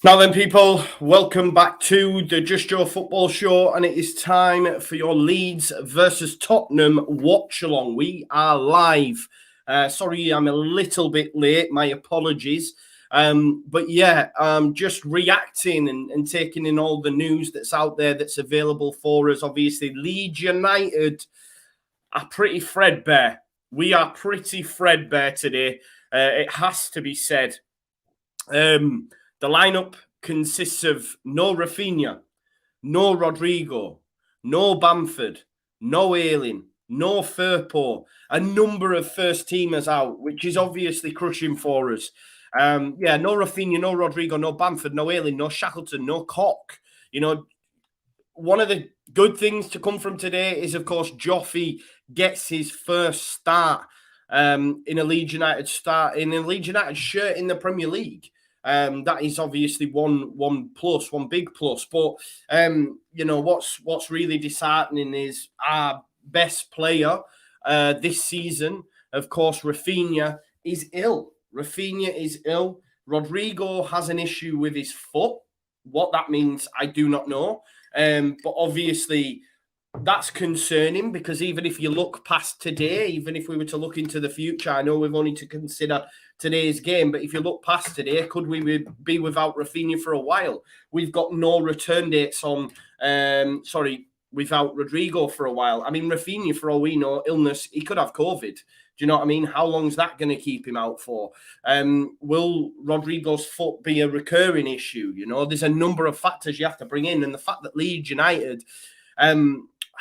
Now then, people, welcome back to the Just Joe Football Show, and it is time for your Leeds versus Tottenham watch-along. We are live. Sorry, I'm a little bit late. My apologies. But yeah, just reacting and taking in all the news that's out there that's available for us. Obviously, Leeds United are pretty threadbare. We are pretty threadbare today. It has to be said. The lineup consists of no Rafinha, no Rodrigo, no Bamford, no Ayling, no Firpo, a number of first teamers out, which is obviously crushing for us. No Rafinha, no Rodrigo, no Bamford, no Ayling, no Shackleton, no Koch. You know, one of the good things to come from today is, of course, Joffy gets his first start in a Leeds United shirt in the Premier League. That is obviously one big plus. But what's really disheartening is our best player this season, of course, Rafinha is ill. Rodrigo has an issue with his foot. What that means, I do not know. But obviously, that's concerning because even if you look past today, even if we were to look into the future, I know we've only to consider today's game, but if you look past today, could we be without Rafinha for a while? We've got no return dates on, without Rodrigo for a while. I mean, Rafinha, for all we know, illness, he could have COVID. Do you know what I mean? How long is that going to keep him out for? Will Rodrigo's foot be a recurring issue? You know, there's a number of factors you have to bring in, and the fact that Leeds United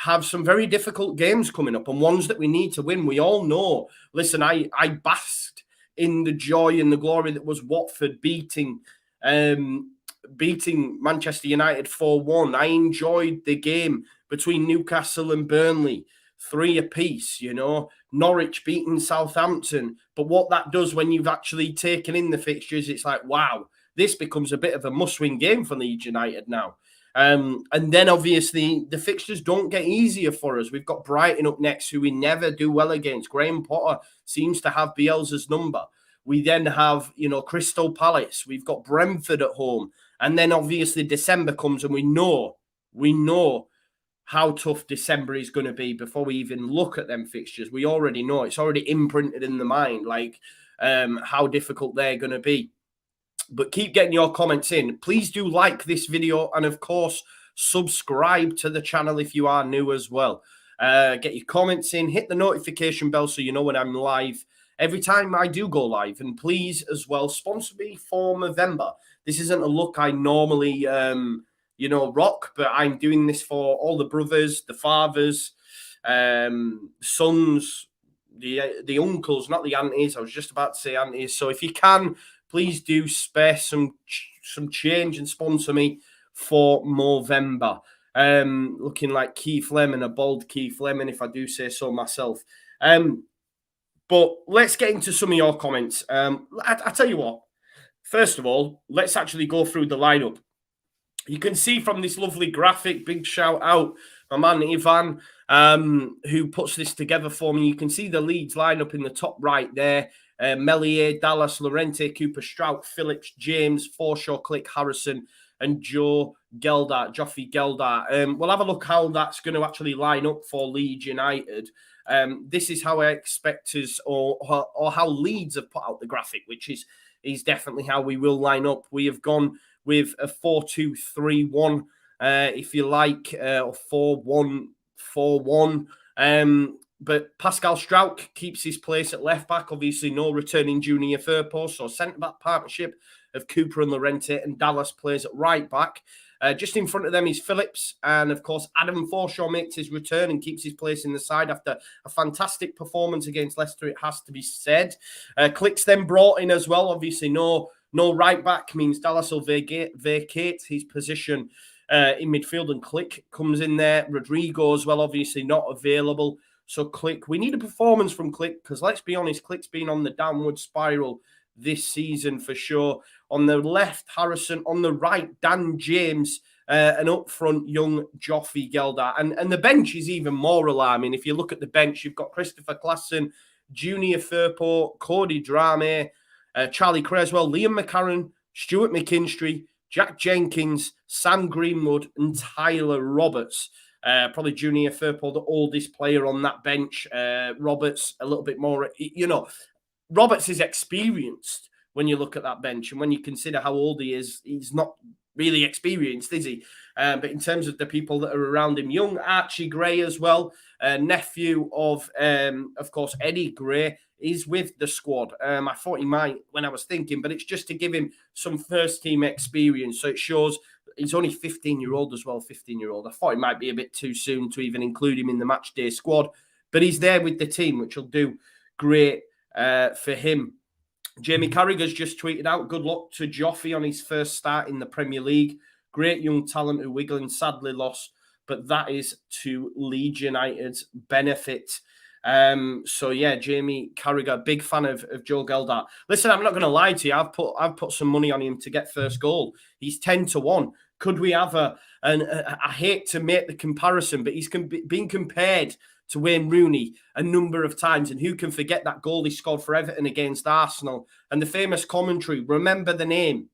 have some very difficult games coming up and ones that we need to win. We all know. Listen, I basked in the joy and the glory that was Watford beating Manchester United 4-1. I enjoyed the game between Newcastle and Burnley, 3 apiece, you know. Norwich beating Southampton. But what that does when you've actually taken in the fixtures, it's like, wow, this becomes a bit of a must-win game for Leeds United now. And then obviously the fixtures don't get easier for us. We've got Brighton up next, who we never do well against. Graham Potter seems to have Bielsa's number. We then have, Crystal Palace. We've got Brentford at home. And then obviously December comes and we know how tough December is going to be before we even look at them fixtures. We already know. It's already imprinted in the mind, how difficult they're going to be. But keep getting your comments in. Please do like this video and, of course, subscribe to the channel if you are new as well. Get your comments in. Hit the notification bell so you know when I'm live every time I do go live. And please, as well, sponsor me for November. This isn't a look I normally, rock, but I'm doing this for all the brothers, the fathers, sons, the uncles, not the aunties. I was just about to say aunties. So if you can, please do spare some change and sponsor me for November. Looking like Keith Lemon, a bald Keith Lemon, if I do say so myself. But let's get into some of your comments. I tell you what, first of all, let's actually go through the lineup. You can see from this lovely graphic, big shout out, my man Ivan, who puts this together for me. You can see the Leeds lineup in the top right there. Meslier, Dallas, Llorente, Cooper, Strout, Phillips, James, Forshaw, Click, Harrison, and Joffrey Geldart. We'll have a look how that's going to actually line up for Leeds United. This is how I expect us, or how Leeds have put out the graphic, which is definitely how we will line up. We have gone with a 4-2-3-1, if you like, or 4-1-4-1. But Pascal Struijk keeps his place at left back. Obviously, no returning Junior Firpo, so centre back partnership of Cooper and Llorente, and Dallas plays at right back. Just in front of them is Phillips, and of course, Adam Forshaw makes his return and keeps his place in the side after a fantastic performance against Leicester, it has to be said. Click's then brought in as well. Obviously, no right back means Dallas will vacate his position in midfield, and Click comes in there. Rodrigo as well, obviously not available. So Click, we need a performance from Click because let's be honest, Click's been on the downward spiral this season for sure. On the left, Harrison. On the right, Dan James. And up front, young Joffrey Geldart. And the bench is even more alarming. If you look at the bench, you've got Christopher Klassen, Junior Firpo, Cody Drame, Charlie Creswell, Liam McCarron, Stuart McKinstry, Jack Jenkins, Sam Greenwood, and Tyler Roberts. Probably Junior Firpo, the oldest player on that bench. Roberts, a little bit more, Roberts is experienced when you look at that bench. And when you consider how old he is, he's not really experienced, is he? But in terms of the people that are around him, young Archie Gray as well, nephew of course, Eddie Gray, is with the squad. I thought he might when I was thinking, but it's just to give him some first team experience. So it shows he's only 15-year-old as well, 15-year-old. I thought it might be a bit too soon to even include him in the match day squad, but he's there with the team, which will do great for him. Jamie Carragher's just tweeted out, good luck to Joffrey on his first start in the Premier League. Great young talent who Wigan sadly lost, but that is to Leeds United's benefit. So yeah, Jamie Carragher, big fan of Joe Geldart. Listen, I'm not going to lie to you. I've put some money on him to get first goal. He's 10-1. Could we have I hate to make the comparison, but he's been compared to Wayne Rooney a number of times. And who can forget that goal he scored for Everton against Arsenal? And the famous commentary, remember the name.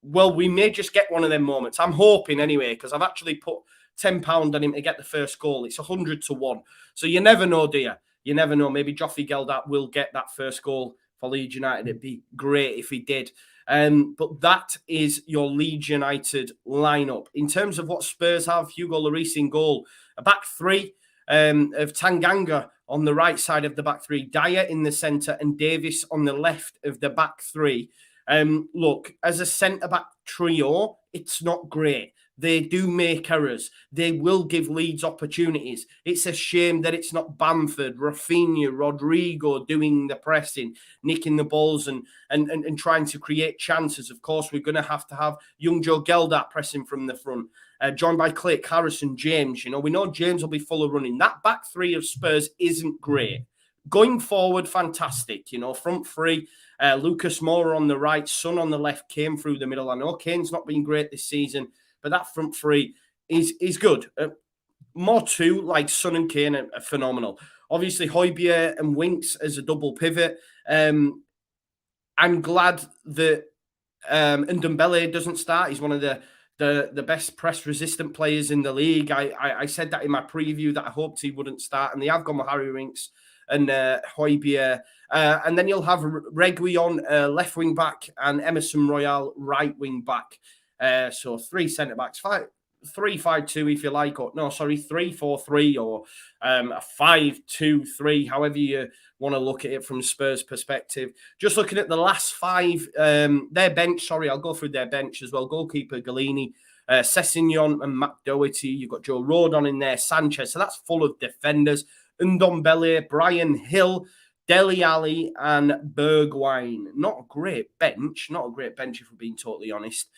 Well, we may just get one of them moments. I'm hoping anyway, because I've actually put £10 on him to get the first goal. It's 100-1. So you never know, do you? You never know. Maybe Joffrey Geldart will get that first goal for Leeds United. It'd be great if he did. But that is your Leeds United lineup. In terms of what Spurs have, Hugo Lloris in goal, a back three of Tanganga on the right side of the back three, Dyer in the centre, and Davis on the left of the back three. Look, as a centre-back trio, it's not great. They do make errors. They will give Leeds opportunities. It's a shame that it's not Bamford, Rafinha, Rodrigo doing the pressing, nicking the balls and trying to create chances. Of course, we're going to have young Joe Geldart pressing from the front, joined by Click, Harrison, James. We know James will be full of running. That back three of Spurs isn't great. Going forward, fantastic. Front three, Lucas Moura on the right, Son on the left, Kane through the middle. I know Kane's not been great this season, but that front three is good. More too, like Son and Kane are phenomenal. Obviously, Højbjerg and Winks as a double pivot. I'm glad that Ndombele doesn't start. He's one of the best press-resistant players in the league. I said that in my preview that I hoped he wouldn't start, and they have gone with Harry Winks and Højbjerg. And then you'll have Reguilon left wing back and Emerson Royal right wing back. So three centre backs, 3-5-2 if you like, or 3-4-3 or a 5-2-3, however you want to look at it from Spurs perspective. Just looking at the last five, their bench, I'll go through their bench as well. Goalkeeper Galini, Sessegnon and Matt Doherty. You've got Joe Rodon in there, Sanchez. So that's full of defenders. Ndombele, Brian Hill, Dele Alli and Bergwijn. Not a great bench if we're being totally honest.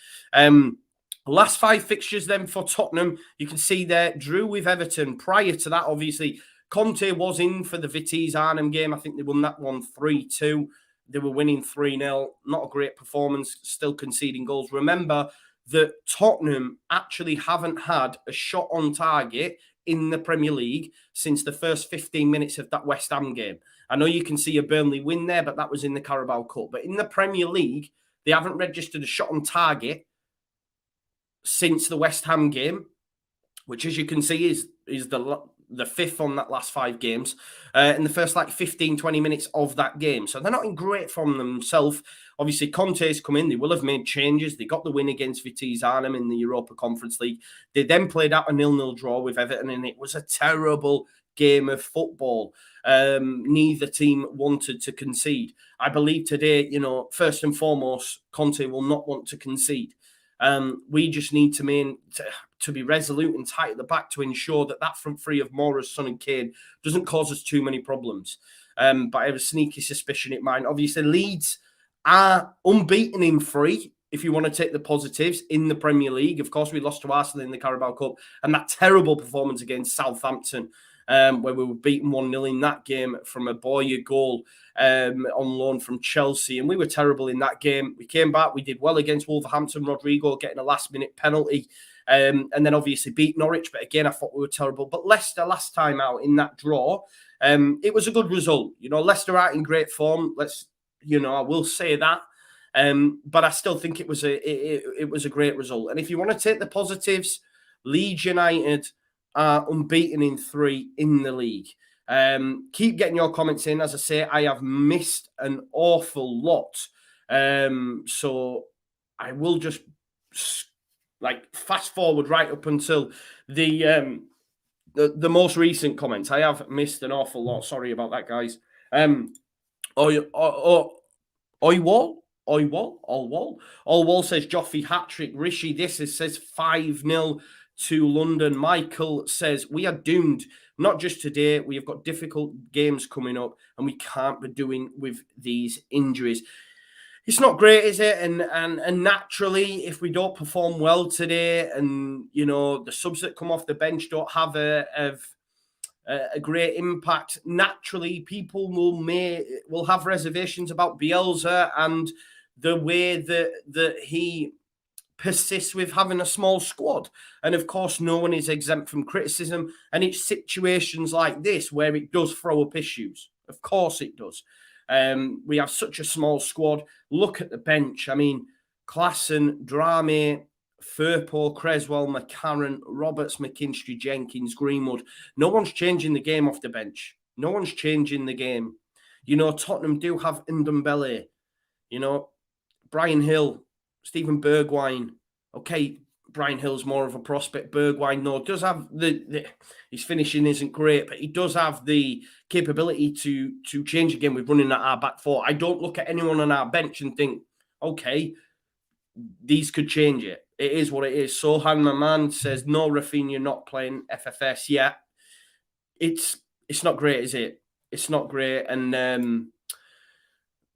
Last five fixtures then for Tottenham. You can see there, drew with Everton. Prior to that, obviously, Conte was in for the Vitesse Arnhem game. I think they won that one 3-2. They were winning 3-0. Not a great performance, still conceding goals. Remember that Tottenham actually haven't had a shot on target in the Premier League since the first 15 minutes of that West Ham game. I know you can see a Burnley win there, but that was in the Carabao Cup. But in the Premier League, they haven't registered a shot on target since the West Ham game, which, as you can see, is the fifth on that last five games in the first 15-20 minutes of that game. So they're not in great form themselves. Obviously, Conte's come in. They will have made changes. They got the win against Vitesse Arnhem in the Europa Conference League. They then played out a 0-0 draw with Everton, and it was a terrible game of football. Neither team wanted to concede. I believe today, first and foremost, Conte will not want to concede. We just need to be resolute and tight at the back to ensure that front three of Moura, Son and Kane doesn't cause us too many problems. But I have a sneaky suspicion it might. Obviously, Leeds are unbeaten in three, if you want to take the positives, in the Premier League. Of course, we lost to Arsenal in the Carabao Cup, and that terrible performance against Southampton, where we were beaten 1-0 in that game from a Boya goal on loan from Chelsea. And we were terrible in that game. We came back. We did well against Wolverhampton. Rodrigo getting a last-minute penalty. And then obviously beat Norwich. But again, I thought we were terrible. But Leicester, last time out in that draw, it was a good result. Leicester are in great form. I will say that. But I still think it was a great result. And if you want to take the positives, Leeds United are unbeaten in 3 in the league. Keep getting your comments in. As I say, I have missed an awful lot. So I will just fast forward right up until the most recent comments. I have missed an awful lot. Sorry about that, guys. Allwall says Joffrey hat-trick. Rishi, this says 5-0 to London. Michael says, we are doomed. Not just today. We have got difficult games coming up and we can't be doing with these injuries. It's not great, is it? And naturally, if we don't perform well today and, you know, the subs that come off the bench don't have a great impact, naturally people will have reservations about Bielsa and the way that he persists with having a small squad. And of course, no one is exempt from criticism. And it's situations like this where it does throw up issues. Of course it does. We have such a small squad. Look at the bench. I mean, Klassen, Drame, Firpo, Creswell, McCarran, Roberts, McKinstry, Jenkins, Greenwood. No one's changing the game off the bench. No one's changing the game. You know, Tottenham do have Ndombele. You know, Brian Hill, Stephen Bergwijn. Okay, Brian Hill's more of a prospect. Bergwijn, no, does have his finishing isn't great, but he does have the capability to change the game with running at our back four. I don't look at anyone on our bench and think, okay, these could change it. It is what it is. Sohan Maman says, no, Rafinha not playing FFS yet. It's not great, is it? It's not great. And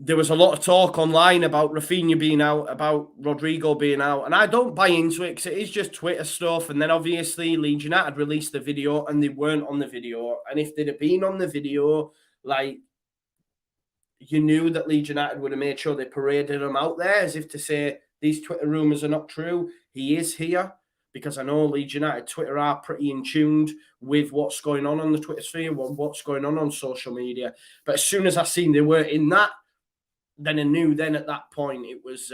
there was a lot of talk online about Rafinha being out, about Rodrigo being out. And I don't buy into it because it is just Twitter stuff. And then obviously Leeds United released the video and they weren't on the video. And if they'd have been on the video, like, you knew that Leeds United would have made sure they paraded him out there as if to say, these Twitter rumours are not true. He is here, because I know Leeds United Twitter are pretty in tuned with what's going on the Twitter sphere, what's going on social media. But as soon as I seen they were in that, then I knew then at that point it was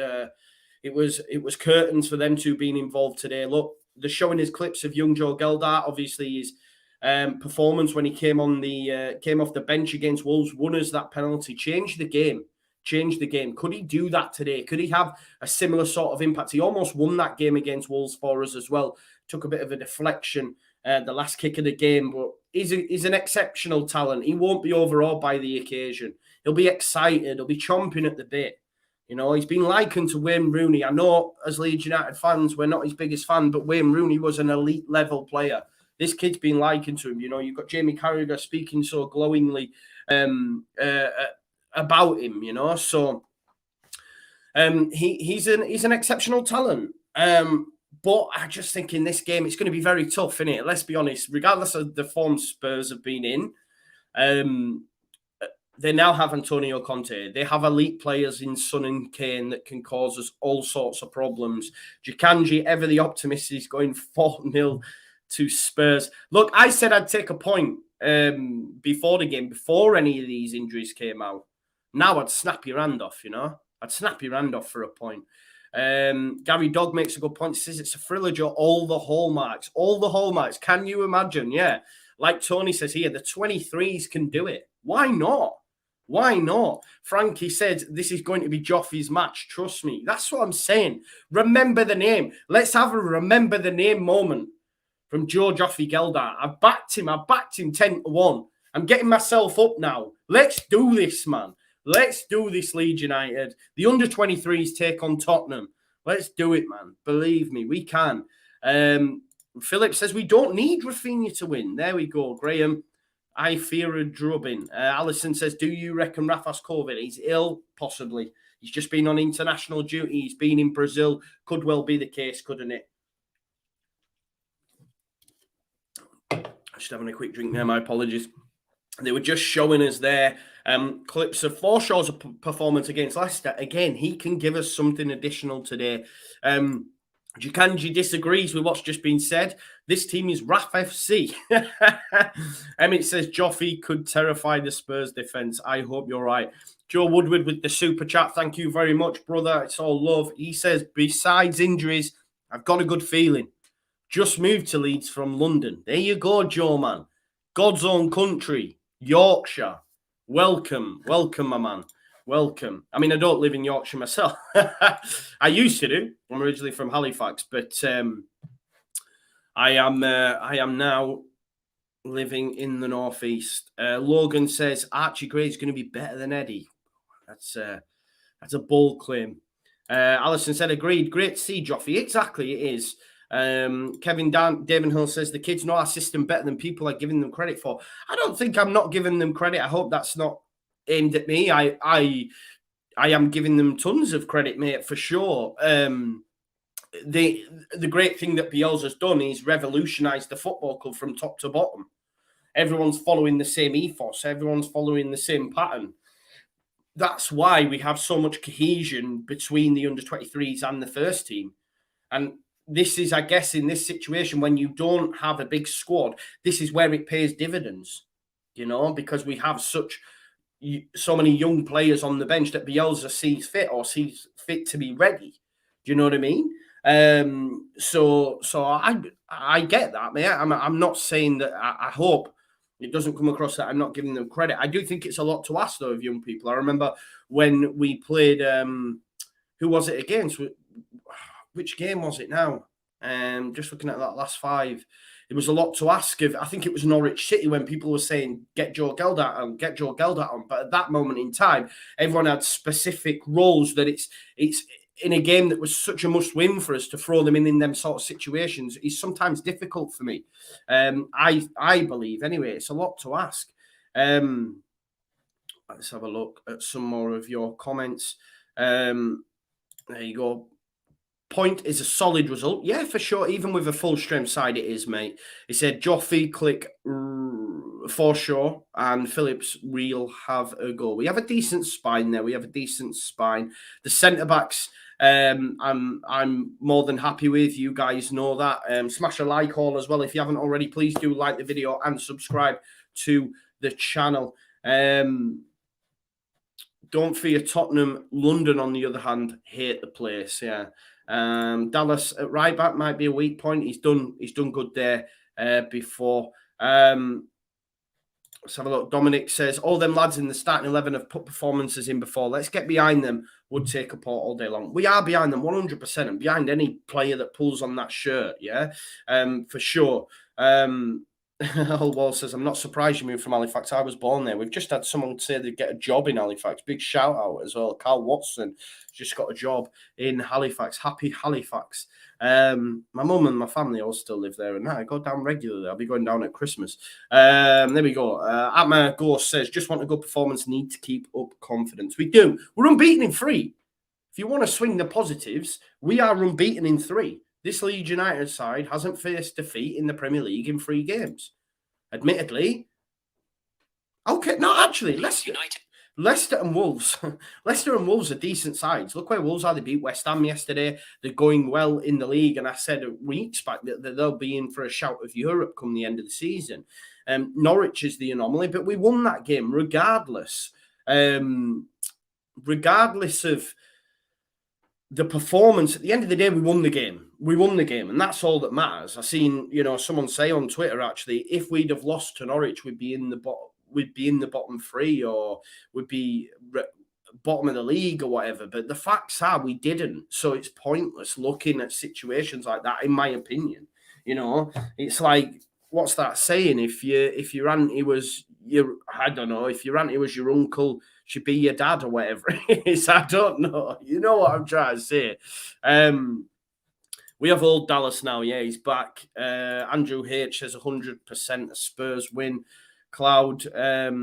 curtains for them two being involved today. Look, they're showing his clips of young Joe Geldart. Obviously, his performance when he came off the bench against Wolves, won us that penalty, changed the game. Could he do that today? Could he have a similar sort of impact? He almost won that game against Wolves for us as well. Took a bit of a deflection, the last kick of the game, but he's an exceptional talent. He won't be overawed by the occasion. He'll be excited. He'll be chomping at the bit. You know, he's been likened to Wayne Rooney. I know as Leeds United fans, we're not his biggest fan, but Wayne Rooney was an elite level player. This kid's been likened to him. You know, you've got Jamie Carragher speaking so glowingly about him, you know. So he's an exceptional talent. But I just think in this game it's going to be very tough, isn't it? Let's be honest. Regardless of the form Spurs have been in, they now have Antonio Conte. They have elite players in Son and Kane that can cause us all sorts of problems. Jikanji, ever the optimist, is going 4-0 to Spurs. Look, I said I'd take a point before the game, before any of these injuries came out. Now I'd snap your hand off, you know. I'd snap your hand off for a point. Gary Dog makes a good point. He says it's a thriller, Joe. All the hallmarks. Can you imagine? Yeah. Like Tony says here, the 23s can do it. Why not? Frankie said this is going to be Joffrey's match. Trust me. That's what I'm saying. Remember the name. Let's have a remember the name moment from Joe Joffrey Geldart. I backed him 10-1. I'm getting myself up now. Let's do this, man. Let's do this, Leeds United. The under-23s take on Tottenham. Let's do it, man. Believe me, we can. Philip says we don't need Rafinha to win. There we go, Graham. I fear a drubbing. Alison says, do you reckon Rafa's COVID? He's ill, possibly. He's just been on international duty. He's been in Brazil. Could well be the case, couldn't it? Just having a quick drink there. My apologies. They were just showing us there clips of Forshaw's performance against Leicester. Again, he can give us something additional today. Jikanji disagrees with what's just been said. This team is RAF FC. Emmett says Joffy could terrify the Spurs defence. I hope you're right. Joe Woodward with the super chat. Thank you very much, brother. It's all love. He says, besides injuries, I've got a good feeling. Just moved to Leeds from London. There you go, Joe, man. God's own country, Yorkshire. Welcome, my man. Welcome. I mean, I don't live in Yorkshire myself. I used to do. I'm originally from Halifax, but I am now living in the northeast. Logan says Archie Gray is going to be better than Eddie. That's a bold claim. Alison said agreed. Great to see Joffy. Exactly, it is. Kevin Davenhill says the kids know our system better than people are giving them credit for. I don't think I'm not giving them credit. I hope that's not aimed at me. I am giving them tons of credit, mate, for sure. The great thing that Bielsa's done is revolutionised the football club from top to bottom. Everyone's following the same ethos. Everyone's following the same pattern. That's why we have so much cohesion between the under-23s and the first team. And this is, I guess, in this situation, when you don't have a big squad, this is where it pays dividends, because we have so many young players on the bench that Bielsa sees fit to be ready. Do you know what I mean? So I get that, mate. I'm not saying that. I hope it doesn't come across that I'm not giving them credit. I do think it's a lot to ask, though, of young people. I remember when we played. Who was it against? Which game was it now? Just looking at that last five, it was a lot to ask of. I think it was Norwich City when people were saying, get Joe Geldat on. But at that moment in time, everyone had specific roles that it's in a game that was such a must-win for us to throw them in them sort of situations is sometimes difficult for me. I believe, anyway, it's a lot to ask. Let's have a look at some more of your comments. There you go. Point is a solid result. Yeah, for sure. Even with a full-strength side, it is, mate. He said, Joffy, click for sure, and Phillips, we'll have a go. We have a decent spine there. The centre-backs, I'm more than happy with. You guys know that. Smash a like all as well. If you haven't already, please do like the video and subscribe to the channel. Don't fear Tottenham. London, on the other hand, hate the place. Yeah. Dallas at right back might be a weak point. He's done good there before. Let's have a look. Dominic says all them lads in the starting 11 have put performances in before. Let's get behind them. Would take a pot all day long. We are behind them 100% and behind any player that pulls on that shirt. Yeah, for sure. Wall says, I'm not surprised you moved from Halifax. I was born there. We've just had someone say they get a job in Halifax. Big shout out as well. Carl Watson just got a job in Halifax. Happy Halifax. My mum and my family all still live there, and I go down regularly. I'll be going down at Christmas. There we go. Atma Ghost says, just want a good performance, need to keep up confidence. We do. We're unbeaten in 3. If you want to swing the positives, we are unbeaten in 3. This Leeds United side hasn't faced defeat in the Premier League in 3 games. Admittedly, okay, no, actually, Leicester and Wolves. Leicester and Wolves are decent sides. Look where Wolves are. They beat West Ham yesterday. They're going well in the league, and I said we expect that they'll be in for a shout of Europe come the end of the season. Norwich is the anomaly, but we won that game regardless. Regardless of the performance, at the end of the day, we won the game. And that's all that matters. I seen, someone say on Twitter, actually, if we'd have lost to Norwich, we'd be in the bottom 3, or would be bottom of the league or whatever. But the facts are we didn't. So it's pointless looking at situations like that, in my opinion. It's like, what's that saying? If your auntie was your uncle, should be your dad or whatever it is. I don't know. You know what I'm trying to say. We have old Dallas now. Yeah, he's back. Andrew H says 100% a Spurs win. Cloud. Now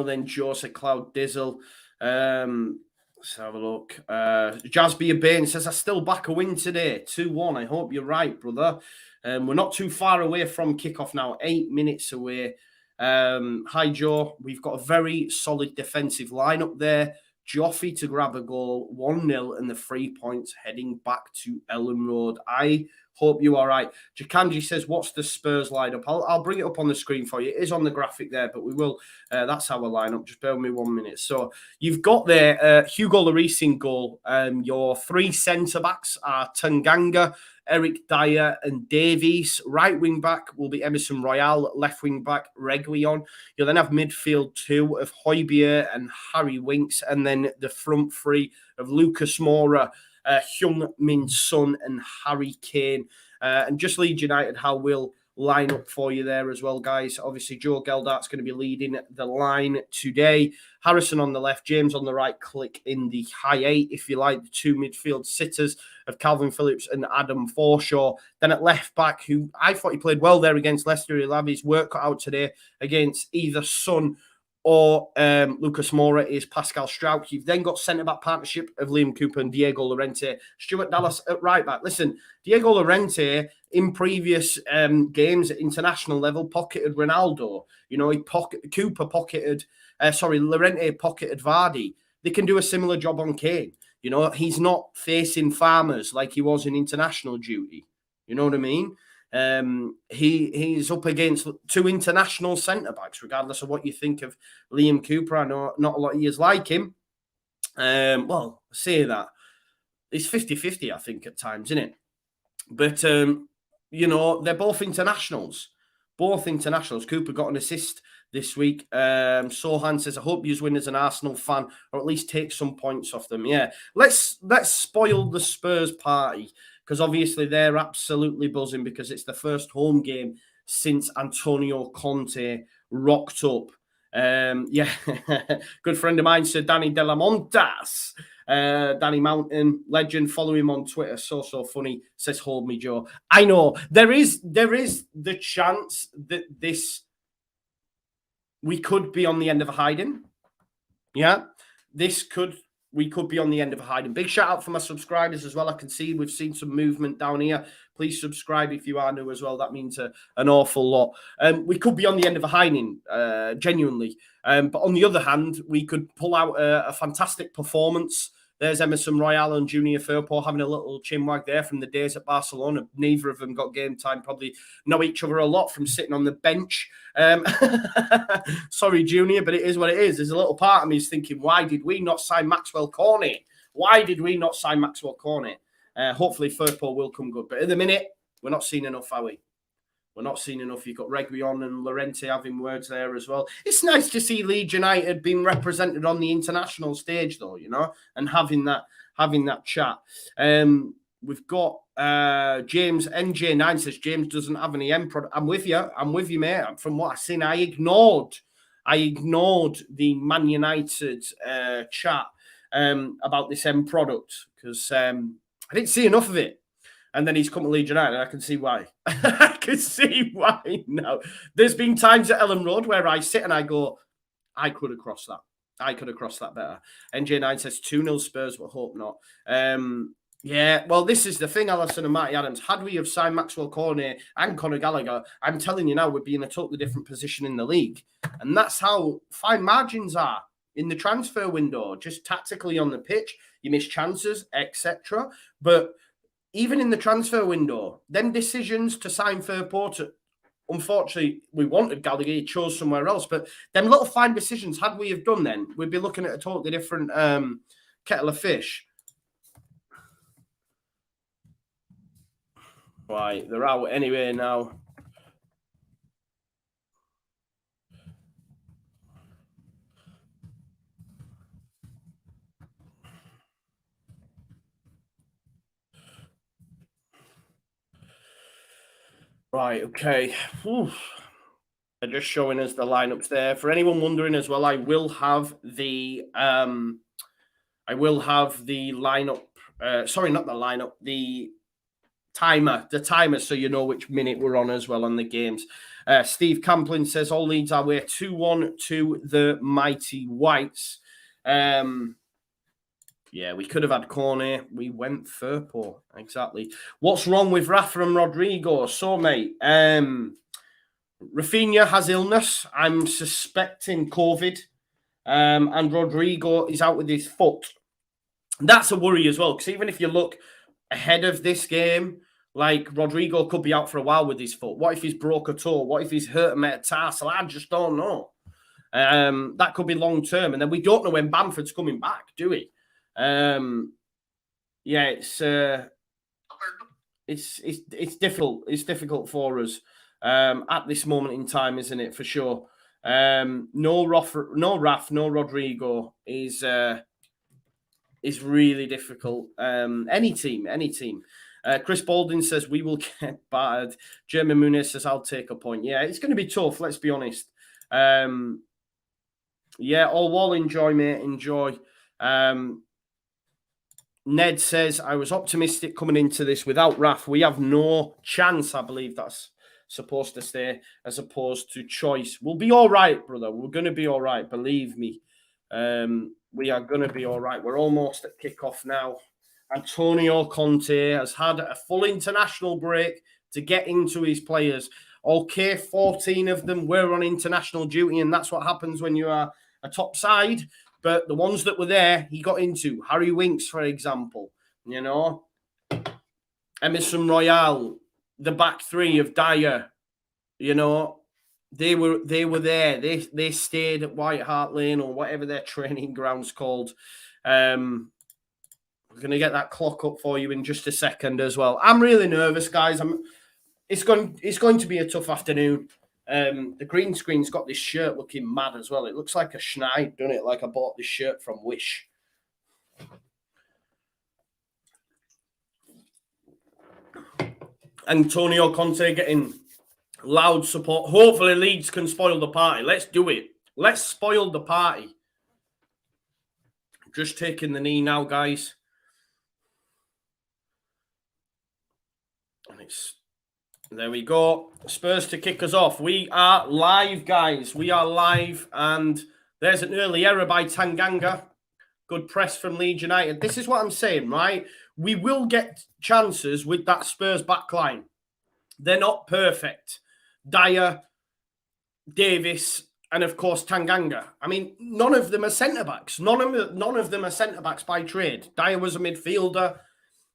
then, Joe said Cloud Dizzle. Let's have a look. Jasby Bain says, I still back a win today. 2-1. I hope you're right, brother. We're not too far away from kickoff now. 8 minutes away. Hi, Joe. We've got a very solid defensive lineup there. Joffy to grab a goal, 1-0, and the 3 points heading back to Ellen Road. I hope you are right. Jakanji says, what's the Spurs lineup? I'll bring it up on the screen for you. It is on the graphic there, but we will. That's our lineup. Just bear with me 1 minute. So you've got there Hugo Lloris in goal. Your 3 centre-backs are Tanganga, Eric Dyer and Davies. Right wing back will be Emerson Royale. Left wing back, Reguilon. You'll then have midfield 2 of Højbjerg and Harry Winks. And then the front 3 of Lucas Moura, Heung-min Son and Harry Kane. And just Leeds United, how we'll line up for you there as well, guys. Obviously, Joe Geldart's going to be leading the line today. Harrison on the left, James on the right, Click in the high 8, if you like, the 2 midfield sitters of Calvin Phillips and Adam Forshaw. Then at left back, who I thought he played well there against Leicester. He'll have his work cut out today against either Son or Lucas Moura, is Pascal Struijk. You've then got centre-back partnership of Liam Cooper and Diego Llorente. Stuart Dallas at right-back. Listen, Diego Llorente, in previous games at international level, pocketed Ronaldo. You know, Llorente pocketed Vardy. They can do a similar job on Kane. You know, he's not facing farmers like he was in international duty. You know what I mean? He's up against 2 international centre-backs, regardless of what you think of Liam Cooper. I know not a lot of you like him. Well, say that. It's 50-50, I think, at times, isn't it? But, you know, they're both internationals. Both internationals. Cooper got an assist this week. Sohan says, I hope you win as an Arsenal fan, or at least take some points off them. Yeah, let's spoil the Spurs party, because obviously they're absolutely buzzing because it's the first home game since Antonio Conte rocked up. Yeah, good friend of mine, Sir Danny De La Montas. Danny Mountain, legend. Follow him on Twitter. So funny. Says, hold me, Joe. I know there is the chance that we could be on the end of a hiding. Yeah, we could be on the end of a hiding. Big shout out for my subscribers as well. I can see we've seen some movement down here. Please subscribe if you are new as well. That means an awful lot. We could be on the end of a hiding, genuinely. But on the other hand, we could pull out a fantastic performance. There's Emerson Royale and Junior Firpo having a little chinwag there from the days at Barcelona. Neither of them got game time. Probably know each other a lot from sitting on the bench. Sorry, Junior, but it is what it is. There's a little part of me is thinking, why did we not sign Maxwell Cornet? Why did we not sign Maxwell Cornet? Hopefully, Firpo will come good. But at the minute, we're not seeing enough, are we? We're not seeing enough. You've got Reguilon and Llorente having words there as well. It's nice to see Leeds United being represented on the international stage, though, you know, and having that chat. We've got James NJ9 says James doesn't have any end product. I'm with you, mate. From what I've seen, I ignored the Man United chat about this end product because I didn't see enough of it. And then he's come to Leeds United, and I can see why. I can see why now. There's been times at Ellen Road where I sit and I go, I could have crossed that. I could have crossed that better. NJ9 says 2-0 Spurs, but hope not. Yeah, well, this is the thing, Alisson and Matty Adams. Had we have signed Maxwell Cornet and Conor Gallagher, I'm telling you now, we'd be in a totally different position in the league. And that's how fine margins are in the transfer window, just tactically on the pitch. You miss chances, etc. But even in the transfer window, them decisions to sign Firpo, unfortunately, we wanted Gallagher, he chose somewhere else. But them little fine decisions, had we have done then, we'd be looking at a totally different kettle of fish. Right, they're out anyway now. Right, okay. Whew. They're just showing us the lineups there. For anyone wondering as well, I will have the lineup. Sorry, not the lineup. The timer, so you know which minute we're on as well on the games. Steve Camplin says all Leeds are way 2-1 to the mighty Whites. Yeah, we could have had Cornet. We went Firpo. Exactly. What's wrong with Rafa and Rodrigo? So, mate, Rafinha has illness. I'm suspecting COVID. And Rodrigo is out with his foot. That's a worry as well, because even if you look ahead of this game, like Rodrigo could be out for a while with his foot. What if he's broke a toe? What if he's hurt a metatarsal? I just don't know. That could be long term, and then we don't know when Bamford's coming back, do we? Yeah, it's difficult. It's difficult for us at this moment in time, isn't it? For sure. No Raf, no Rodrigo is really difficult. Any team. Chris Baldwin says we will get battered. Jeremy Muniz says I'll take a point. Yeah, it's going to be tough. Let's be honest. Yeah, all enjoy, mate. Enjoy. Ned says, I was optimistic coming into this. Without Raf, we have no chance. I believe that's supposed to stay as opposed to choice. We'll be all right, brother. We're going to be all right. Believe me. We are going to be all right. We're almost at kickoff now. Antonio Conte has had a full international break to get into his players. Okay, 14 of them were on international duty, and that's what happens when you are a top side. But the ones that were there, he got into. Harry Winks, for example, you know. Emerson Royale, the back three of Dyer, you know, they were there. They stayed at White Hart Lane or whatever their training ground's called. We're going to get that clock up for you in just a second as well. I'm really nervous, guys. It's going to be a tough afternoon. The green screen's got this shirt looking mad as well. It looks like a Schneid, doesn't it? Like I bought this shirt from Wish. Antonio Conte getting loud support. Hopefully Leeds can spoil the party. Let's do it. Let's spoil the party. Just taking the knee now, guys. And there we go. Spurs to kick us off. We are live, guys. We are live. And there's an early error by Tanganga. Good press from Leeds United. This is what I'm saying, right? We will get chances with that Spurs backline. They're not perfect. Dyer, Davis, and of course Tanganga. I mean, none of them are centre-backs. None of them are centre-backs by trade. Dyer was a midfielder,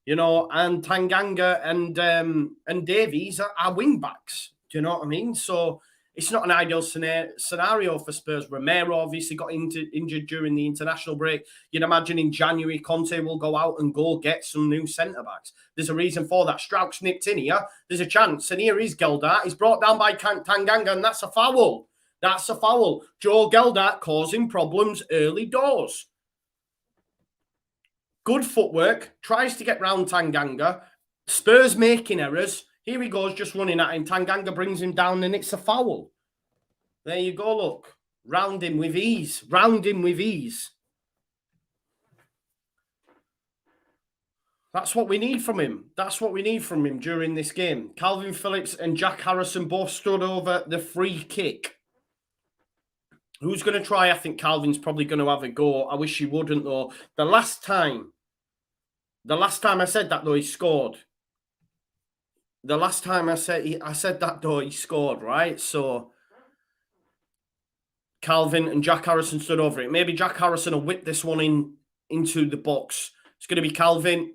you know, and Tanganga and Davies are wing-backs. Do you know what I mean? So it's not an ideal scenario for Spurs. Romero obviously got injured during the international break. You'd imagine in January, Conte will go out and go get some new centre-backs. There's a reason for that. Strauch's nipped in here. There's a chance. And here is Geldart. He's brought down by Tanganga, and that's a foul. That's a foul. Joe Geldart causing problems early doors. Good footwork. Tries to get round Tanganga. Spurs making errors. Here he goes, just running at him. Tanganga brings him down, and it's a foul. There you go, look. Round him with ease. Round him with ease. That's what we need from him. That's what we need from him during this game. Calvin Phillips and Jack Harrison both stood over the free kick. Who's going to try? I think Calvin's probably going to have a go. I wish he wouldn't, though. The last time I said that, though, he scored. The last time I said that, though, he scored, right? So Calvin and Jack Harrison stood over it. Maybe Jack Harrison will whip this one into the box. It's going to be Calvin.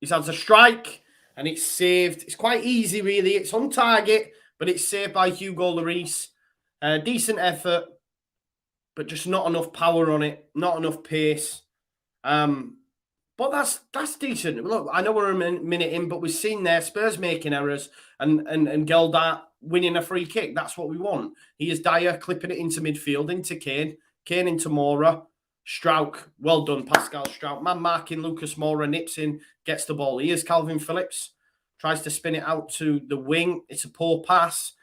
He has a strike, and it's saved. It's quite easy, really. It's on target, but it's saved by Hugo Lloris. Decent effort, but just not enough power on it. Not enough pace. But that's decent. Look, I know we're a minute in, but we've seen there Spurs making errors and Geldart winning a free kick. That's what we want. He is Dyer clipping it into midfield, into Kane. Kane into Moura. Strauch, well done, Pascal Strauch. Man marking Lucas Moura, nips in, gets the ball. Here's Calvin Phillips. Tries to spin it out to the wing. It's a poor pass.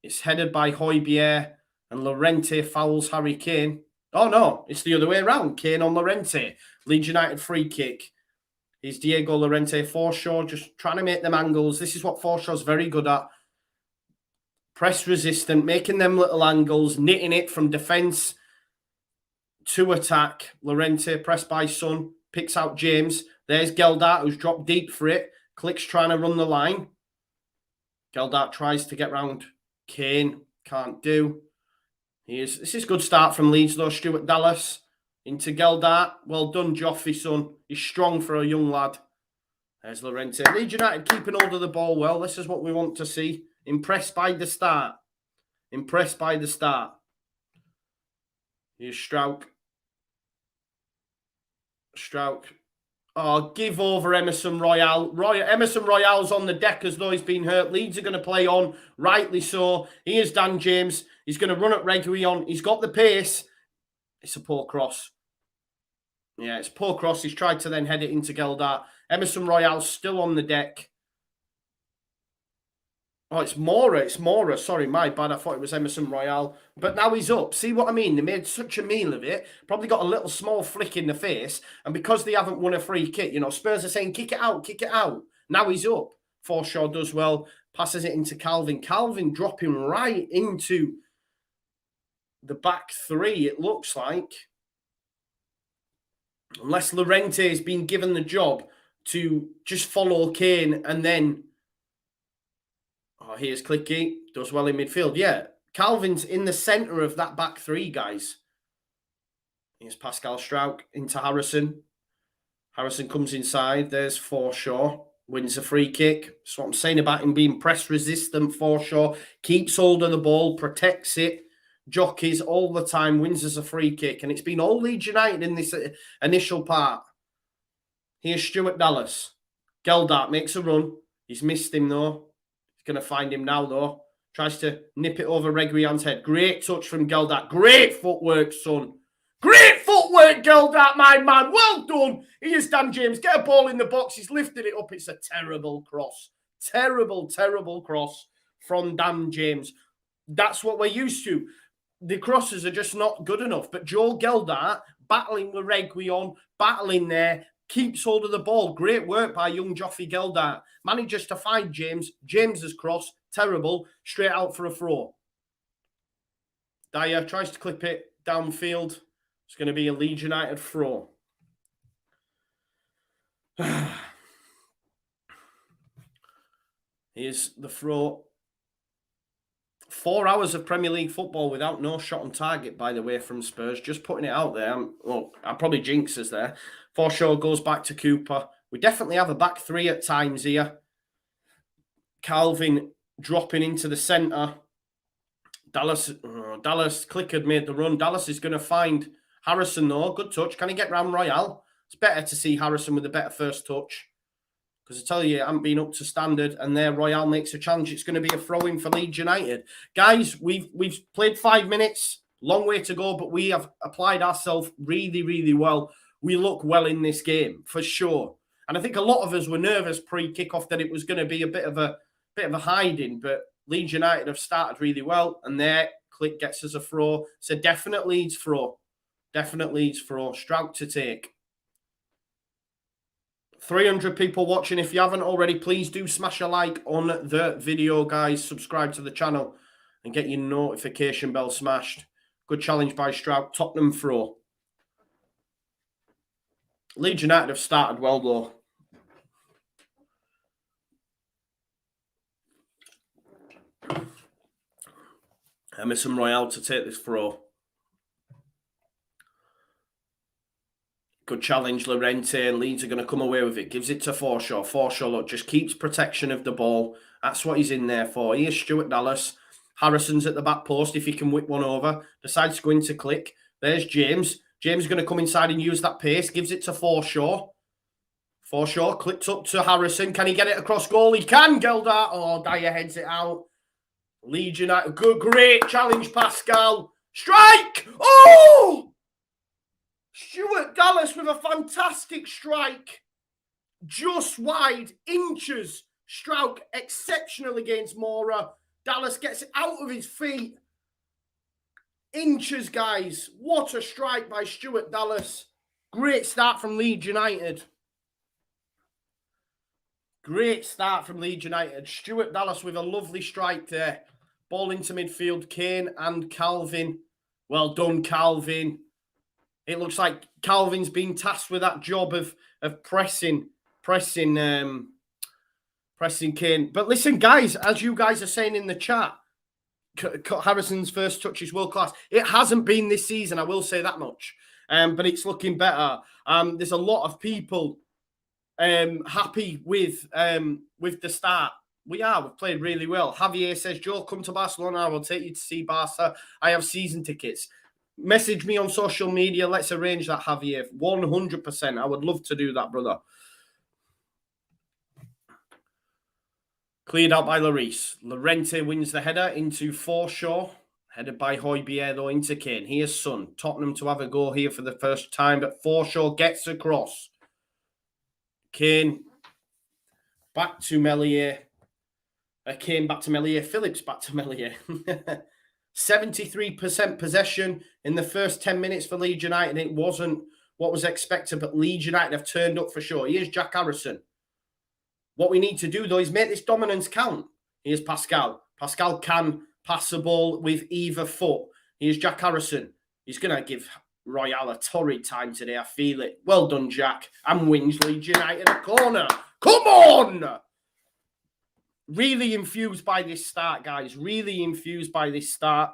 It's headed by Højbjerg, and Llorente fouls Harry Kane. Oh, no, it's the other way around. Kane on Llorente. Leeds United free kick. Here's Diego Llorente. Forshaw just trying to make them angles. This is what Forshaw's very good at. Press resistant, making them little angles, knitting it from defence to attack. Llorente pressed by Son. Picks out James. There's Geldart, who's dropped deep for it. Click's trying to run the line. Geldart tries to get round Kane. Can't do. This is a good start from Leeds, though. Stuart Dallas into Geldart. Well done, Joffrey, son. He's strong for a young lad. There's Llorente. Leeds United keeping hold of the ball well. This is what we want to see. Impressed by the start. Impressed by the start. Here's Strauch. Strauch. Oh, give over Emerson Royale. Emerson Royale's on the deck as though he's been hurt. Leeds are going to play on, rightly so. Here's Dan James. He's going to run at Reguilon. He's got the pace. It's a poor cross. Yeah, it's a poor cross. He's tried to then head it into Geldart. Emerson Royale's still on the deck. Oh, it's Mora. It's Mora. Sorry, my bad. I thought it was Emerson Royale. But now he's up. See what I mean? They made such a meal of it. Probably got a little small flick in the face. And because they haven't won a free kick, you know, Spurs are saying, kick it out, kick it out. Now he's up. Forshaw does well. Passes it into Calvin. Calvin dropping right into the back three, it looks like. Unless Llorente has been given the job to just follow Kane and then... Oh, here's Clicky. Does well in midfield. Yeah, Calvin's in the centre of that back three, guys. Here's Pascal Strauch into Harrison. Harrison comes inside. There's Forshaw. Wins a free kick. That's what I'm saying about him being press resistant. Forshaw keeps hold of the ball, protects it, jockeys all the time, wins us a free kick. And it's been all Leeds United in this initial part. Here's Stuart Dallas. Geldart makes a run. He's missed him, though. Going to find him now, though. Tries to nip it over Reguilon's head. Great touch from Geldart. Great footwork, son. Great footwork, Geldart, my man. Well done. Here's Dan James. Get a ball in the box. He's lifted it up. It's a terrible cross. Terrible, terrible cross from Dan James. That's what we're used to. The crosses are just not good enough. But Joel Geldart, battling with Reguilon, battling there, keeps hold of the ball. Great work by young Joffrey Geldart. Manages to find James. James's cross, terrible. Straight out for a throw. Dyer tries to clip it downfield. It's going to be a Leeds United throw. Here's the throw. 4 hours of Premier League football without no shot on target, by the way, from Spurs. Just putting it out there. I'll probably jinx us there. Forshaw goes back to Cooper. We definitely have a back three at times here. Calvin dropping into the centre. Dallas Clickard made the run. Dallas is going to find Harrison, though. Good touch. Can he get round Royale? It's better to see Harrison with a better first touch. Because I tell you, it hasn't been up to standard. And there, Royale makes a challenge. It's going to be a throw-in for Leeds United. Guys, we've played 5 minutes. Long way to go, but we have applied ourselves really, really well. We look well in this game, for sure. And I think a lot of us were nervous pre-kickoff that it was going to be a bit of a hiding, but Leeds United have started really well. And there, Click gets us a throw. It's a definite Leeds throw. Definite Leeds throw. Strauch to take. 300 people watching. If you haven't already, please do smash a like on the video, guys. Subscribe to the channel and get your notification bell smashed. Good challenge by Strauch. Tottenham throw. Leeds United have started well, though. Emerson Royale to take this throw. Good challenge, Llorente. Leeds are going to come away with it. Gives it to Forshaw. Forshaw, look, just keeps protection of the ball. That's what he's in there for. Here's Stuart Dallas. Harrison's at the back post if he can whip one over. Decides to go into Click. There's James. James is going to come inside and use that pace. Gives it to Forshaw. Forshaw clips up to Harrison. Can he get it across goal? He can, Geldart. Oh, Dyer heads it out. Leeds United. Good, great challenge, Pascal. Strike! Oh! Stuart Dallas with a fantastic strike. Just wide, inches. Strauch exceptional against Mora. Dallas gets it out of his feet. Inches, guys. What a strike by Stuart Dallas. Great start from Leeds United. Great start from Leeds United. Stuart Dallas with a lovely strike there. Ball into midfield. Kane and Calvin. Well done, Calvin. It looks like Calvin's been tasked with that job of pressing Kane. But listen, guys, as you guys are saying in the chat, Harrison's first touch is world class. It hasn't been this season, I will say that much. But it's looking better. There's a lot of people happy with the start. We've played really well. Javier says, Joe, come to Barcelona. I will take you to see Barca. I have season tickets. Message me on social media. Let's arrange that, Javier. 100%. I would love to do that, brother. Cleared out by Lloris. Llorente wins the header into Forshaw. Headed by Højbjerg, though, into Kane. Here's Son. Tottenham to have a goal here for the first time, but Forshaw gets across. Kane back to Meslier. Kane back to Meslier. Phillips back to Meslier. 73% possession in the first 10 minutes for Leeds United. It wasn't what was expected, but Leeds United have turned up for sure. Here's Jack Harrison. What we need to do, though, is make this dominance count. Here's Pascal. Pascal can pass the ball with either foot. Here's Jack Harrison. He's going to give Royale a torrid time today. I feel it. Well done, Jack. And wins Leeds United a corner. Come on! Really infused by this start, guys. Really infused by this start.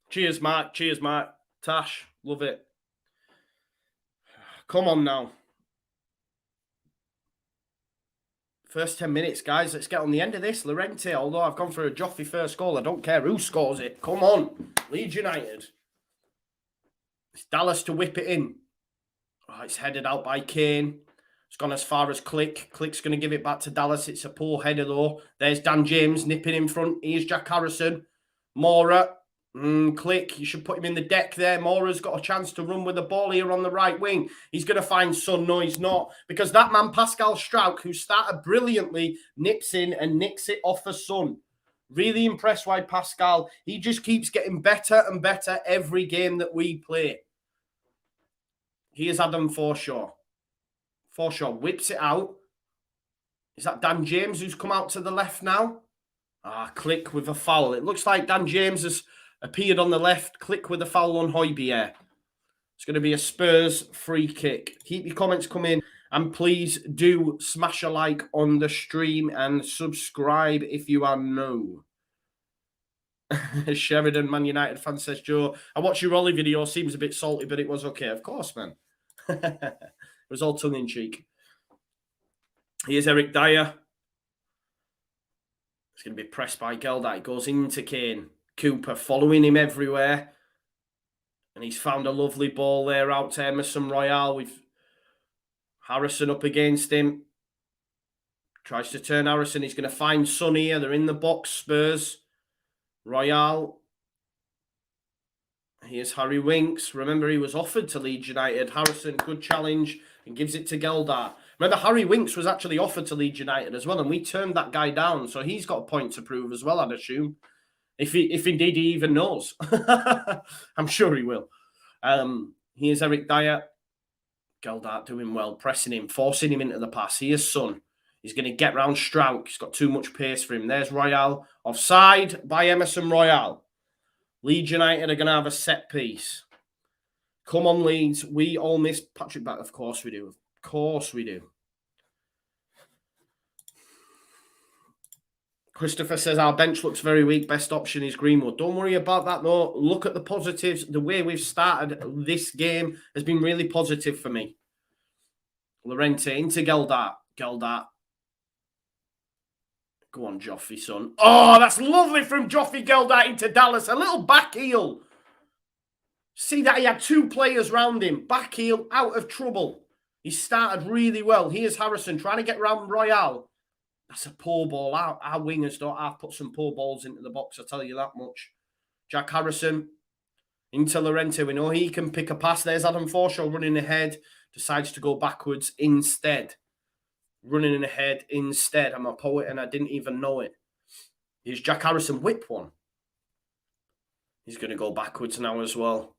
Cheers, Mark. Cheers, Mark. Tash, love it. Come on now. First 10 minutes, guys. Let's get on the end of this. Llorente, although I've gone for a Joffrey first goal, I don't care who scores it. Come on. Leeds United. It's Dallas to whip it in. Oh, it's headed out by Kane. It's gone as far as Click. Click's going to give it back to Dallas. It's a poor header, though. There's Dan James nipping in front. Here's Jack Harrison. Mora. Click. You should put him in the deck there. Mora's got a chance to run with the ball here on the right wing. He's going to find Son. No, he's not. Because that man, Pascal Struijk, who started brilliantly, nips in and nicks it off for Son. Really impressed by Pascal. He just keeps getting better and better every game that we play. Here's Adam Forshaw. Forshaw whips it out. Is that Dan James who's come out to the left now? Click with a foul. It looks like Dan James has appeared on the left. Click with a foul on Højbjerg. It's going to be a Spurs free kick. Keep your comments coming. And please do smash a like on the stream and subscribe if you are new. Sheridan, Man United fan, says, Joe, I watched your Ollie video. Seems a bit salty, but it was okay. Of course, man. It was all tongue-in-cheek. Here's Eric Dyer. It's going to be pressed by Gelda. It goes into Kane. Cooper following him everywhere. And he's found a lovely ball there out to Emerson Royale with Harrison up against him. Tries to turn Harrison. He's going to find Son here. They're in the box, Spurs. Royale. Here's Harry Winks. Remember, he was offered to Leeds United. Harrison, good challenge, and gives it to Geldart. Remember, Harry Winks was actually offered to Leeds United as well, and we turned that guy down. So he's got a point to prove as well, I'd assume. If indeed he even knows. I'm sure he will. Here's Eric Dyer. Geldart doing well, pressing him, forcing him into the pass. Here's Son. He's going to get round Struijk. He's got too much pace for him. There's Royale. Offside by Emerson Royale. Leeds United are going to have a set piece. Come on, Leeds. We all miss Patrick Back. Of course we do. Of course we do. Christopher says our bench looks very weak. Best option is Greenwood. Don't worry about that, though. Look at the positives. The way we've started this game has been really positive for me. Llorente into Geldart. Geldart. Go on, Joffrey, son. Oh, that's lovely from Joffrey Geldart into Dallas. A little back heel. See that he had two players round him. Back heel, out of trouble. He started really well. Here's Harrison trying to get round Royale. That's a poor ball. Our wingers don't have put some poor balls into the box, I'll tell you that much. Jack Harrison into Llorente. We know he can pick a pass. There's Adam Forshaw running ahead. Decides to go backwards instead. Running ahead instead. I'm a poet and I didn't even know it. Here's Jack Harrison. Whip one. He's going to go backwards now as well.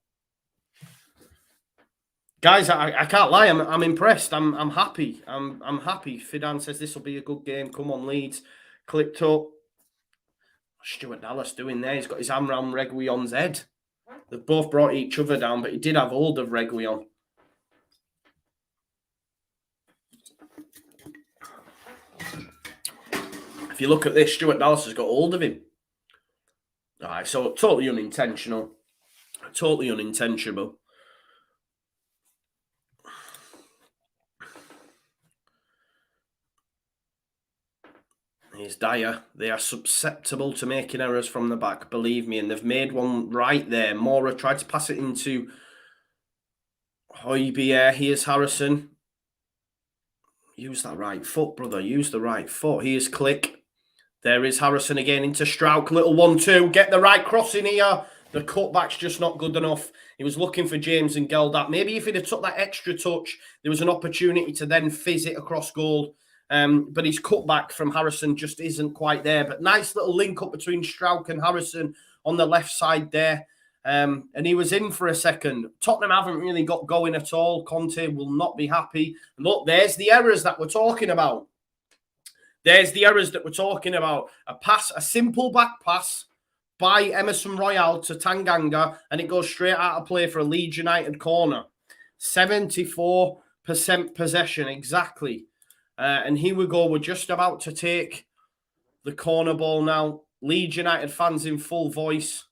Guys, I can't lie. I'm impressed. I'm happy. I'm happy. Fidan says this will be a good game. Come on, Leeds. Clicked up. Stuart Dallas doing there. He's got his arm round Reguilon's head. They've both brought each other down, but he did have hold of Reguilon. If you look at this, Stuart Dallas has got hold of him. All right, so totally unintentional. Totally unintentional. Here's Dyer. They are susceptible to making errors from the back, believe me, and they've made one right there. Mora tried to pass it into Højbjerg. Here's Harrison. Use that right foot, brother. Use the right foot. Here's Click. There is Harrison again into Strauch. Little 1-2. Get the right cross in here. The cutback's just not good enough. He was looking for James and Geldat. Maybe if he'd have took that extra touch, there was an opportunity to then fizz it across goal. But his cutback from Harrison just isn't quite there. But nice little link up between Strauch and Harrison on the left side there. And he was in for a second. Tottenham haven't really got going at all. Conte will not be happy. And look, there's the errors that we're talking about. There's the errors that we're talking about. A pass, a simple back pass by Emerson Royal to Tanganga, and it goes straight out of play for a Leeds United corner. 74% possession, exactly. And here we go. We're just about to take the corner ball now. Leeds United fans in full voice.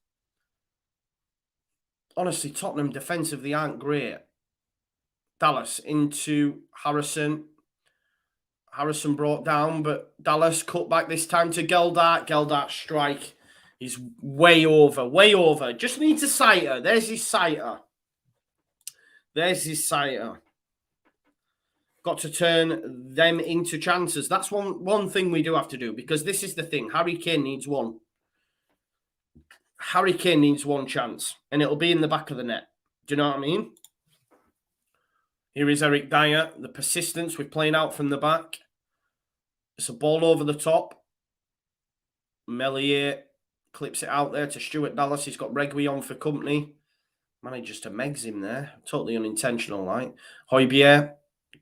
Honestly, Tottenham defensively aren't great. Dallas into Harrison. Harrison brought down, but Dallas cut back this time to Geldat. Geldat strike. He's way over, way over. Just needs a sighter. There's his sighter. There's his sighter. Got to turn them into chances. That's one thing we do have to do, because this is the thing. Harry Kane needs one. Harry Kane needs one chance, and it'll be in the back of the net. Do you know what I mean? Here is Eric Dyer. The persistence with playing out from the back. It's a ball over the top. Meslier clips it out there to Stuart Dallas. He's got Reguilon for company. Manages to megs him there. Totally unintentional, like. Højbjerg.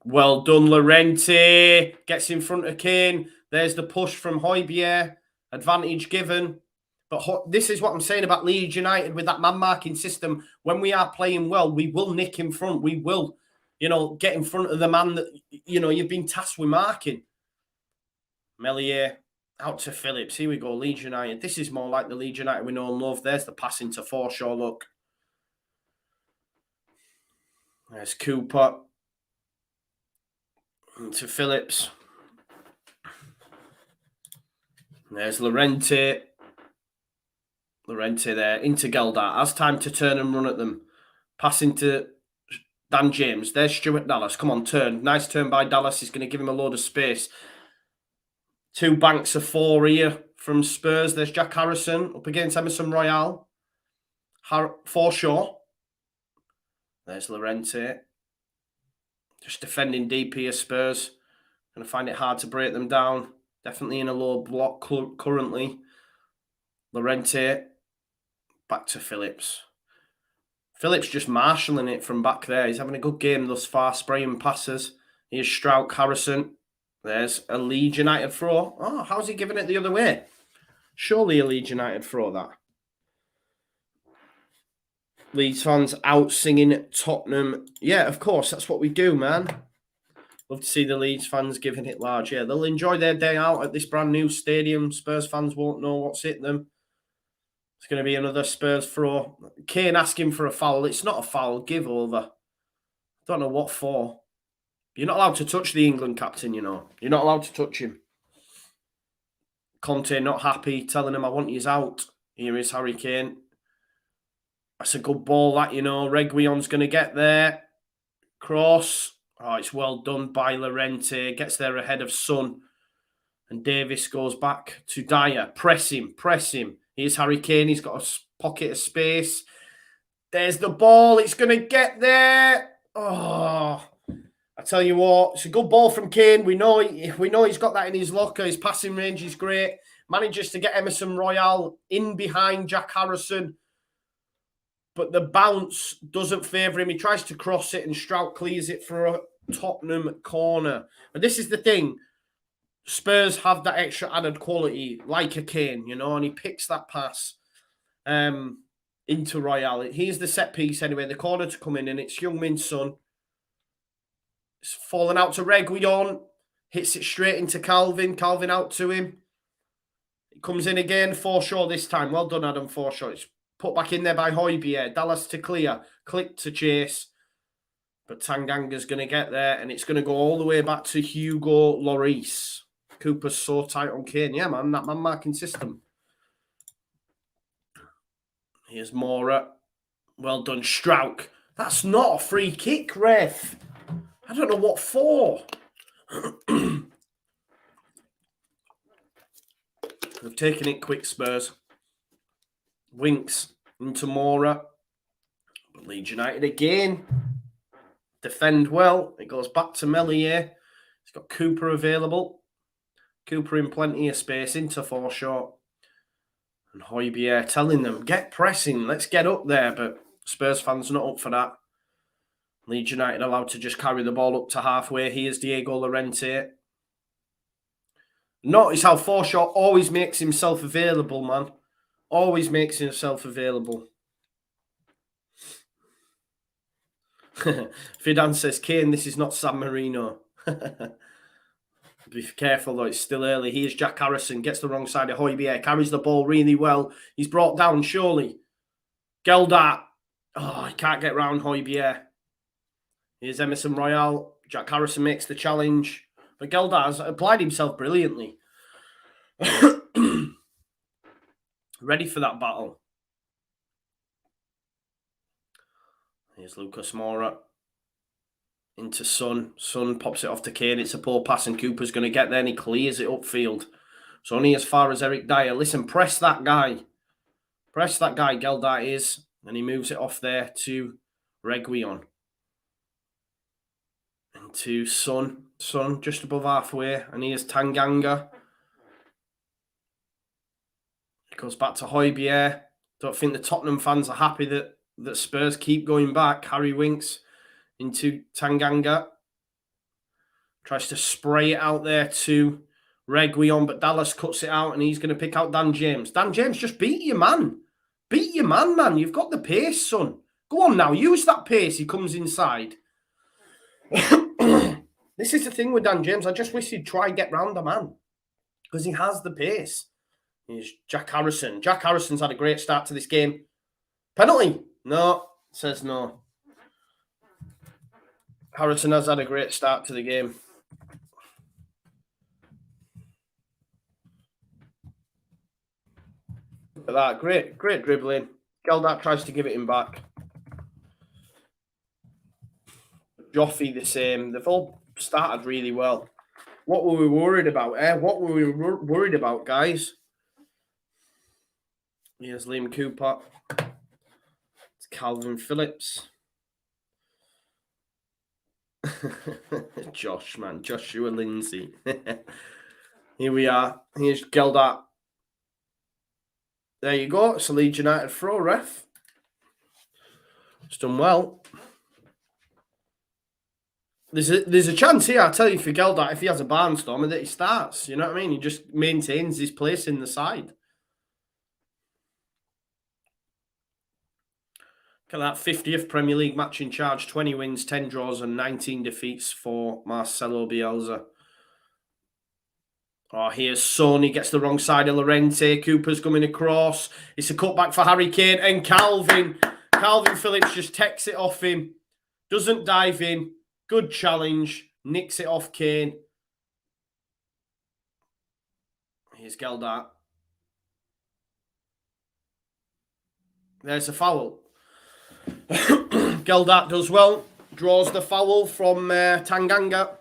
Well done, Llorente. Gets in front of Kane. There's the push from Højbjerg. Advantage given. But this is what I'm saying about Leeds United with that man-marking system. When we are playing well, we will nick in front. We will, get in front of the man that, you've been tasked with marking. Meslier out to Phillips. Here we go, Leeds United. This is more like the Leeds United we know and love. There's the passing to Forshaw, look. There's Cooper. To Phillips. There's Llorente. Llorente there. Into Geldat. Has time to turn and run at them. Passing to Dan James. There's Stuart Dallas. Come on, turn. Nice turn by Dallas. He's going to give him a load of space. 2 banks of 4 here from Spurs. There's Jack Harrison up against Emerson Royal. Forshaw. There's Llorente. Just defending deep here, Spurs. Going to find it hard to break them down. Definitely in a low block currently. Llorente. Back to Phillips. Phillips just marshalling it from back there. He's having a good game thus far, spraying passes. Here's Strauch, Harrison. There's a Leeds United throw. Oh, how's he giving it the other way? Surely a Leeds United throw, that. Leeds fans out singing Tottenham. Yeah, of course, that's what we do, man. Love to see the Leeds fans giving it large. Yeah, they'll enjoy their day out at this brand new stadium. Spurs fans won't know what's hit them. It's going to be another Spurs throw. Kane asking for a foul. It's not a foul. Give over. Don't know what for. You're not allowed to touch the England captain, You're not allowed to touch him. Conte not happy, telling him, I want you out. Here is Harry Kane. That's a good ball, that, Reguilon's going to get there. Cross. Oh, it's well done by Llorente. Gets there ahead of Son. And Davis goes back to Dyer. Press him. Here's Harry Kane. He's got a pocket of space. There's the ball. It's going to get there. Oh, I tell you what, it's a good ball from Kane. We know he's got that in his locker. His passing range is great. Manages to get Emerson Royal in behind Jack Harrison. But the bounce doesn't favour him. He tries to cross it and Strauch clears it for a Tottenham corner. And this is the thing. Spurs have that extra added quality, like a Kane, and he picks that pass into Royal. Here's the set piece anyway, the corner to come in, and it's Heung-min Son. It's fallen out to Reguilon. Hits it straight into Calvin. Calvin out to him. It comes in again, Forshaw this time. Well done, Adam Forshaw. It's put back in there by Højbjerg. Dallas to clear. Click to chase. But Tanganga's going to get there, and it's going to go all the way back to Hugo Lloris. Cooper's so tight on Kane. Yeah, man, that man-marking system. Here's Mora. Well done, Strauch. That's not a free kick, ref. I don't know what for. They've taken it quick, Spurs. Winks into Mora. But Leeds United again. Defend well. It goes back to Meslier. He's got Cooper available. Cooper in plenty of space into Forshaw. And Højbjerg telling them, get pressing. Let's get up there. But Spurs fans not up for that. Leeds United allowed to just carry the ball up to halfway. Here's Diego Llorente. Notice how Forshaw always makes himself available, man. Always makes himself available. Fidan says, Kane, this is not San Marino. Be careful, though. It's still early. Here's Jack Harrison. Gets the wrong side of Højbjerg. Carries the ball really well. He's brought down, surely. Geldart. Oh, he can't get round Højbjerg. Here's Emerson Royale. Jack Harrison makes the challenge. But Geldart has applied himself brilliantly. Ready for that battle. Here's Lucas Moura. Into Son. Son pops it off to Kane. It's a poor pass and Cooper's going to get there and he clears it upfield. It's only as far as Eric Dyer. Listen, press that guy. Press that guy, Geldart is. And he moves it off there to Reguilon. Into Son. Son just above halfway. And here's Tanganga. It goes back to Højbjerg. Don't think the Tottenham fans are happy that Spurs keep going back. Harry Winks into Tanganga. Tries to spray it out there to Reguilon, but Dallas cuts it out and he's going to pick out Dan James. Dan James, just beat your man. Beat your man, man. You've got the pace, son. Go on now. Use that pace. He comes inside. This is the thing with Dan James. I just wish he'd try and get round the man because he has the pace. Here's Jack Harrison. Jack Harrison's had a great start to this game. Penalty? No. Says no. Harrison has had a great start to the game. Look at that. Great dribbling. Geldart tries to give it him back. Joffy the same. They've all started really well. What were we worried about, eh? What were we worried about, guys? Here's Liam Cooper. It's Calvin Phillips. Josh, man. Joshua Lindsay. Here we are. Here's Geldart. There you go. It's a Leeds United throw, ref. It's done well. There's a chance here, I tell you, for Geldart, if he has a barnstormer, that he starts. You know what I mean? He just maintains his place in the side. Look at that 50th Premier League match in charge. 20 wins, 10 draws and 19 defeats for Marcelo Bielsa. Oh, here's Son. He gets the wrong side of Llorente. Cooper's coming across. It's a cutback for Harry Kane. And Calvin Phillips just takes it off him. Doesn't dive in. Good challenge. Nicks it off Kane. Here's Geldart. There's a foul. Geldart does well. Draws the foul from Tanganga.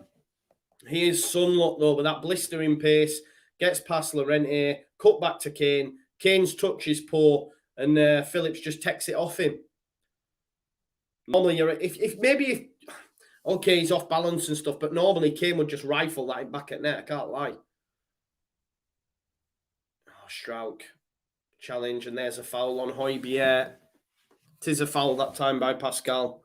Here's Son, look, though, with that blistering pace. Gets past Llorente. Cut back to Kane. Kane's touch is poor. And Phillips just takes it off him. Normally, okay, he's off balance and stuff, but normally Kane would just rifle that back at net. I can't lie. Oh, Strauch. Challenge, and there's a foul on Højbjerg. It is a foul that time by Pascal.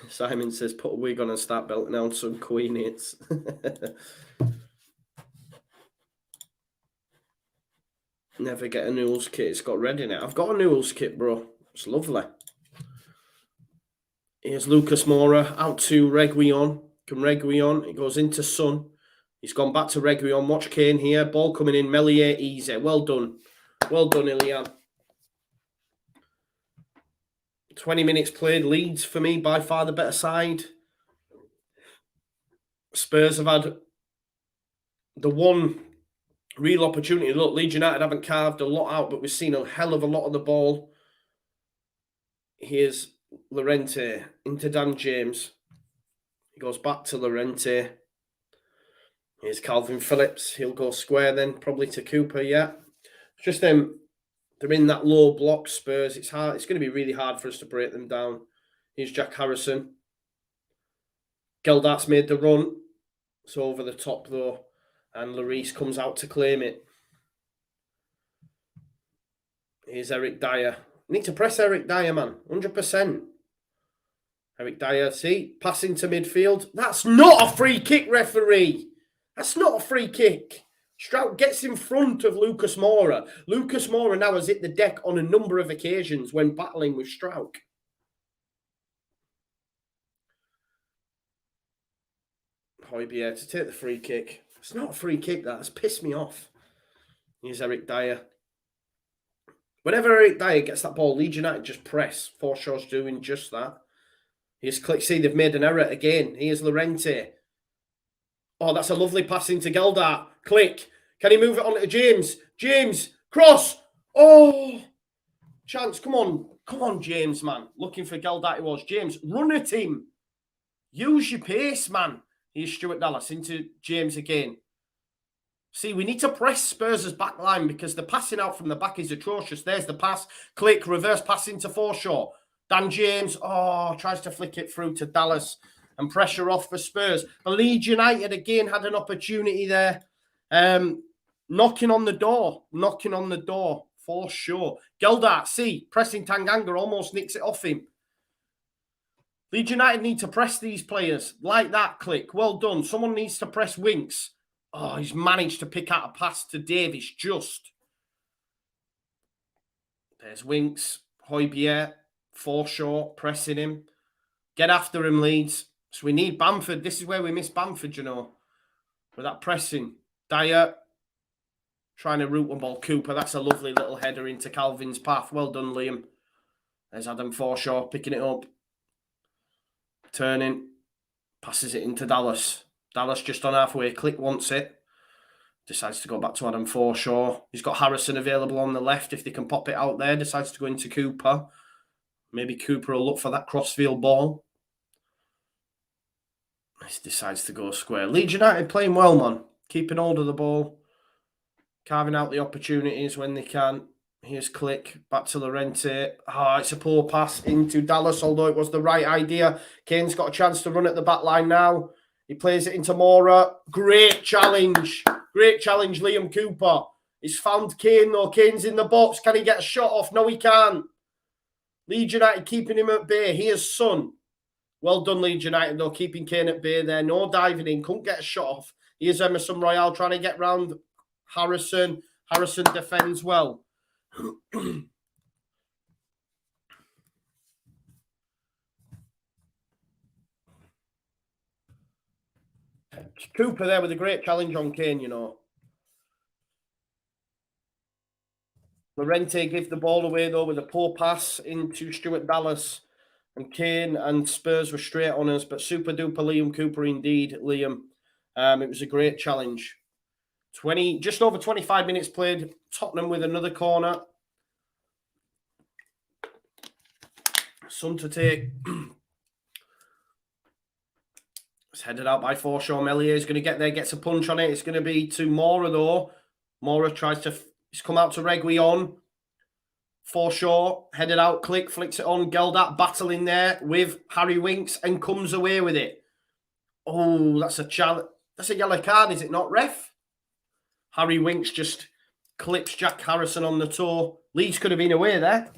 Simon says, put a wig on and start belting out some Queen hits. Never get a Newell's kit. It's got red in it. I've got a Newell's kit, bro. It's lovely. Here's Lucas Moura out to Reguilon. Can Reguilon. It goes into Son. He's gone back to Reguilon. Watch Kane here. Ball coming in. Meslier, easy. Well done. Well done, Ilian. 20 minutes played. Leeds, for me, by far the better side. Spurs have had the one real opportunity. Look, Leeds United haven't carved a lot out, but we've seen a hell of a lot of the ball. Here's Llorente into Dan James. He goes back to Llorente. Here's Calvin Phillips. He'll go square then, probably to Cooper, yeah. It's just them. They're in that low block, Spurs. It's hard. It's going to be really hard for us to break them down. Here's Jack Harrison. Geldart's made the run. It's over the top, though. And Lloris comes out to claim it. Here's Eric Dyer. Need to press Eric Dyer, man. 100%. Eric Dyer, see? Passing to midfield. That's not a free kick, referee. That's not a free kick. Strout gets in front of Lucas Moura. Lucas Moura now has hit the deck on a number of occasions when battling with Strout. Højbjerg to take the free kick. It's not a free kick, that. It's pissed me off. Here's Eric Dyer. Whenever Eric Dyer gets that ball, Leeds United just press. Forshaw's doing just that. Here's Click. See, they've made an error again. Here's Llorente. Oh, that's a lovely pass into Geldart. Click. Can he move it on to James? James. Cross. Oh. Chance. Come on. Come on, James, man. Looking for Geldart it was. James, run at him. Use your pace, man. Here's Stuart Dallas into James again. See, we need to press Spurs' back line because the passing out from the back is atrocious. There's the pass. Click. Reverse pass into Forshaw. Dan James. Oh, tries to flick it through to Dallas. And pressure off for Spurs. But Leeds United again had an opportunity there. Knocking on the door. Knocking on the door. For sure. Geldart, see, pressing Tanganga almost nicks it off him. Leeds United need to press these players. Like that, Click. Well done. Someone needs to press Winks. Oh, he's managed to pick out a pass to Davies just. There's Winks. Højbjerg. Forshaw pressing him. Get after him, Leeds. So we need Bamford. This is where we miss Bamford, you know. With that pressing. Dyer. Trying to root one ball. Cooper. That's a lovely little header into Calvin's path. Well done, Liam. There's Adam Forshaw picking it up. Turning. Passes it into Dallas. Dallas just on halfway. Click wants it. Decides to go back to Adam Forshaw. He's got Harrison available on the left. If they can pop it out there. Decides to go into Cooper. Maybe Cooper will look for that crossfield ball. He decides to go square. Leeds United playing well, man. Keeping hold of the ball. Carving out the opportunities when they can. Here's Click. Back to Llorente. Ah, it's a poor pass into Dallas, although it was the right idea. Kane's got a chance to run at the back line now. He plays it into Moura. Great challenge. Great challenge, Liam Cooper. He's found Kane, though. Kane's in the box. Can he get a shot off? No, he can't. Leeds United keeping him at bay. Here's Son. Well done, Leeds United, though, keeping Kane at bay there. No diving in. Couldn't get a shot off. Here's Emerson Royale trying to get round Harrison. Harrison defends well. Cooper there with a great challenge on Kane, you know. Llorente gave the ball away, though, with a poor pass into Stuart Dallas. And Kane and Spurs were straight on us, but super duper Liam Cooper indeed, Liam. It was a great challenge. Just over 25 minutes played. Tottenham with another corner. Son to take. It's headed out by Forshaw. Meslier is going to get there, gets a punch on it. It's going to be to Moura, though. Moura tries to... He's come out to Reguilon. Forshaw, headed out, Click, flicks it on. Geldart battling there with Harry Winks and comes away with it. Oh, that's a challenge. That's a yellow card, is it not, ref? Harry Winks just clips Jack Harrison on the toe. Leeds could have been away there.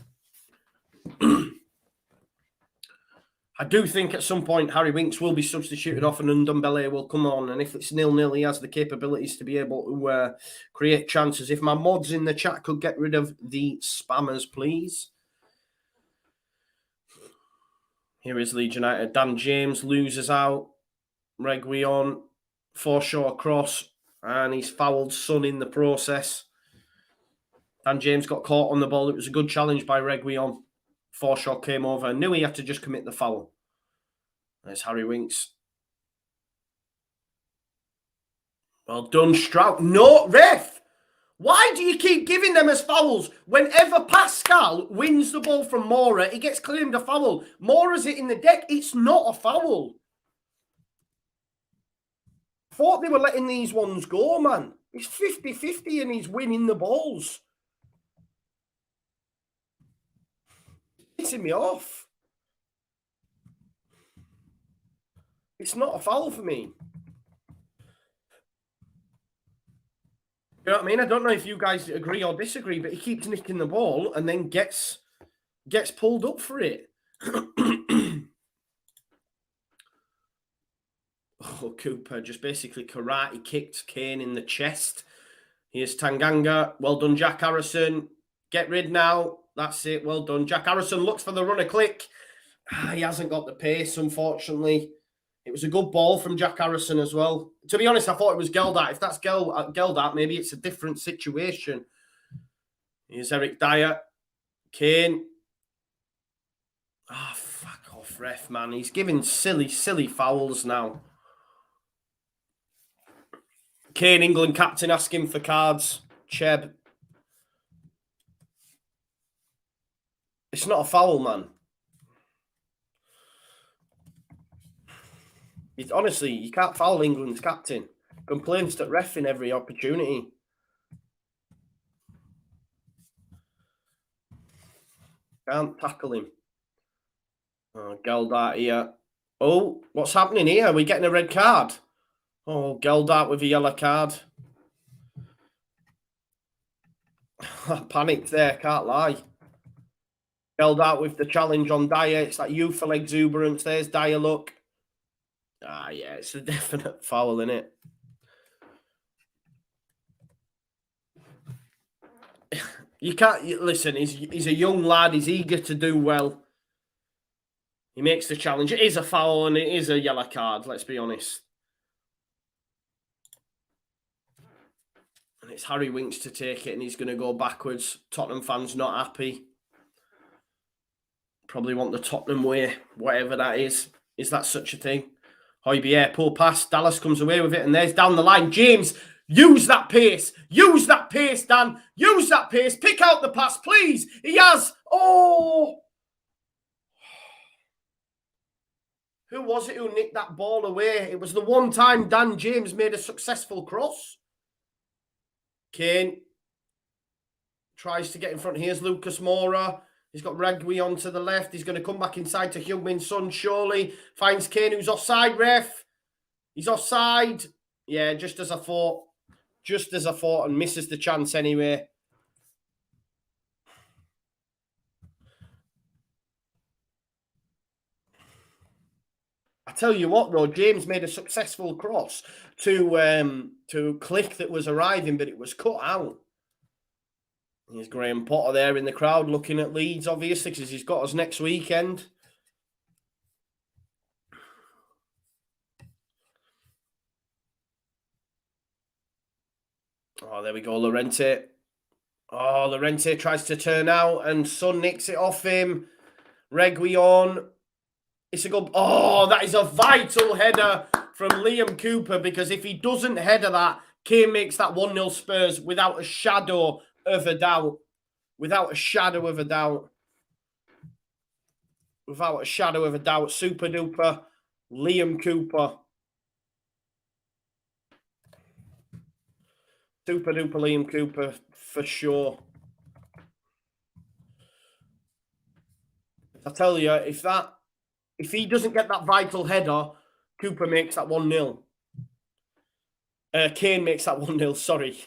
I do think at some point Harry Winks will be substituted off and Ndombele will come on. And if it's 0-0, he has the capabilities to be able to create chances. If my mods in the chat could get rid of the spammers, please. Here is Leeds United. Dan James loses out. Reguilon, Forshaw across, and he's fouled Son in the process. Dan James got caught on the ball. It was a good challenge by Reguilon. Forshaw came over and knew he had to just commit the foul. There's Harry Winks. Well done, Stroud. No, ref! Why do you keep giving them as fouls? Whenever Pascal wins the ball from Mora, he gets claimed a foul. Mora's it in the deck. It's not a foul. I thought they were letting these ones go, man. It's 50-50 and he's winning the balls. Pissing me off. It's not a foul for me. You know what I mean? I don't know if you guys agree or disagree, but he keeps nicking the ball and then gets pulled up for it. Oh, Cooper just basically karate kicked Kane in the chest. Here's Tanganga. Well done, Jack Harrison. Get rid now. That's it. Well done. Jack Harrison looks for the runner click. He hasn't got the pace, unfortunately. It was a good ball from Jack Harrison as well. To be honest, I thought it was Geldat. If that's Geldat, maybe it's a different situation. Here's Eric Dyer. Kane. Ah, fuck off, ref, man. He's giving silly fouls now. Kane, England captain, asking for cards. Cheb. It's not a foul, man. Honestly, you can't foul England's captain. Complains to ref in every opportunity. Can't tackle him. Oh, Geldat here. Oh, what's happening here? Are we getting a red card? Oh, Geldat with a yellow card. I panicked there, can't lie. Geldat with the challenge on Dyer. It's that youthful exuberance. There's Dyer, look. Ah, yeah, it's a definite foul, isn't it? You can't listen. He's a young lad. He's eager to do well. He makes the challenge. It is a foul and it is a yellow card. Let's be honest. And it's Harry Winks to take it, and he's going to go backwards. Tottenham fans not happy. Probably want the Tottenham way, whatever that is. Is that such a thing? Højbjerg, poor pass. Dallas comes away with it, and there's down the line. James, use that pace. Use that pace, Dan. Use that pace. Pick out the pass, please. He has. Oh. Who was it who nicked that ball away? It was the one time Dan James made a successful cross. Kane tries to get in front. Here's Lucas Moura. He's got Reguilon to the left. He's going to come back inside to Heung-min Son, surely. Finds Kane, who's offside, ref. He's offside. Yeah, just as I thought. Just as I thought, and misses the chance anyway. I tell you what, though, James made a successful cross to Click that was arriving, but it was cut out. Here's Graham Potter there in the crowd looking at Leeds, obviously, because he's got us next weekend. Oh, there we go, Llorente. Oh, Llorente tries to turn out, and Son nicks it off him. Reguilon. It's a good... Oh, that is a vital header from Liam Cooper, because if he doesn't header that, Kane makes that 1-0 Spurs without a shadow of a doubt. Without a shadow of a doubt. Without a shadow of a doubt. Super duper Liam Cooper. Super duper Liam Cooper for sure. I tell you, if he doesn't get that vital header, Cooper makes that 1-0. Kane makes that 1-0, sorry.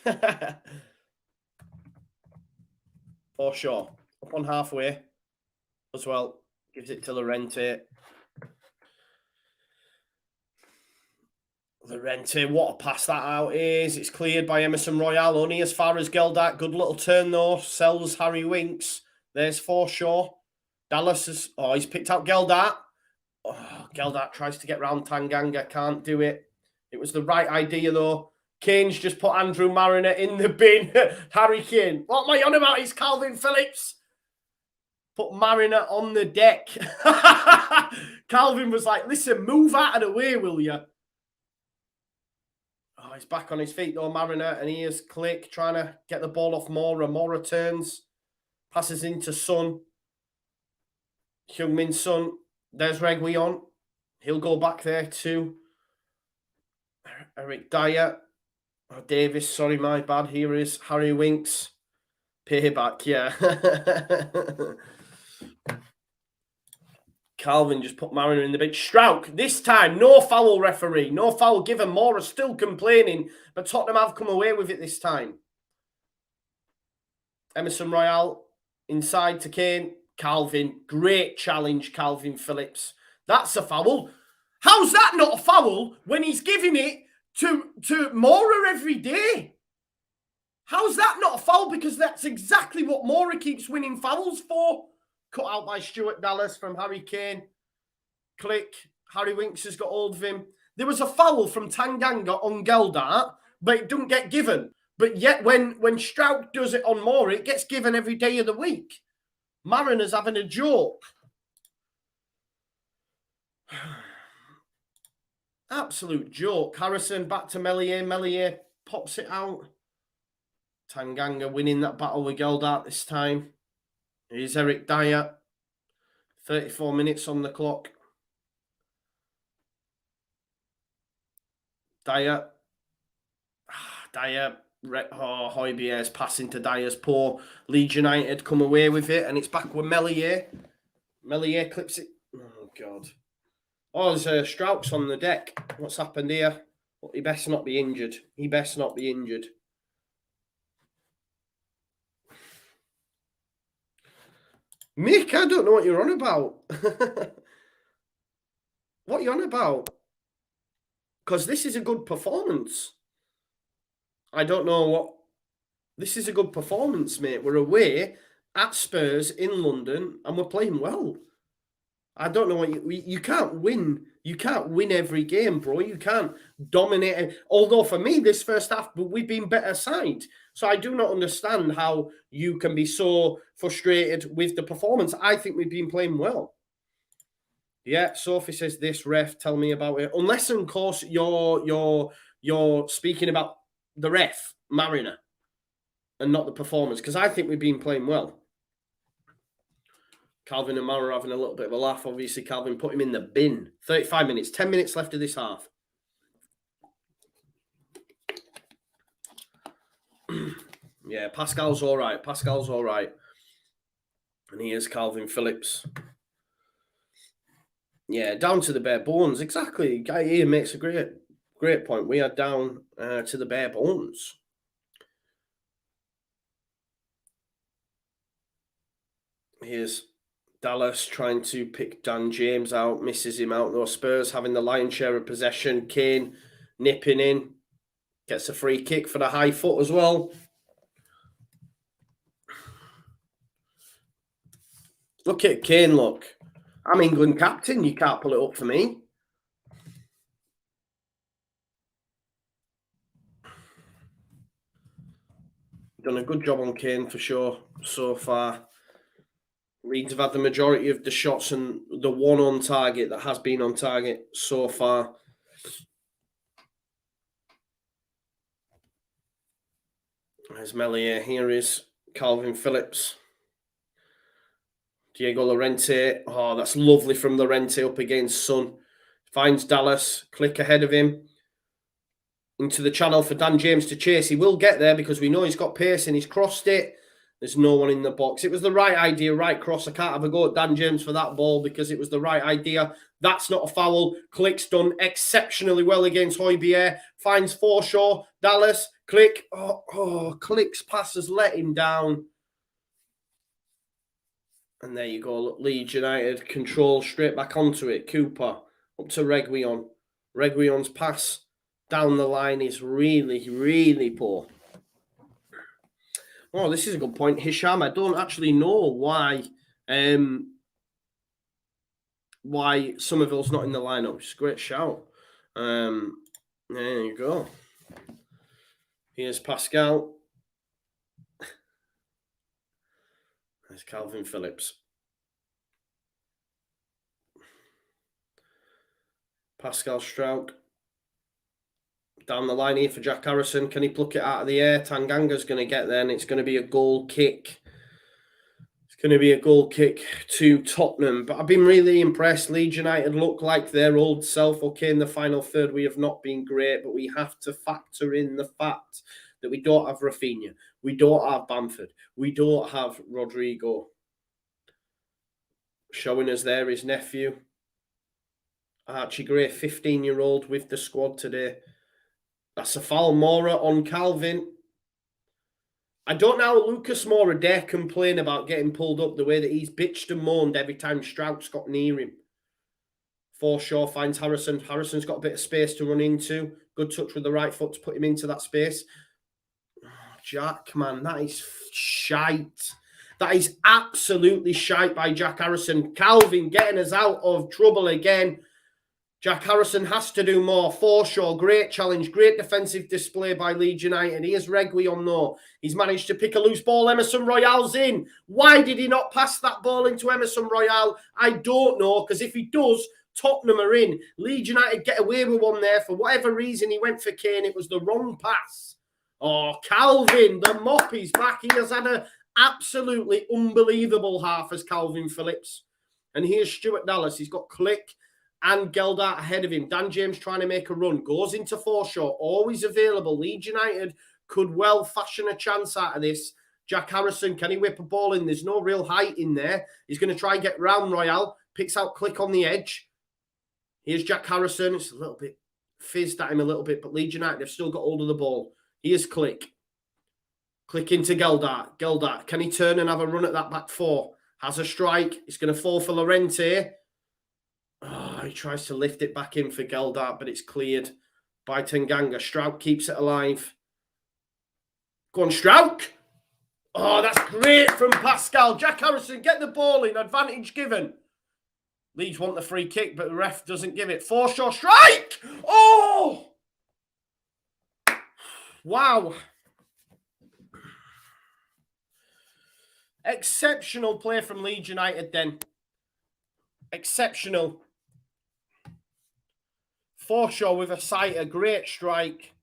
For sure. Up on halfway as well. Gives it to Llorente. Llorente, what a pass that out is. It's cleared by Emerson Royale, only as far as Geldat. Good little turn though. Sells Harry Winks. There's Forshaw. Dallas is... Oh, he's picked out Geldat. Oh, Oh, Geldart tries to get round Tanganga. Can't do it. It was the right idea, though. Kane's just put Andrew Mariner in the bin. Harry Kane. What am I on about? It's Calvin Phillips. Put Mariner on the deck. Calvin was like, listen, move out of the way, will you? Oh, he's back on his feet, though, Mariner. And here's Click trying to get the ball off Mora. Mora turns. Passes into Son. Heung-min Son. There's Reguilon. He'll go back there too. Eric Dyer. Oh, Davis, sorry, my bad. Here is Harry Winks. Payback, yeah. Calvin just put Mariner in the bench. Strauch, this time, no foul, referee. No foul given. Mora still complaining, but Tottenham have come away with it this time. Emerson Royale inside to Kane. Calvin, great challenge, Calvin Phillips. That's a foul. How's that not a foul when he's giving it to Mora every day? How's that not a foul? Because that's exactly what Mora keeps winning fouls for. Cut out by Stuart Dallas from Harry Kane. Click. Harry Winks has got hold of him. There was a foul from Tanganga on Geldart, but it didn't get given. But yet when Strauch does it on Mora, it gets given every day of the week. Mariner's having a joke. Absolute joke. Harrison back to Melier. Melier pops it out. Tanganga winning that battle with Geldart this time. Here's Eric Dyer. 34 minutes on the clock. Dyer. Dyer. Oh, Højbjerg's passing to Dyer's poor. Leeds United come away with it, and it's back with Melier. Melier clips it. Oh, God. Oh, there's Strauch's on the deck. What's happened here? Well, he best not be injured. He best not be injured. Mick, I don't know what you're on about. What are you on about? Because this is a good performance. I don't know what... This is a good performance, mate. We're away at Spurs in London and we're playing well. I don't know what you can't win. You can't win every game, bro. You can't dominate. Although for me, this first half, we've been better side. So I do not understand how you can be so frustrated with the performance. I think we've been playing well. Yeah, Sophie says this, ref, tell me about it. Unless, of course, you're speaking about the ref, Mariner, and not the performance, because I think we've been playing well. Calvin and Mara having a little bit of a laugh. Obviously, Calvin put him in the bin. 35 minutes, 10 minutes left of this half. Yeah, Pascal's all right. Pascal's all right. And here's Calvin Phillips. Yeah, down to the bare bones. Exactly. Guy here makes a great point. We are down to the bare bones. Here's Dallas trying to pick Dan James out, misses him out. Though Spurs having the lion's share of possession. Kane nipping in, gets a free kick for the high foot as well. Look at Kane, look. I'm England captain. You can't pull it up for me. Done a good job on Kane for sure so far. Leeds have had the majority of the shots and the one on target that has been on target so far. There's Melier. Here is Calvin Phillips. Diego Llorente. Oh, that's lovely from Llorente up against Son. Finds Dallas. Click ahead of him. Into the channel for Dan James to chase. He will get there because we know he's got pace and he's crossed it. There's no one in the box. It was the right idea, right cross. I can't have a go at Dan James for that ball because it was the right idea. That's not a foul. Click's done exceptionally well against Højbjerg. Finds Forshaw. Dallas. Click. Oh, Click's pass has let him down. And there you go. Look, Leeds United control straight back onto it. Cooper up to Reguilon. Reguilon's pass down the line is really, really poor. Oh, this is a good point. Hisham, I don't actually know why why Somerville's not in the lineup. It's a great shout. There you go. Here's Pascal. There's Calvin Phillips. Pascal Stroud. Down the line here for Jack Harrison. Can he pluck it out of the air? Tanganga's going to get there, and it's going to be a goal kick. It's going to be a goal kick to Tottenham. But I've been really impressed. Leeds United look like their old self. Okay, in the final third, we have not been great, but we have to factor in the fact that we don't have Rafinha. We don't have Bamford. We don't have Rodrigo. Showing us there his nephew, Archie Gray, 15-year-old with the squad today. That's a foul. Moura on Calvin. I don't know how Lucas Moura dare complain about getting pulled up the way that he's bitched and moaned every time Strout's got near him. Forshaw finds Harrison. Harrison's got a bit of space to run into. Good touch with the right foot to put him into that space. Oh, Jack, man, that is shite. That is absolutely shite by Jack Harrison. Calvin getting us out of trouble again. Jack Harrison has to do more. Forshaw, great challenge, great defensive display by Leeds United. Here's Reguilon, though. He's managed to pick a loose ball. Emerson Royale's in. Why did he not pass that ball into Emerson Royale? I don't know, because if he does, Tottenham are in. Leeds United get away with one there. For whatever reason, he went for Kane. It was the wrong pass. Oh, Calvin, the mop is back. He has had an absolutely unbelievable half as Calvin Phillips. And here's Stuart Dallas. He's got Click and Geldart ahead of him. Dan James trying to make a run. Goes into Forshaw. Always available. Leeds United could well fashion a chance out of this. Jack Harrison, can he whip a ball in? There's no real height in there. He's going to try and get round Royale. Picks out Click on the edge. Here's Jack Harrison. It's a little bit fizzed at him a little bit, but Leeds United have still got hold of the ball. Here's Click. Click into Geldart. Geldart, can he turn and have a run at that back four? Has a strike. It's going to fall for Llorente. Oh, he tries to lift it back in for Geldart, but it's cleared by Tanganga. Strout keeps it alive. Go on, Strout. Oh, that's great from Pascal. Jack Harrison, get the ball in. Advantage given. Leeds want the free kick, but the ref doesn't give it. Forshaw, strike! Oh! Wow. Exceptional play from Leeds United then. Exceptional. Forshaw with a sight, a great strike.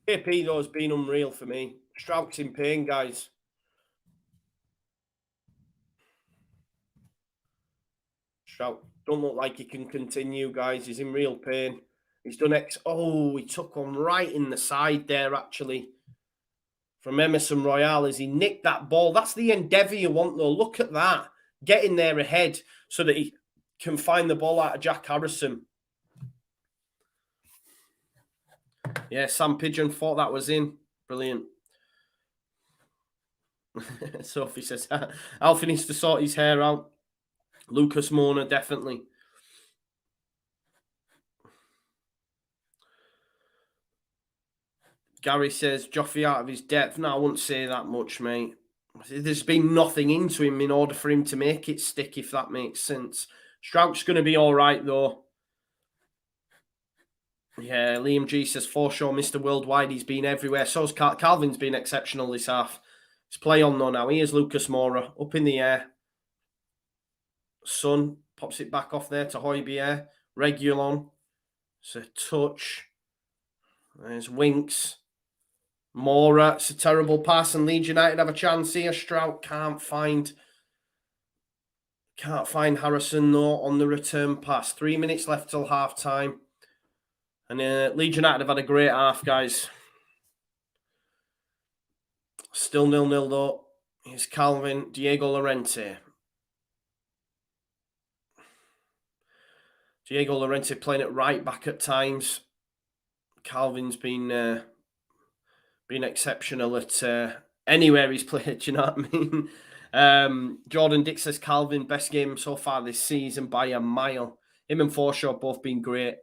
AP, though, has been unreal for me. Strout's in pain, guys. Strout don't look like he can continue, guys. He's in real pain. He's done he took one right in the side there, actually. From Emerson Royale as he nicked that ball. That's the endeavour you want, though. Look at that. Getting there ahead so that he can find the ball out of Jack Harrison. Yeah, Sam Pigeon thought that was in. Brilliant. Sophie says, Alfie needs to sort his hair out. Lucas Moura, definitely. Gary says, Joffrey out of his depth. No, I wouldn't say that much, mate. There's been nothing into him in order for him to make it stick, if that makes sense. Strout's going to be all right, though. Yeah, Liam G says, Forshaw, Mr. Worldwide, he's been everywhere. So's Calvin's been exceptional this half. It's play on, though, now. Here's Lucas Moura, up in the air. Son pops it back off there to Højbjerg. Reguilon. It's a touch. There's Winks. Moura. It's a terrible pass, and Leeds United have a chance here. Strout can't find Harrison, though, on the return pass. 3 minutes left till half-time. And Leeds United have had a great half, guys. Still 0-0, though. Here's Calvin. Diego Llorente. Diego Llorente playing it right back at times. Calvin's been exceptional at anywhere he's played, do you know what I mean? Jordan Dick says Calvin, best game so far this season by a mile. Him and Forshaw both been great.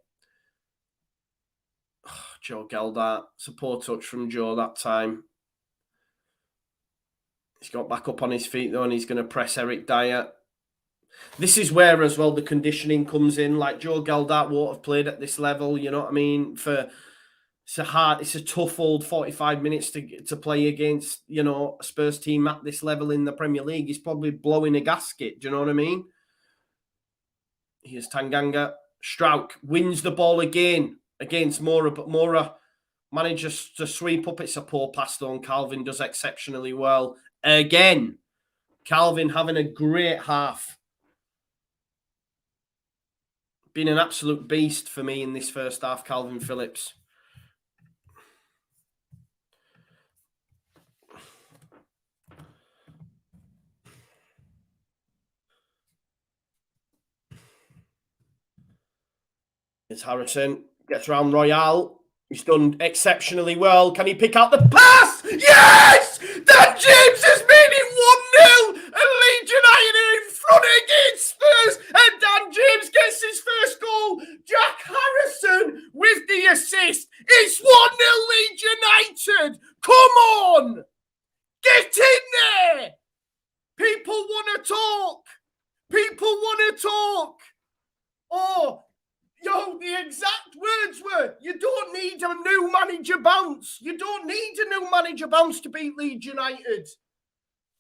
Joe Geldart. It's a poor touch from Joe that time. He's got back up on his feet, though, and he's going to press Eric Dyer. This is where, as well, the conditioning comes in. Like, Joe Geldart won't have played at this level, you know what I mean? It's a tough old 45 minutes to play against, you know, a Spurs team at this level in the Premier League. He's probably blowing a gasket, do you know what I mean? Here's Tanganga. Strauch wins the ball again against Mora, but Mora manages to sweep up. It's a poor pass, though, and Calvin does exceptionally well. Again, Calvin having a great half. Been an absolute beast for me in this first half, Calvin Phillips. It's Harrison. Gets around Royale. He's done exceptionally well. Can he pick out the pass? Yes! Dan James has made it 1-0. And Leeds United are in front against Spurs. And Dan James gets his first goal. Jack Harrison with the assist. It's 1-0 Leeds United. Come on! Get in there! People want to talk. People want to talk. Oh, yo, the exact words were, you don't need a new manager bounce. You don't need a new manager bounce to beat Leeds United.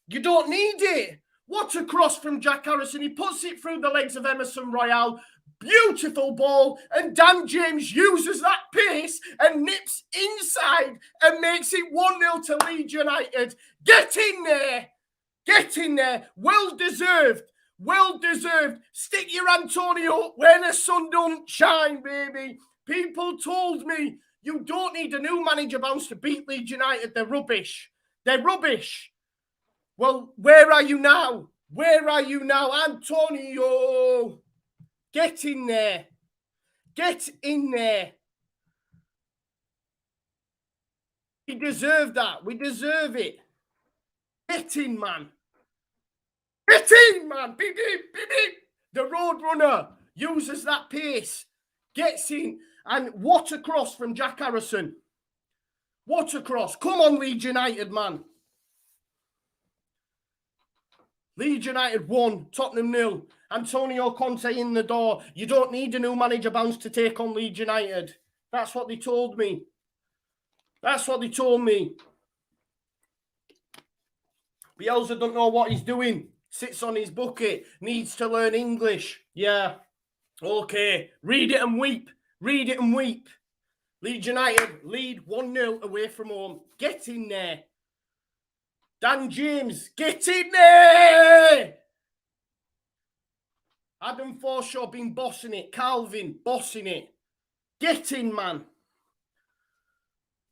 You don't need it. What a cross from Jack Harrison. He puts it through the legs of Emerson Royale. Beautiful ball. And Dan James uses that pace and nips inside and makes it 1-0 to Leeds United. Get in there. Get in there. Well deserved. Well deserved. Stick your Antonio where the sun don't shine, baby. People told me you don't need a new manager bounce to beat Leeds United. They're rubbish. They're rubbish. Well, where are you now? Where are you now, Antonio? Get in there. Get in there. We deserve that. We deserve it. Get in, man. Get in, man. Beep, beep, beep, beep. The Roadrunner uses that pace. Gets in. And what a cross from Jack Harrison. What a cross. Come on, Leeds United, man. Leeds United 1, Tottenham 0. Antonio Conte in the door. You don't need a new manager bounce to take on Leeds United. That's what they told me. That's what they told me. Bielsa don't know what he's doing. Sits on his bucket. Needs to learn English. Yeah. Okay. Read it and weep. Read it and weep. Leeds United lead 1-0 away from home. Get in there. Dan James, get in there! Adam Forshaw been bossing it. Calvin, bossing it. Get in, man.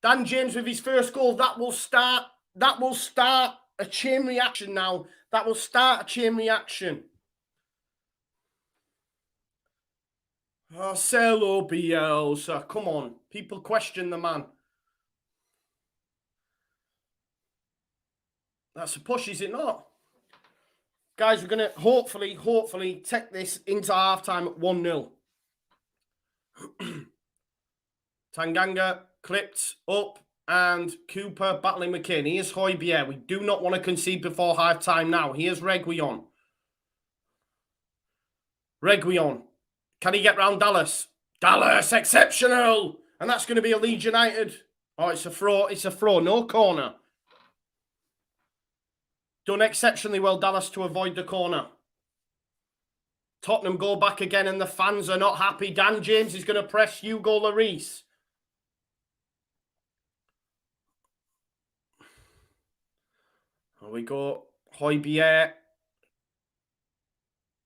Dan James with his first goal. That will start a chain reaction now. That will start a chain reaction. Oh, Marcelo Bielsa. Come on. People question the man. That's a push, is it not? Guys, we're going to hopefully take this into halftime at 1-0. Tanganga clipped up and Cooper battling McCain. Here's Højbjerg. We do not want to concede before halftime now. Here's Reguilon. Reguilon. Can he get round Dallas? Dallas, exceptional. And that's going to be a Leeds United. Oh, it's a throw. It's a throw. No corner. Done exceptionally well, Dallas, to avoid the corner. Tottenham go back again and the fans are not happy. Dan James is going to press Hugo Lloris. Here we go. Højbjerg.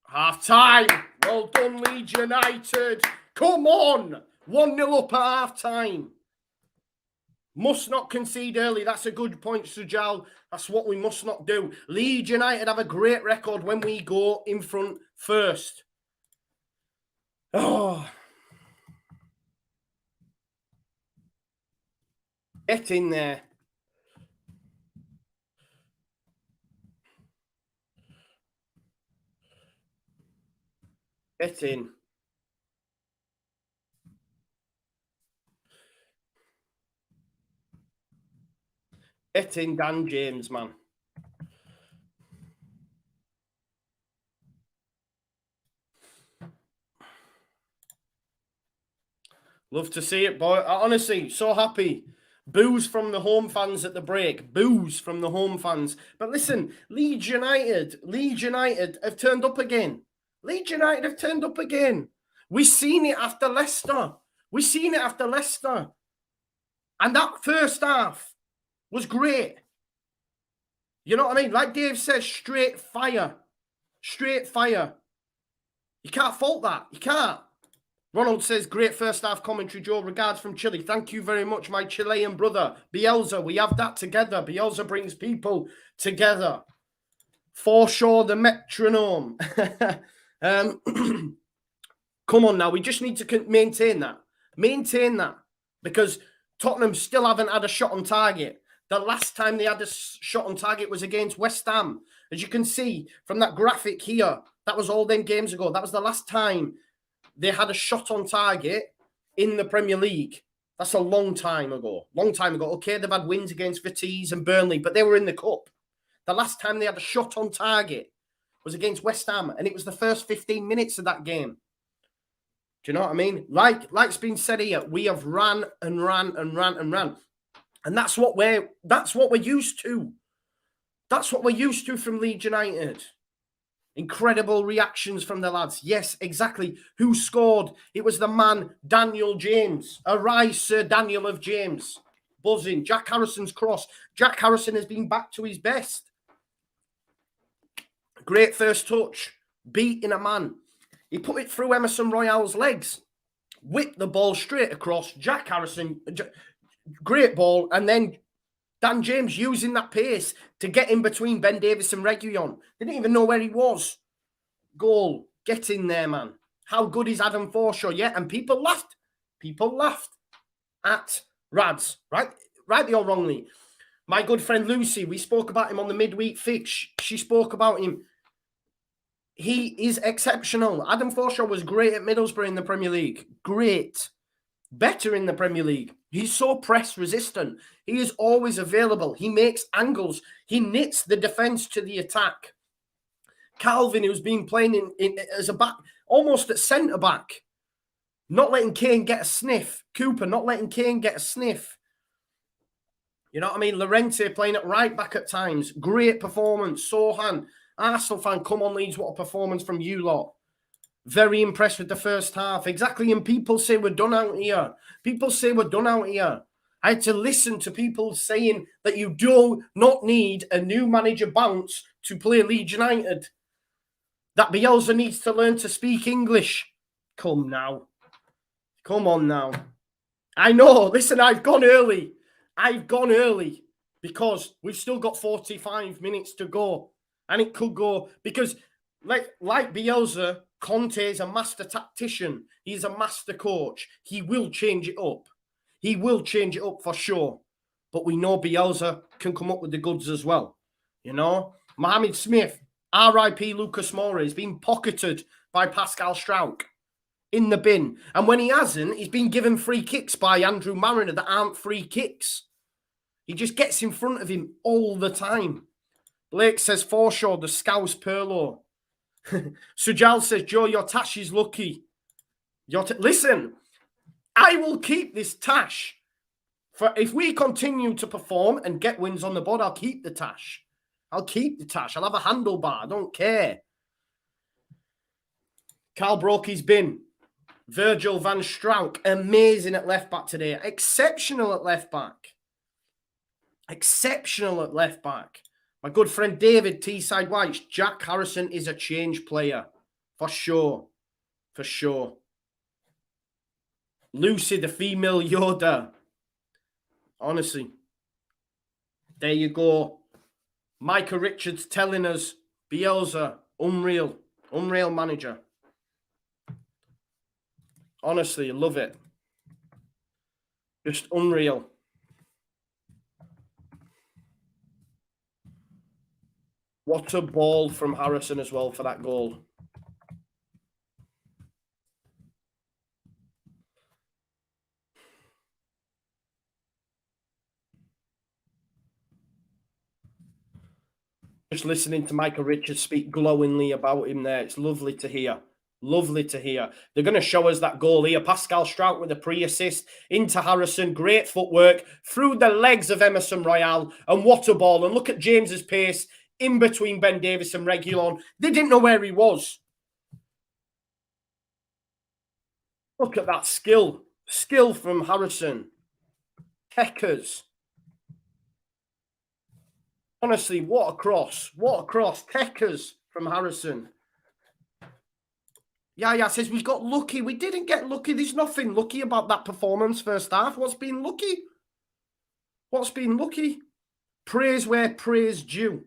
Half time. Well done, Leeds United. Come on. 1-0 up at half time. Must not concede early. That's a good point, Sujal. That's what we must not do. Leeds United have a great record when we go in front first. Oh. Get in there. Get in. Get in Dan James, man. Love to see it, boy. Honestly, so happy. Boos from the home fans at the break. Boos from the home fans. But listen, Leeds United have turned up again. Leeds United have turned up again. We've seen it after Leicester. And that first half was great. You know what I mean? Like Dave says, straight fire. Straight fire. You can't fault that. You can't. Ronald says, great first half commentary, Joe. Regards from Chile. Thank you very much, my Chilean brother. Bielsa, we have that together. Bielsa brings people together. For sure, the metronome. Come on now. We just need to maintain that. Maintain that. Because Tottenham still haven't had a shot on target. The last time they had a shot on target was against West Ham. As you can see from that graphic here, that was all them games ago. That was the last time they had a shot on target in the Premier League. That's a long time ago. Long time ago. Okay, they've had wins against Vitesse and Burnley, but they were in the Cup. The last time they had a shot on target was against West Ham, and it was the first 15 minutes of that game. Do you know what I mean? Like's been said here, we have ran and ran and ran and ran. And that's what we're used to. That's what we're used to from Leeds United. Incredible reactions from the lads. Yes, exactly. Who scored? It was the man, Daniel James. Arise, Sir Daniel of James. Buzzing. Jack Harrison's cross. Jack Harrison has been back to his best. Great first touch. Beating a man. He put it through Emerson Royale's legs. Whipped the ball straight across. Jack Harrison, great ball. And then Dan James using that pace to get in between Ben Davies and Reguilon. They didn't even know where he was. Goal. Get in there, man. How good is Adam Forshaw? Yeah, and people laughed. People laughed at Rads. Rightly or wrongly. My good friend Lucy, we spoke about him on the midweek fix. She spoke about him. He is exceptional. Adam Forshaw was great at Middlesbrough in the Premier League. Great. Better in the Premier League. He's so press resistant. He is always available. He makes angles. He knits the defence to the attack. Calvin, who's been playing in as a back, almost at centre back, not letting Kane get a sniff. Cooper not letting Kane get a sniff. You know what I mean? Llorente playing at right back at times. Great performance. Sohan, Arsenal fan, come on Leeds, what a performance from you lot. Very impressed with the first half. Exactly. And people say we're done out here. People say we're done out here. I had to listen to people saying that you do not need a new manager bounce to play Leeds United. That Bielsa needs to learn to speak English. Come now. Come on now. I know. Listen, I've gone early. Because we've still got 45 minutes to go. And it could go because like Bielsa, Conte is a master tactician. He's a master coach. He will change it up. He will change it up for sure. But we know Bielsa can come up with the goods as well. You know? Mohamed Smith, R.I.P. Lucas Moura, has been pocketed by Pascal Strauch in the bin. And when he hasn't, he's been given free kicks by Andrew Mariner that aren't free kicks. He just gets in front of him all the time. Blake says, Forshaw, the Scouse Perlo. Sujal says, Joe, your Tash is lucky. Listen, I will keep this Tash. For if we continue to perform and get wins on the board, I'll keep the Tash. I'll have a handlebar. I don't care. Carl broke his bin. Virgil van Strauch, amazing at left back today. Exceptional at left back. My good friend David Teesside White, Jack Harrison is a change player. For sure. Lucy, the female Yoda. Honestly. There you go. Micah Richards telling us Bielsa, unreal manager. Honestly, love it. Just unreal. What a ball from Harrison as well for that goal. just listening to Michael Richards speak glowingly about him there. It's lovely to hear. Lovely to hear. They're going to show us that goal here. Pascal Strout with a pre-assist into Harrison. Great footwork through the legs of Emerson Royale. And what a ball. And look at James's pace in between Ben Davies and Reguilon. They didn't know where he was. Look at that skill. Skill from Harrison. Heckers. Honestly, what a cross. What a cross. Heckers from Harrison. Yeah, says we got lucky. We didn't get lucky. There's nothing lucky about that performance first half. What's been lucky? What's been lucky? Praise where praise due.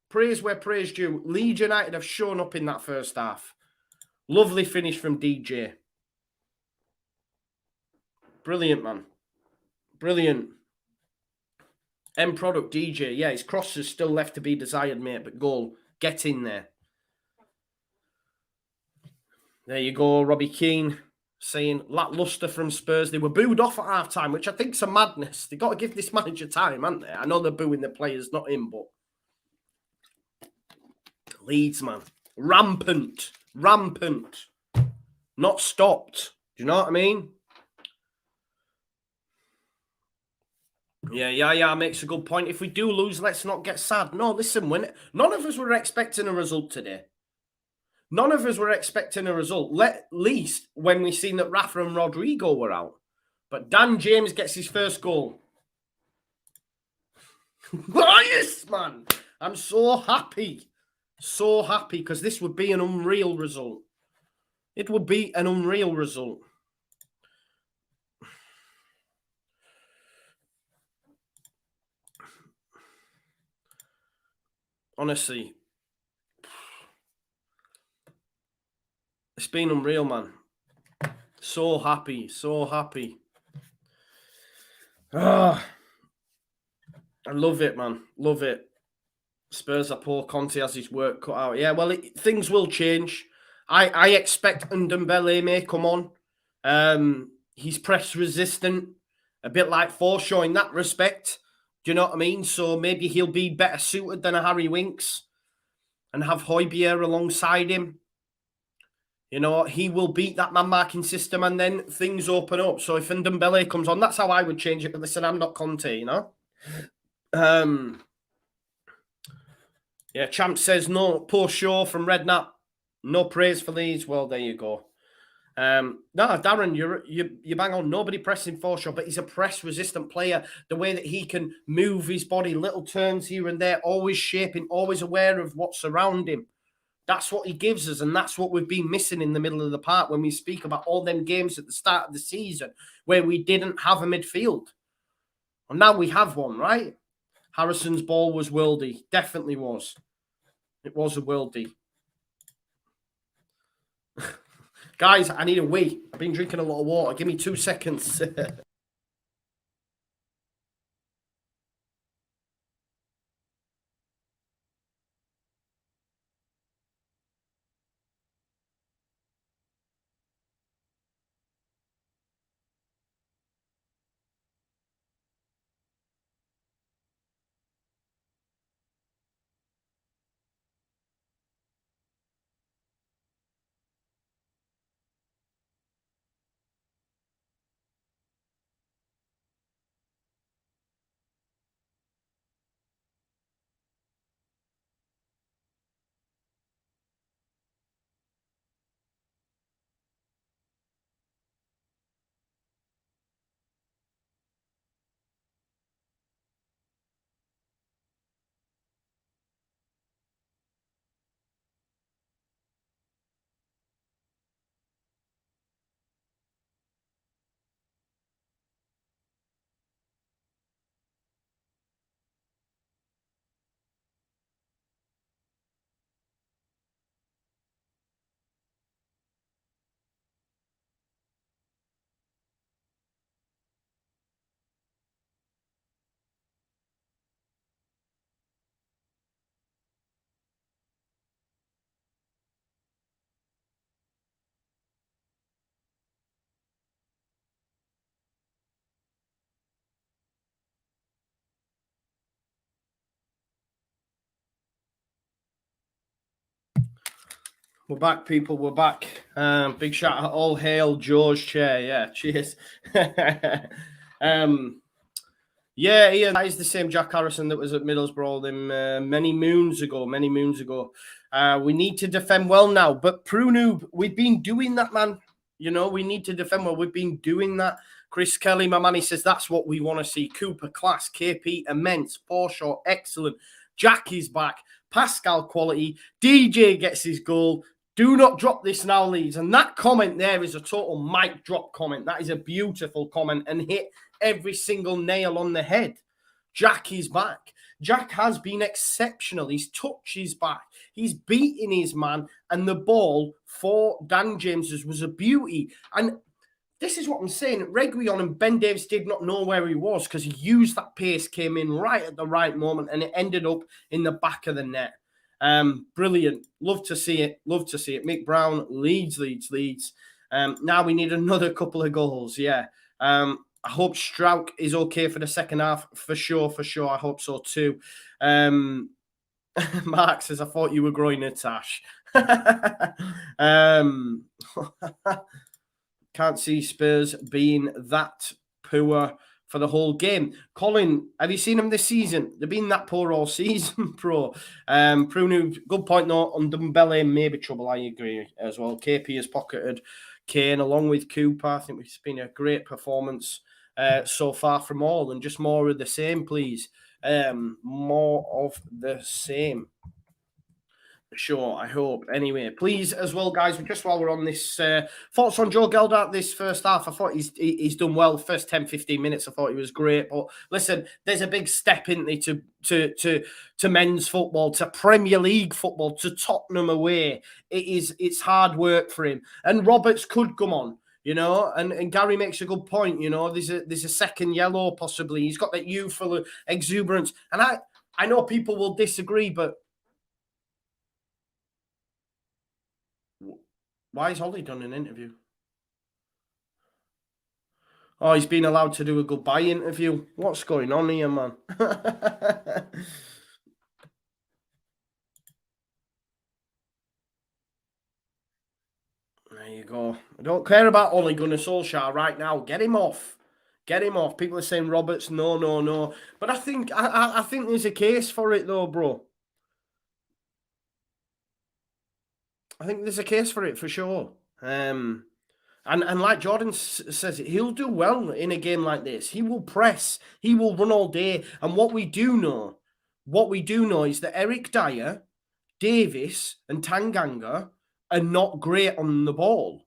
Praise where praise due. Leeds United have shown up in that first half. Lovely finish from DJ. Brilliant, man. Brilliant. End product, DJ. Yeah, his cross is still left to be desired, mate, but goal. Get in there. There you go, Robbie Keane saying lacklustre from Spurs. They were booed off at half-time, which I think's a madness. They've got to give this manager time, haven't they? I know they're booing the players, not him, but Leeds, man. Rampant. Rampant. Not stopped. Do you know what I mean? Yeah, makes a good point. If we do lose, let's not get sad. No, listen, none of us were expecting a result today. None of us were expecting a result, at least when we seen that Rafa and Rodrigo were out. But Dan James gets his first goal. Yes, man. I'm so happy. So happy, because this would be an unreal result. It would be an unreal result. Honestly. It's been unreal, man. So happy, so happy. I love it, man. Love it. Spurs are poor. Conte has his work cut out. Yeah, well, things will change. I expect Ndombele may come on. He's press resistant, a bit like Forshaw in that respect. Do you know what I mean? So maybe he'll be better suited than a Harry Winks and have Højbjerg alongside him. You know, he will beat that man-marking system and then things open up. So if Ndombele comes on, that's how I would change it. But listen, I'm not Conte, you know? Yeah, Champ says no, poor show from Redknapp. No praise for these. Well, there you go. No, Darren, you bang on. Nobody pressing Forshaw, but he's a press-resistant player. The way that he can move his body, little turns here and there, always shaping, always aware of what's around him. That's what he gives us, and that's what we've been missing in the middle of the park when we speak about all them games at the start of the season where we didn't have a midfield. And now we have one, right? Harrison's ball was worldy. Definitely was. It was a worldie. Guys, I need a wee. I've been drinking a lot of water. Give me 2 seconds. We're back, people. We're back. Big shout out, all hail George Chair. Yeah, cheers. Yeah, Ian, that is the same Jack Harrison that was at Middlesbrough many moons ago. We need to defend well now, but Prunoob, we've been doing that, man. You know, we need to defend well. We've been doing that. Chris Kelly, my man, he says that's what we want to see. Cooper, class. KP, immense. Forshaw, excellent. Jack is back. Pascal, quality. DJ gets his goal. Do not drop this now, Leeds. And that comment there is a total mic drop comment. That is a beautiful comment and hit every single nail on the head. Jack is back. Jack has been exceptional. His touch is back. He's beating his man, and the ball for Dan James's was a beauty. And this is what I'm saying. Reguilon and Ben Davies did not know where he was because he used that pace, came in right at the right moment, and it ended up in the back of the net. Brilliant. Love to see it. Love to see it. Mick Brown, Leeds. Now we need another couple of goals. Yeah. I hope Strauch is okay for the second half. For sure. I hope so too. Mark says, I thought you were growing a tash. Can't see Spurs being that poor for the whole game. Colin, have you seen them this season? They've been that poor all season, pro. Prunu, good point though. On Dumbele, maybe trouble. I agree as well. KP has pocketed Kane along with Cooper. I think it's been a great performance so far from all, and just more of the same, please. More of the same. Sure, I hope. Anyway, please, as well, guys, just while we're on this, thoughts on Joe Geldart this first half. I thought he's done well. First 10, 15 minutes, I thought he was great. But listen, there's a big step, isn't there, to men's football, to Premier League football, to Tottenham away. It's hard work for him. And Roberts could come on, you know, and Gary makes a good point, you know. There's a second yellow, possibly. He's got that youthful exuberance. And I know people will disagree, but why has Ollie done an interview? Oh, he's been allowed to do a goodbye interview. What's going on here, man? There you go. I don't care about Ole Gunnar Solskjaer right now. Get him off. Get him off. People are saying Roberts, no. But I think there's a case for it though, bro. I think there's a case for it for sure. And like Jordan says, he'll do well in a game like this. He will press. He will run all day. And what we do know is that Eric Dyer, Davis, and Tanganga are not great on the ball.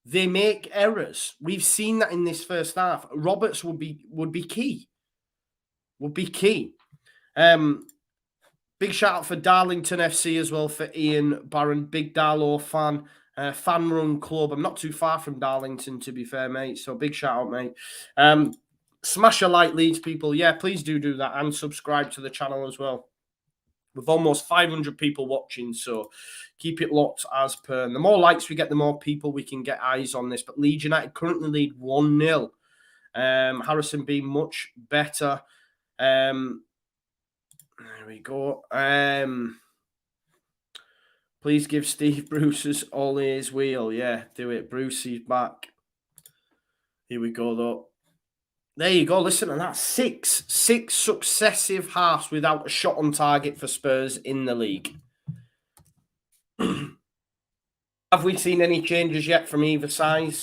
They make errors. We've seen that in this first half. Roberts would be key. Big shout out for Darlington FC as well, for Ian Barron. Big Darlow fan. Fan run club. I'm not too far from Darlington, to be fair, mate. So big shout out, mate. Smash a like, Leeds people. Yeah, please do that, and subscribe to the channel as well. With almost 500 people watching, so keep it locked as per. And the more likes we get, the more people we can get eyes on this. But Leeds United currently lead 1-0. Harrison being much better. There we go. Please give Steve Bruce's all his wheel. Yeah, do it. Bruce, he's back. Here we go, though. There you go. Listen to that. Six successive halves without a shot on target for Spurs in the league. Have we seen any changes yet from either side?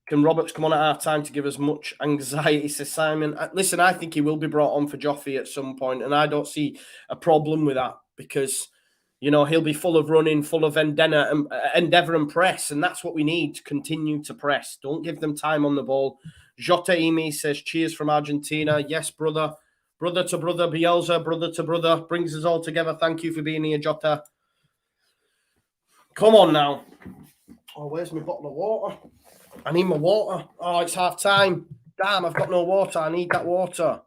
Can Roberts come on at half time to give us much anxiety, says Simon? Listen, I think he will be brought on for Joffrey at some point, and I don't see a problem with that because, you know, he'll be full of running, full of endeavour and press, and that's what we need to continue to press. Don't give them time on the ball. Jota Emi says, cheers from Argentina. Yes, brother. Brother to brother, Bielsa, brother to brother. Brings us all together. Thank you for being here, Jota. Come on now. Oh, where's my bottle of water? I need my water. Oh, it's half time. Damn, I've got no water. I need that water.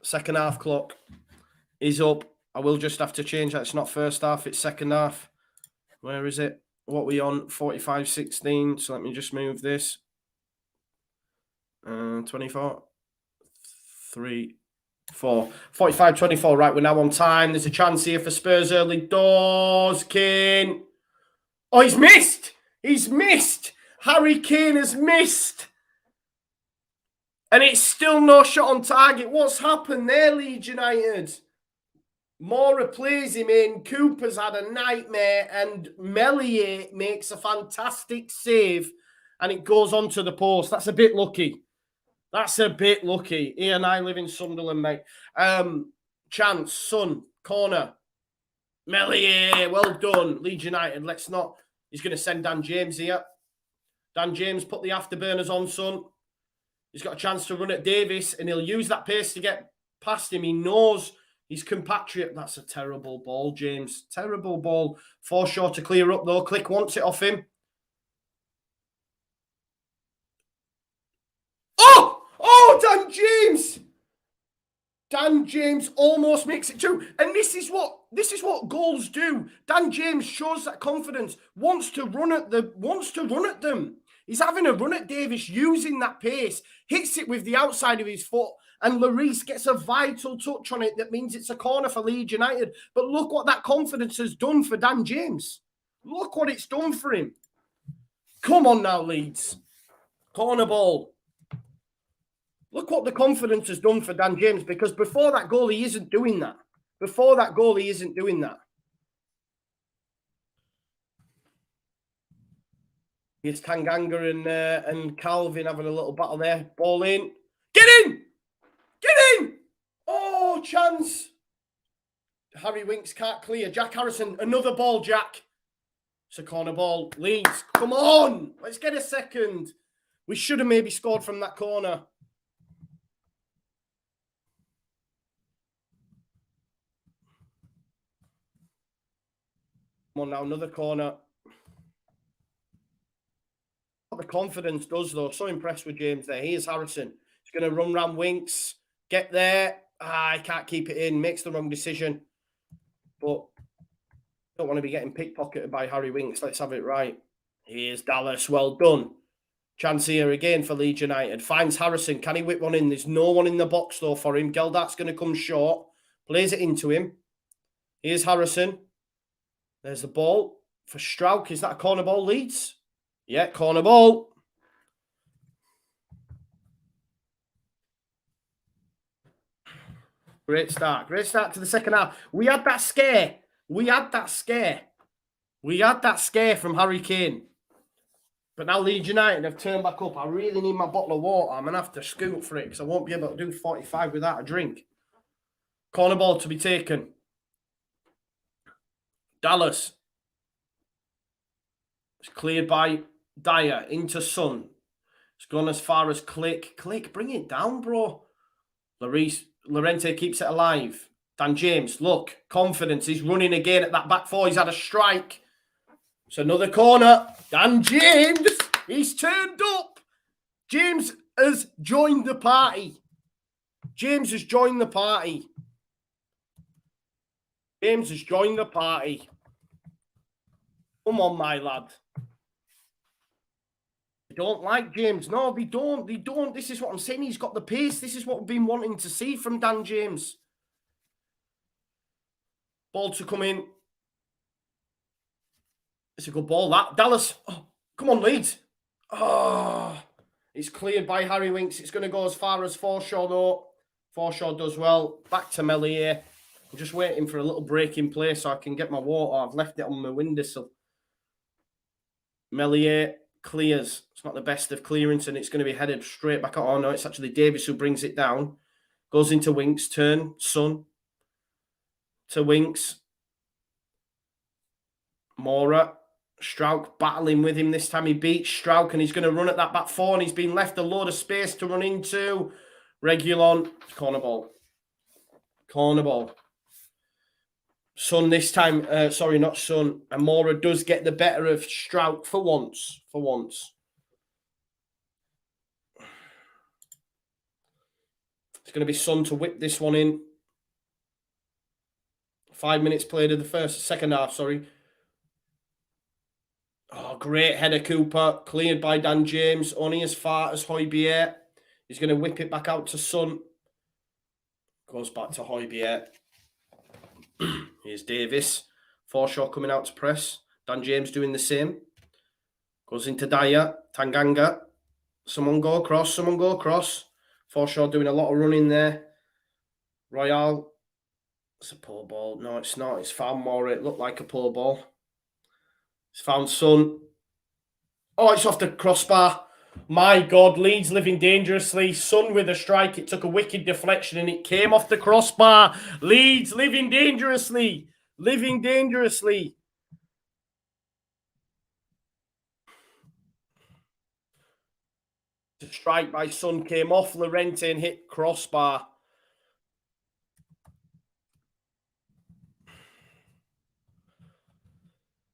Second half clock is up. I will just have to change that. It's not first half, it's second half. Where is it? What are we on? 45-16. So let me just move this. 24. 3. for 45-24. Right, we're now on time. There's a chance here for Spurs early doors. Kane. Oh, he's missed. He's missed. Harry Kane has missed. And it's still no shot on target. What's happened there, Leeds United? Mora plays him in. Cooper's had a nightmare. And Meslier makes a fantastic save. And it goes onto the post. That's a bit lucky. That's a bit lucky. Ian, I live in Sunderland, mate. Chance, Son, corner. Meslier, well done. Leeds United, let's not. He's going to send Dan James here. Dan James, put the afterburners on, Son. He's got a chance to run at Davis, and he'll use that pace to get past him. He knows his compatriot. That's a terrible ball, James. Terrible ball. Forshaw to clear up, though. Click wants it off him. Oh, Dan James! Dan James almost makes it two. And this is what goals do. Dan James shows that confidence, wants to run at them. He's having a run at Davis using that pace, hits it with the outside of his foot, and Lloris gets a vital touch on it that means it's a corner for Leeds United. But look what that confidence has done for Dan James. Look what it's done for him. Come on now, Leeds. Corner ball. Look what the confidence has done for Dan James, because before that goal, he isn't doing that. Before that goal, he isn't doing that. Here's Tanganga and Calvin having a little battle there. Ball in. Get in! Get in! Oh, chance. Harry Winks can't clear. Jack Harrison, another ball, Jack. It's a corner ball. Leeds, come on. Let's get a second. We should have maybe scored from that corner. Come on now, another corner. What the confidence does, though. So impressed with James there. Here's Harrison. He's going to run round Winks. Get there. I can't keep it in. Makes the wrong decision. But don't want to be getting pickpocketed by Harry Winks. Let's have it right. Here's Dallas. Well done. Chance here again for Leeds United. Finds Harrison. Can he whip one in? There's no one in the box, though, for him. Geldart's going to come short. Plays it into him. Here's Harrison. There's the ball for Strauch. Is that a corner ball, Leeds? Yeah, corner ball. Great start. Great start to the second half. We had that scare. We had that scare from Harry Kane. But now Leeds United have turned back up. I really need my bottle of water. I'm going to have to scoot for it because I won't be able to do 45 without a drink. Corner ball to be taken. Dallas. It's cleared by Dyer into Son. It's gone as far as Click. Click, bring it down, bro. Llorente keeps it alive. Dan James, look, confidence. He's running again at that back four. He's had a strike. It's another corner. Dan James, he's turned up. James has joined the party. James has joined the party. James has joined the party. Come on, my lad. They don't like James. No, they don't. They don't. This is what I'm saying. He's got the pace. This is what we've been wanting to see from Dan James. Ball to come in. It's a good ball, that. Dallas. Oh, come on, Leeds. Oh, it's cleared by Harry Winks. It's going to go as far as Forshaw, though. Forshaw does well. Back to Meslier. I'm just waiting for a little break in play so I can get my water. I've left it on my windowsill. Meslier clears. It's not the best of clearance, and it's going to be headed straight back. Oh, no, it's actually Davis who brings it down. Goes into Winks. Turn. Son. To Winks. Mora. Strauch battling with him this time. He beats Strauch, and he's going to run at that back four, and he's been left a load of space to run into. Reguilon. Corner ball. Corner ball. Son this time, sorry, not Son. And Mora does get the better of Strauch for once. For once. It's going to be Son to whip this one in. 5 minutes played of the second half, sorry. Oh, great header, Cooper. Cleared by Dan James. Only as far as Højbjerg. He's going to whip it back out to Son. Goes back to Højbjerg. Here's Davis. Forshaw coming out to press. Dan James doing the same. Goes into Dyer. Tanganga. Someone go across. Someone go across. Forshaw doing a lot of running there. Royale. It's a poor ball. No, it's not. It's found more. It looked like a poor ball. It's found Son. Oh, it's off the crossbar. My God, Leeds living dangerously. Son with a strike. It took a wicked deflection and it came off the crossbar. Leeds living dangerously. Living dangerously. The strike by Son came off Llorente and hit crossbar.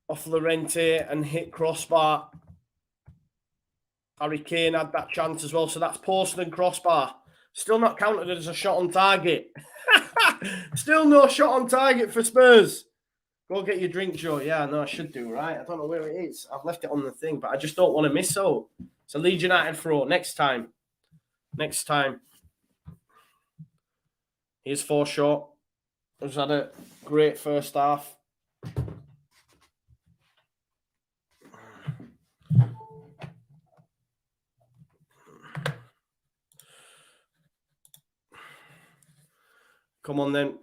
Off Llorente and hit crossbar. Harry Kane had that chance as well, so that's post and crossbar. Still not counted as a shot on target. Still no shot on target for Spurs. Go get your drink, Joe. Yeah, no, I should do, right? I don't know where it is. I've left it on the thing, but I just don't want to miss out. It's a Leeds United throw. Next time. Next time. Here's Forshaw. Who's had a great first half. Come on then.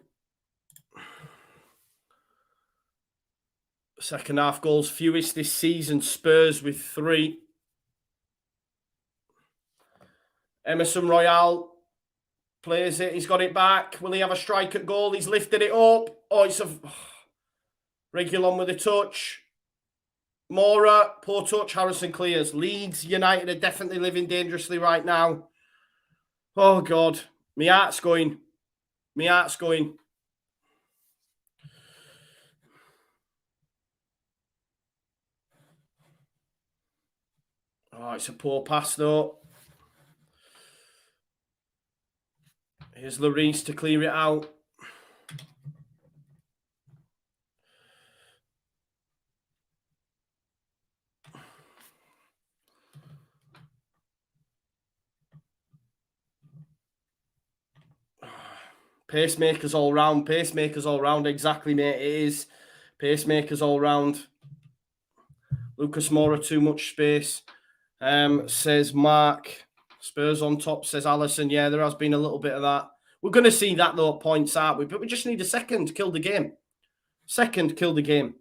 Second half goals, fewest this season. Spurs with 3. Emerson Royale plays it. He's got it back. Will he have a strike at goal? He's lifted it up. Oh, it's a Regulon with a touch. Mora, poor touch. Harrison clears. Leeds United are definitely living dangerously right now. Oh, God. My heart's going. My heart's going. Oh, it's a poor pass, though. Here's Lloris to clear it out. Pacemakers all round. Pacemakers all round. Exactly, mate. It is. Pacemakers all round. Lucas Moura, too much space. Says Mark. Spurs on top, says Allison. Yeah, there has been a little bit of that. We're going to see that, though, at points, aren't we? But we just need a second to kill the game. Second, kill the game.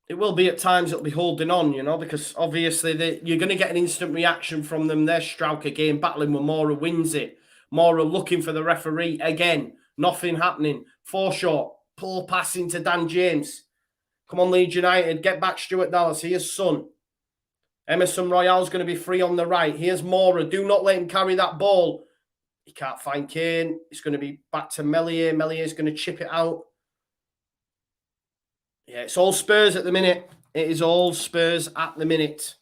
It will be at times, it'll be holding on, you know, because obviously you're going to get an instant reaction from them. There's Strauch again, battling with Moura, wins it. Moura looking for the referee again. Nothing happening. Forshaw, poor passing to Dan James. Come on, Leeds United, get back Stuart Dallas. Here's Son. Emerson Royale's going to be free on the right. Here's Moura. Do not let him carry that ball. He can't find Kane. It's going to be back to Meslier. Mellier's going to chip it out. Yeah, it's all Spurs at the minute. It is all Spurs at the minute.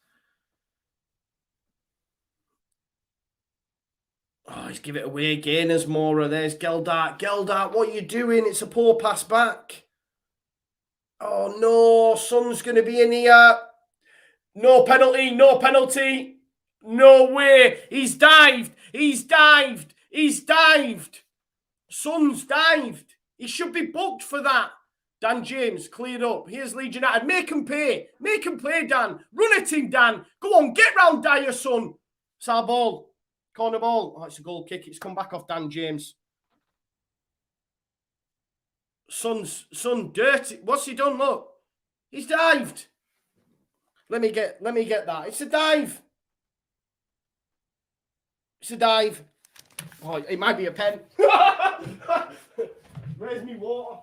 Oh, he's give it away again as Moura. There's Geldart. Geldart, what are you doing? It's a poor pass back. Oh, no. Son's going to be in here. No penalty. No penalty. No way. He's dived. He's dived. He's dived. Son's dived. He should be booked for that. Dan James, cleared up. Here's Leeds United. Make him pay. Make him play, Dan. Run at him, Dan. Go on, get round Dyer, Son. It's our ball. Corner ball. Oh, it's a goal kick. It's come back off Dan James. Son, dirty. What's he done? Look. He's dived. Let me get that. It's a dive. It's a dive. Oh, it might be a pen. Where's me water?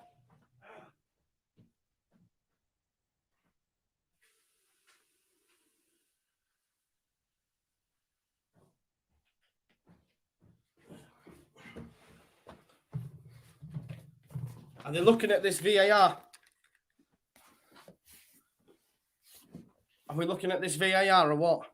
Are they looking at this VAR? Are we looking at this VAR or what?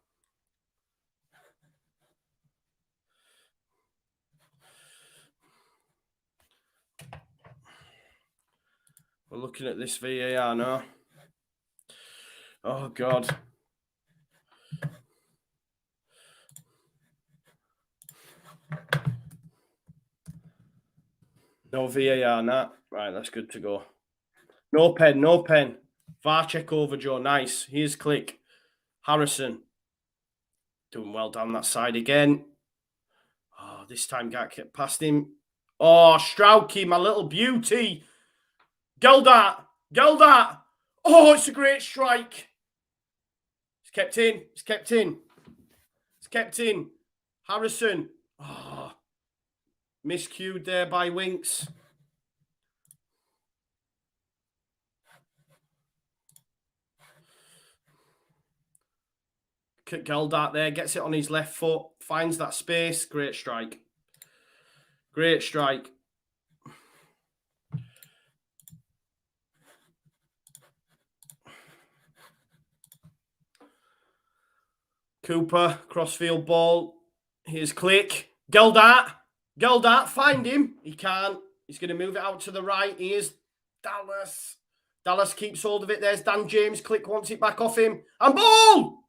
We're looking at this VAR now. Oh, God. No VAR, nah. Right, that's good to go. No pen, no pen. VAR check over, Joe. Nice. Here's Click. Harrison. Doing well down that side again. Oh, this time got past him. Oh, Strauchy, my little beauty. Geldart. Geldart. Oh, it's a great strike. It's kept in. It's kept in. It's kept in. Harrison. Oh, miscued there by Winks. Geldart there, gets it on his left foot, finds that space. Great strike. Great strike. Cooper, crossfield ball. Here's Click. Geldart. Geldart, find him. He can't. He's going to move it out to the right. Here's Dallas. Dallas keeps hold of it. There's Dan James. Click wants it back off him. And ball!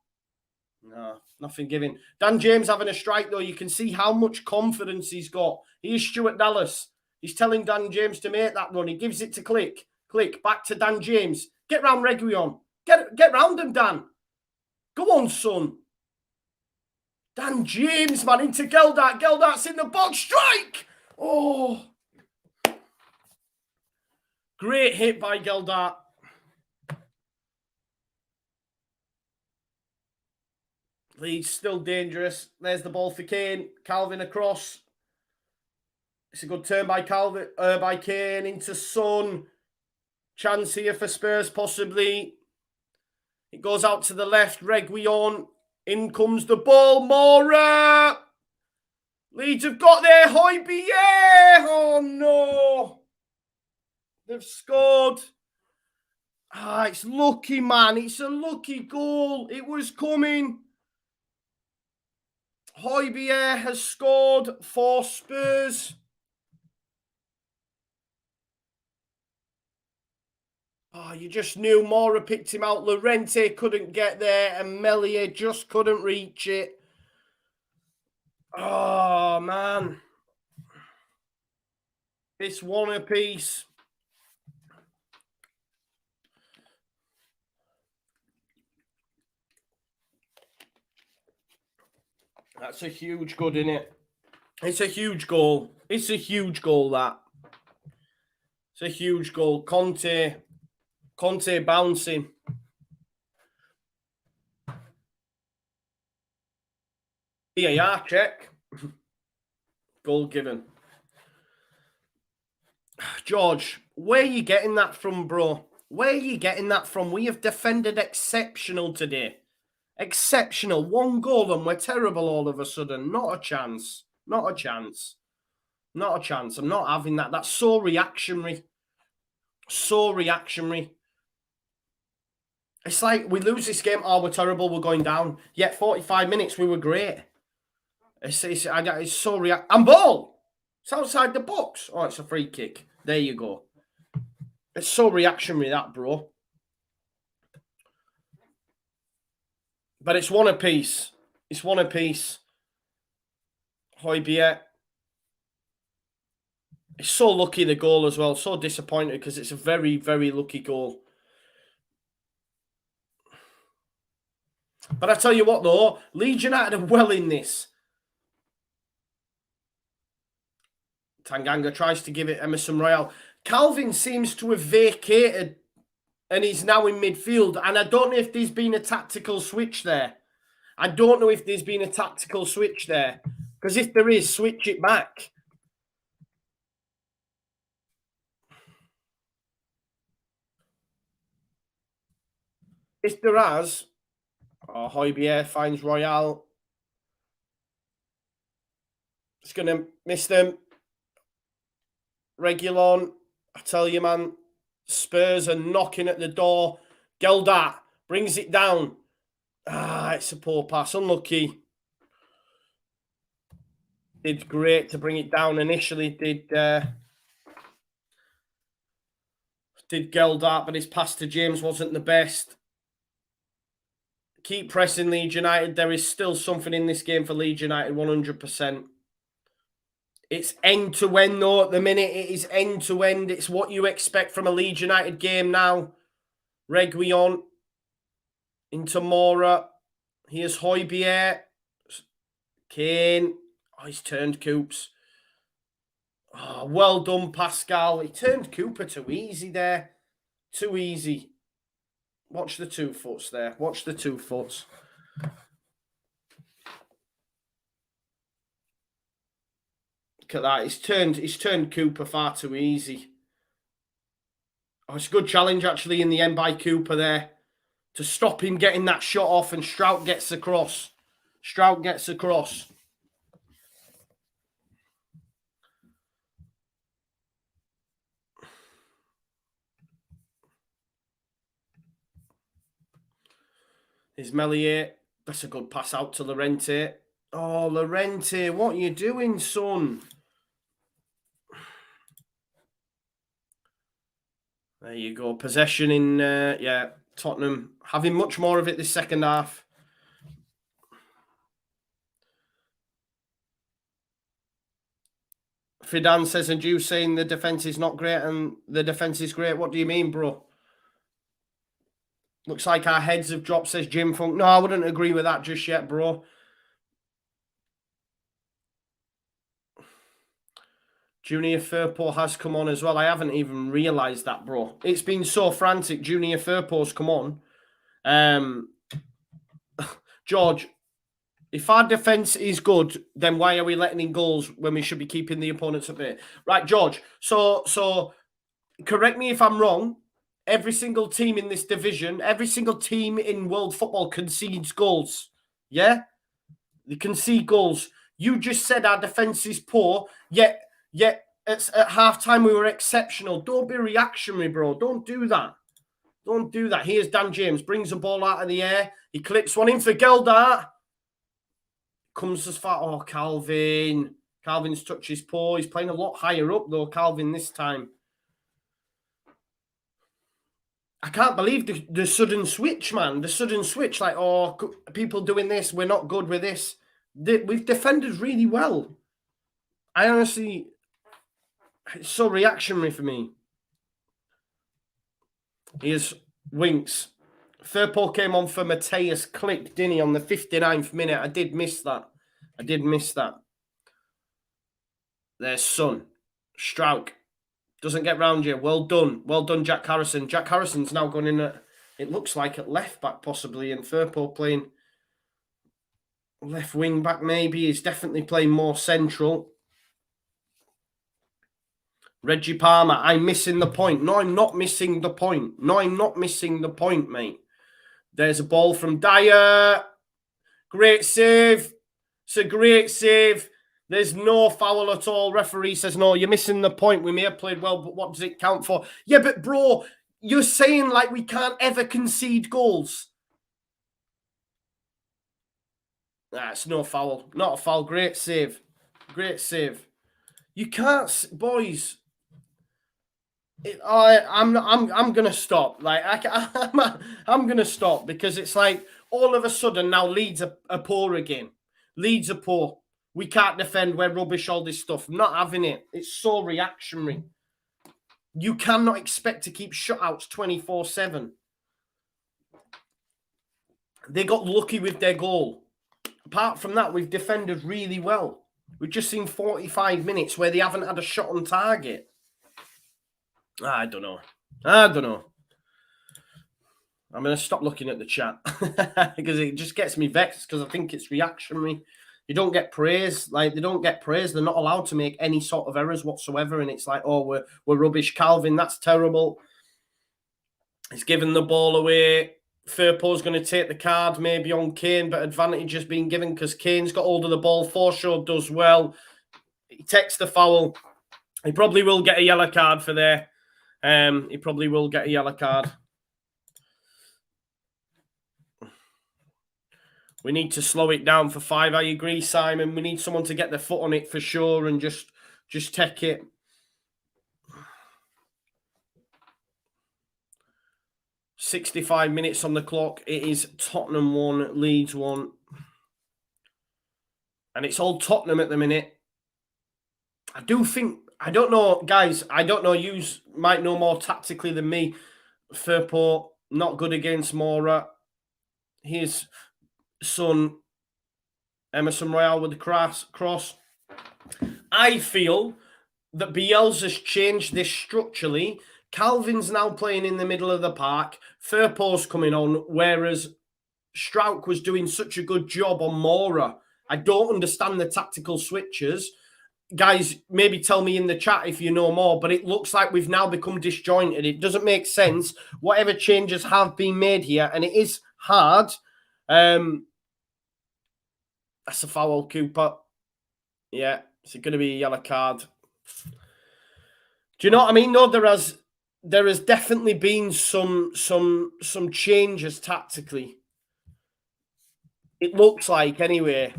No, nothing given. Dan James having a strike, though. You can see how much confidence he's got. Here's Stuart Dallas. He's telling Dan James to make that run. He gives it to Click. Click, back to Dan James. Get round Reguilon. Get round him, Dan. Go on, son. Dan James, man, into Geldart. Geldart's in the box. Strike! Oh. Great hit by Geldart. Leeds still dangerous. There's the ball for Kane. Calvin across. It's a good turn by by Kane into Son. Chance here for Spurs, possibly. It goes out to the left. Reguilon. In comes the ball. Mora. Leeds have got there. Højbjerg. Oh, no. They've scored. Ah, it's lucky, man. It's a lucky goal. It was coming. Højbjerg has scored for Spurs. Oh, you just knew Mora picked him out. Llorente couldn't get there, and Meslier just couldn't reach it. Oh, man. It's one apiece. That's a huge good, innit? It's a huge goal. It's a huge goal, that. It's a huge goal. Conte bouncing. VAR check. Goal given. George, where are you getting that from, bro? Where are you getting that from? We have defended exceptional today. Exceptional. One goal and we're terrible all of a sudden. Not a chance. Not a chance. Not a chance. I'm not having that. That's so reactionary. So reactionary. It's like we lose this game. Oh, we're terrible. We're going down. Yet 45 minutes, we were great. It's so react. And ball! It's outside the box. Oh, it's a free kick. There you go. It's so reactionary, that, bro. But it's one apiece. It's one apiece. Højbjerg. It's so lucky, the goal as well. So disappointed because it's a very, very lucky goal. But I tell you what, though, Leeds United are well in this. Tanganga tries to give it Emerson Royal. Calvin seems to have vacated and he's now in midfield. And I don't know if there's been a tactical switch there. I don't know if there's been a tactical switch there. Because if there is, switch it back. If there has, oh, Højbjerg finds Royal. It's going to miss them. Reguilon, I tell you, man, Spurs are knocking at the door. Geldart brings it down. Ah, it's a poor pass. Unlucky. Did great to bring it down initially. Did Geldart, but his pass to James wasn't the best. Keep pressing Leeds United. There is still something in this game for Leeds United, 100%. It's end-to-end, though, at the minute. It is end-to-end. It's what you expect from a Leeds United game now. Reguilon into Mora. Here's Højbjerg. Kane. Oh, he's turned Coops. Oh, well done, Pascal. He turned Cooper too easy there. Too easy. Watch the 2 foots there. Watch the 2 foots. Look at that. He's turned Cooper far too easy. Oh, it's a good challenge, actually, in the end by Cooper there. To stop him getting that shot off, and Strout gets across. Strout gets across. Here's Melier. That's a good pass out to Llorente. Oh, Llorente, what are you doing, son? There you go. Possession in, yeah, Tottenham. Having much more of it this second half. Fidan says, and you saying the defence is not great and the defence is great. What do you mean, bro? Looks like our heads have dropped, says Jim Funk. No, I wouldn't agree with that just yet, bro. Junior Firpo has come on as well. I haven't even realised that, bro. It's been so frantic. Junior Firpo's come on. George, if our defence is good, then why are we letting in goals when we should be keeping the opponents at bay? Right, George. So correct me if I'm wrong. Every single team in this division, every single team in world football concedes goals. Yeah? They concede goals. You just said our defence is poor, yet at half-time we were exceptional. Don't be reactionary, bro. Don't do that. Don't do that. Here's Dan James. Brings the ball out of the air. He clips one in for Geldart. Comes as far. Oh, Calvin. Calvin's touch his paw. He's playing a lot higher up, though, Calvin, this time. I can't believe the sudden switch, man. The sudden switch. Like, oh, people doing this. We're not good with this. We've defended really well. I honestly... It's so reactionary for me. Here's Winks. Firpo came on for Mateus Click, didn't he, on the 59th minute? I did miss that. There's Son. Strauch. Doesn't get round you. Well done. Well done, Jack Harrison. Jack Harrison's now gone in at, it looks like, at left back possibly, and Firpo playing left wing back maybe. He's definitely playing more central. Reggie Palmer, I'm missing the point. No, I'm not missing the point. No, I'm not missing the point, mate. There's a ball from Dyer. Great save. It's a great save. There's no foul at all. Referee says, no, you're missing the point. We may have played well, but what does it count for? Yeah, but bro, you're saying like we can't ever concede goals. That's no foul. Not a foul. Great save. Great save. You can't, boys. I'm gonna stop. Like I'm gonna stop because it's like all of a sudden now Leeds are poor again. Leeds are poor. We can't defend. We're rubbish. All this stuff. I'm not having it. It's so reactionary. You cannot expect to keep shutouts 24/7. They got lucky with their goal. Apart from that, we've defended really well. We've just seen 45 minutes where they haven't had a shot on target. I don't know. I'm going to stop looking at the chat because it just gets me vexed because I think it's reactionary. You don't get praise. Like, they don't get praise. They're not allowed to make any sort of errors whatsoever. And it's like, oh, we're rubbish. Calvin, that's terrible. He's given the ball away. Firpo's going to take the card maybe on Kane, but advantage has been given because Kane's got hold of the ball. Forshaw does well. He takes the foul. He probably will get a yellow card for there. He probably will get a yellow card. We need to slow it down for 5. I agree, Simon. We need someone to get their foot on it for sure and just take it. "65 minutes on the clock. It is Tottenham 1, Leeds 1. And it's all Tottenham at the minute. I do think, I don't know, guys, I don't know, you might know more tactically than me. Firpo, not good against Mora. His son, Emerson Royale with the cross. I feel that Bielsa's changed this structurally. Calvin's now playing in the middle of the park. Firpo's coming on, whereas Strauch was doing such a good job on Mora. I don't understand the tactical switches. Guys, maybe tell me in the chat if you know more, but it looks like we've now become disjointed. It doesn't make sense. Whatever changes have been made here, and it is hard. That's a foul, Cooper. Yeah, it's going to be a yellow card. Do you know what I mean? No, there has definitely been some changes tactically. It looks like, anyway.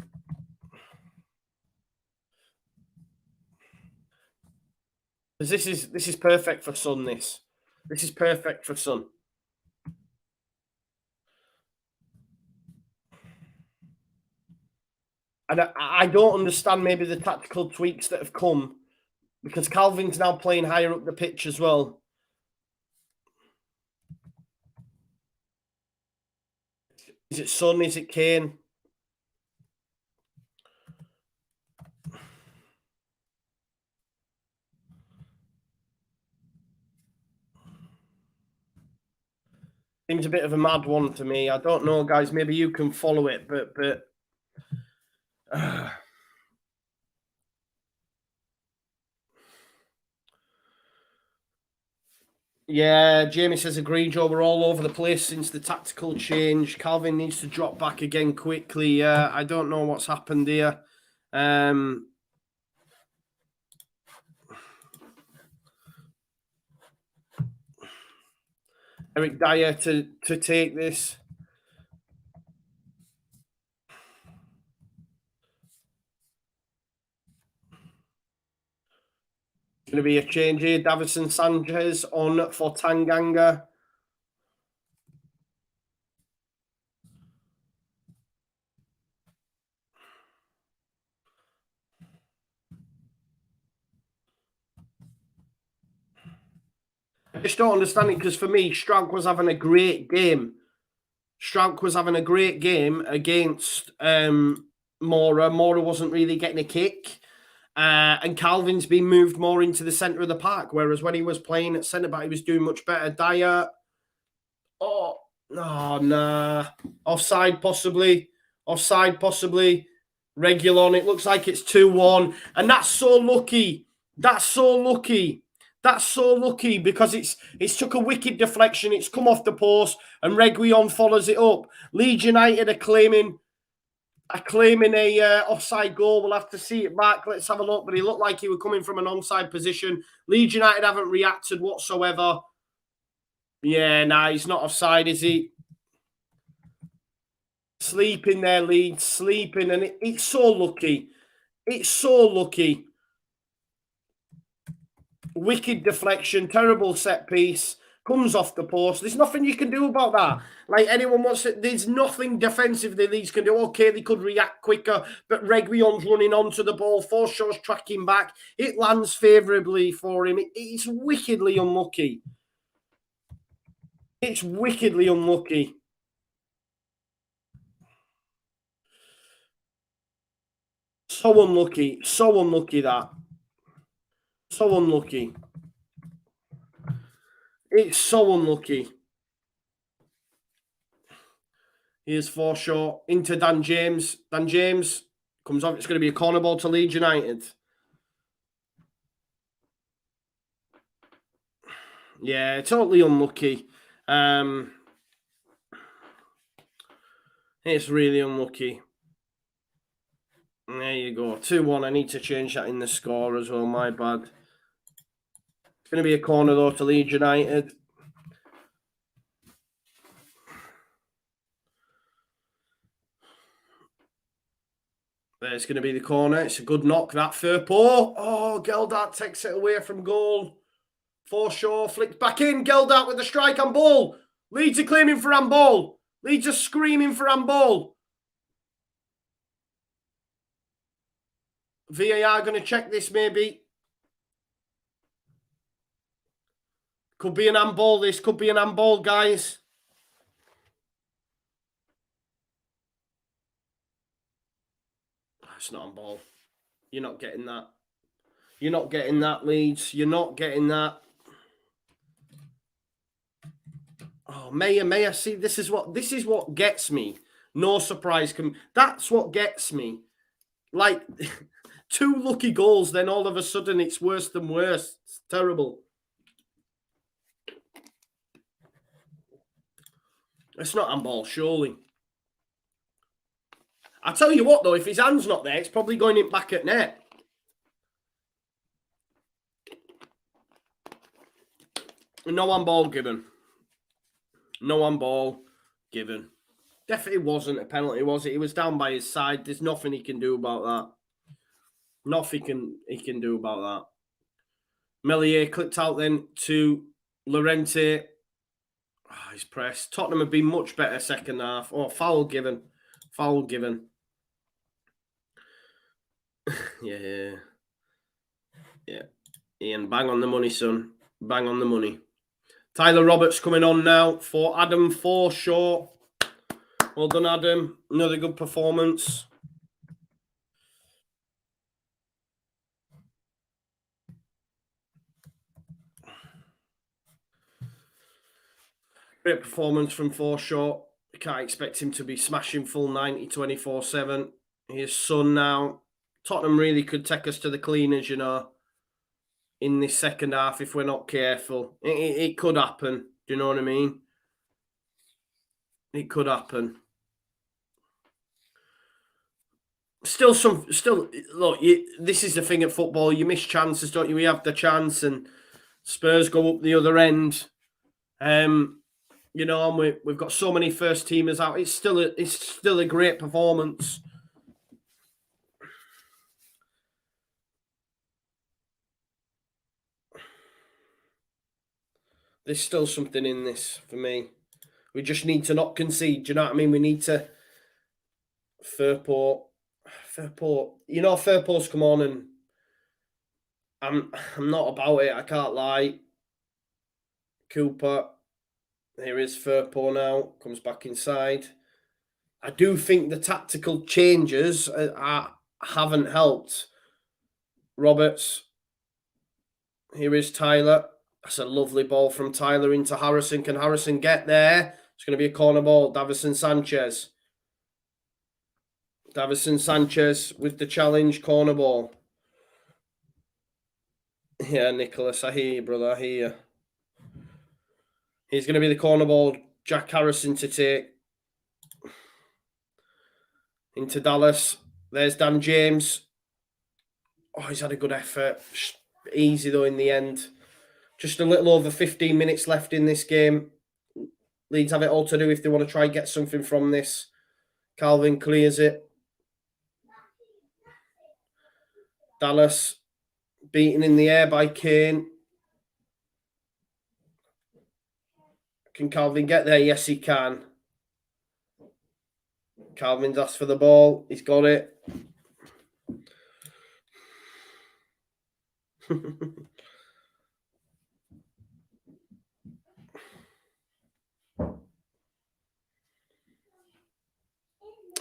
Because this is perfect for Son. This is perfect for Son. And I don't understand maybe the tactical tweaks that have come, because Calvin's now playing higher up the pitch as well. Is it Son? Is it Kane? Seems a bit of a mad one to me. I don't know, guys. Maybe you can follow it, but yeah, Jamie says, agree, Joe. We're all over the place since the tactical change. Calvin needs to drop back again quickly. I don't know what's happened here. Eric Dyer to take this. It's going to be a change here. Davison Sanchez on for Tanganga. I just don't understand it, because for me, Strauch was having a great game. Strauch was having a great game against Mora. Mora wasn't really getting a kick. And Calvin's been moved more into the centre of the park, whereas when he was playing at centre-back, he was doing much better. Dyer. Oh, no, nah. Offside, possibly. Offside, possibly. Regulon. It looks like it's 2-1. And that's so lucky. That's so lucky. That's so lucky, because it's took a wicked deflection. It's come off the post, and Reguilon follows it up. Leeds United are claiming a offside goal. We'll have to see it back. Let's have a look. But he looked like he was coming from an onside position. Leeds United haven't reacted whatsoever. Yeah, nah, he's not offside, is he? Sleeping there, Leeds. Sleeping. And it's so lucky. It's so lucky. Wicked deflection. Terrible set piece. Comes off the post. There's nothing you can do about that. Like, anyone wants it. There's nothing defensively Leeds can do. Okay, they could react quicker, but Reguilon's running onto the ball. Forshaw's tracking back. It lands favourably for him. It's wickedly unlucky. It's wickedly unlucky. So unlucky. So unlucky, that. So unlucky. It's so unlucky. Here's Forshaw into Dan James. Dan James comes off. It's going to be a corner ball to Leeds United. Yeah, totally unlucky. It's really unlucky. There you go. 2-1. I need to change that in the score as well. My bad. It's going to be a corner, though, to Leeds United. There's going to be the corner. It's a good knock, that. Firpo. Oh, Geldart takes it away from goal. Forshaw flicks back in. Geldart with the strike on ball. Leeds are claiming for handball. Leeds are screaming for handball. VAR going to check this, maybe. Could be an handball, this. Could be an handball, guys. It's not handball. You're not getting that. You're not getting that, Leeds. You're not getting that. Oh, Mayer. See, this is what gets me. No surprise. That's what gets me. Like 2 lucky goals, then all of a sudden it's worse than worse. It's terrible. It's not handball, surely. I tell you what, though, if his hand's not there, it's probably going in back at net. No handball given. No handball given. Definitely wasn't a penalty, was it? He was down by his side. There's nothing he can do about that. Nothing he can do about that. Melier clipped out then to Llorente. Oh, he's pressed. Tottenham have been much better second half. Oh, foul given. Foul given. Yeah. Ian, bang on the money, son. Bang on the money. Tyler Roberts coming on now for Adam Forshaw. Well done, Adam. Another good performance. Great performance from Forshaw. You can't expect him to be smashing full 90 24/7. His son now. Tottenham really could take us to the cleaners, in this second half if we're not careful. It could happen. Do you know what I mean? It could happen. Still, look, this is the thing at football. You miss chances, don't you? We have the chance and Spurs go up the other end. And we've got so many first teamers out. It's still a great performance. There's still something in this for me. We just need to not concede. Do you know what I mean? We need to. Firport. Firport's come on and I'm not about it. I can't lie. Cooper. Here is Firport now. Comes back inside. I do think the tactical changes haven't helped. Roberts. Here is Tyler. That's a lovely ball from Tyler into Harrison. Can Harrison get there? It's going to be a corner ball. Davison Sanchez with the challenge, corner ball. Yeah, Nicholas, I hear you, brother. I hear you. He's going to be the corner ball. Jack Harrison to take. Into Dallas. There's Dan James. Oh, he's had a good effort. Easy, though, in the end. Just a little over 15 minutes left in this game. Leeds have it all to do if they want to try and get something from this. Calvin clears it. Dallas beaten in the air by Kane. Can Calvin get there? Yes, he can. Calvin's asked for the ball. He's got it.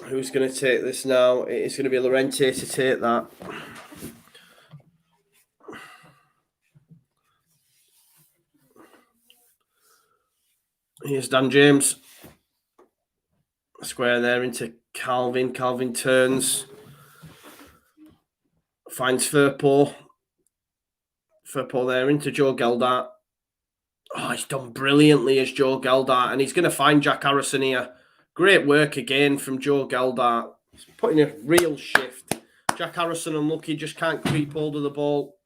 Who's going to take this now? It's going to be Llorente to take that. Here's Dan James. Square there into Calvin. Calvin turns. Finds Firpo. Firpo there into Joe Geldart. Oh, he's done brilliantly as Joe Geldart. And he's going to find Jack Harrison here. Great work again from Joe Geldart. He's putting a real shift. Jack Harrison unlucky, just can't keep hold of the ball.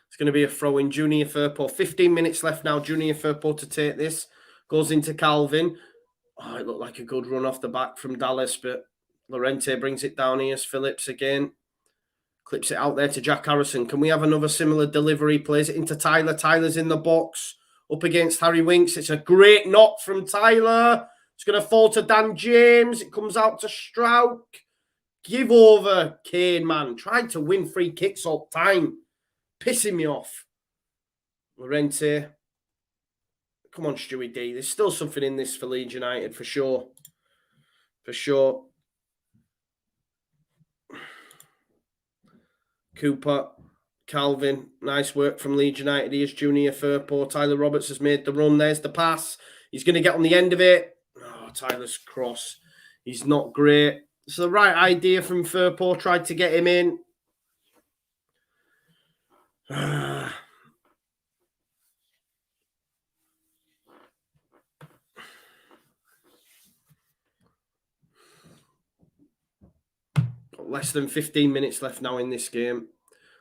It's going to be a throw in. Junior Firpo. 15 minutes left now. Junior Firpo to take this. Goes into Calvin. Oh, it looked like a good run off the back from Dallas, but Llorente brings it down. Here's Phillips again. Clips it out there to Jack Harrison. Can we have another similar delivery? Plays it into Tyler. Tyler's in the box. Up against Harry Winks. It's a great knock from Tyler. It's going to fall to Dan James. It comes out to Strauch. Give over, Kane, man. Tried to win free kicks all the time. Pissing me off. Llorente. Come on, Stewie D. There's still something in this for Leeds United, for sure. For sure. Cooper. Calvin. Nice work from Leeds United. Here's Junior Firpo. Tyler Roberts has made the run. There's the pass. He's going to get on the end of it. Oh, Tyler's cross. He's not great. It's the right idea from Firpo. Tried to get him in. Less than 15 minutes left now in this game.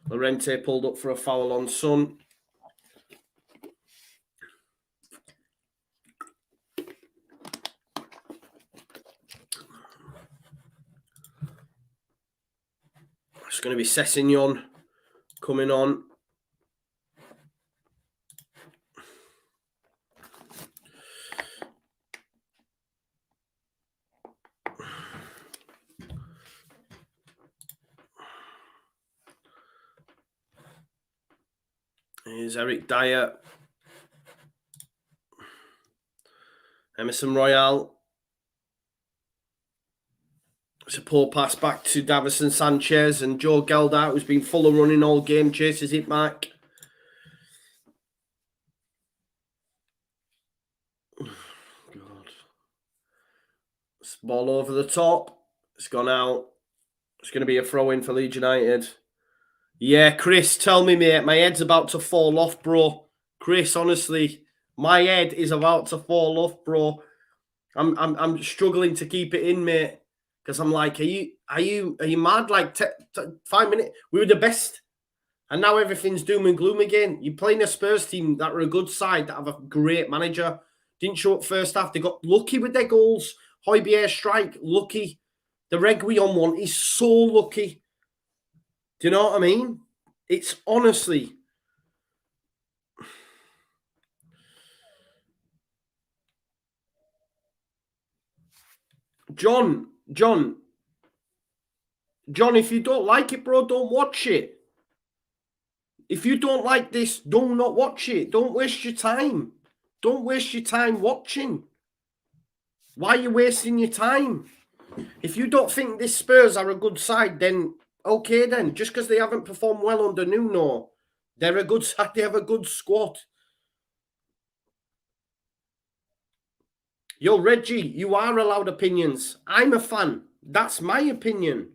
Llorente pulled up for a foul on Son. It's going to be Sessegnon coming on. Here's Eric Dyer. Emerson Royale. It's a poor pass back to Davison Sanchez, and Joe Gelder, who's been full of running all game, chases it back. God. It's ball over the top. It's gone out. It's going to be a throw-in for Leeds United. Yeah, Chris, tell me, mate. My head's about to fall off, bro. Chris, honestly, my head is about to fall off, bro. I'm struggling to keep it in, mate. Because I'm like, are you mad? Like 5 minutes, we were the best, and now everything's doom and gloom again. You're playing a Spurs team that are a good side, that have a great manager. Didn't show up first half. They got lucky with their goals. Højbjerg strike, lucky. The Reguilon one is so lucky. Do you know what I mean? It's honestly. John, if you don't like it, bro, don't watch it. If you don't like this, do not watch it. Don't waste your time. Don't waste your time watching. Why are you wasting your time? If you don't think this Spurs are a good side, then okay then. Just because they haven't performed well under Nuno, they're a good side. They have a good squad. Yo, Reggie, you are allowed opinions. I'm a fan. That's my opinion.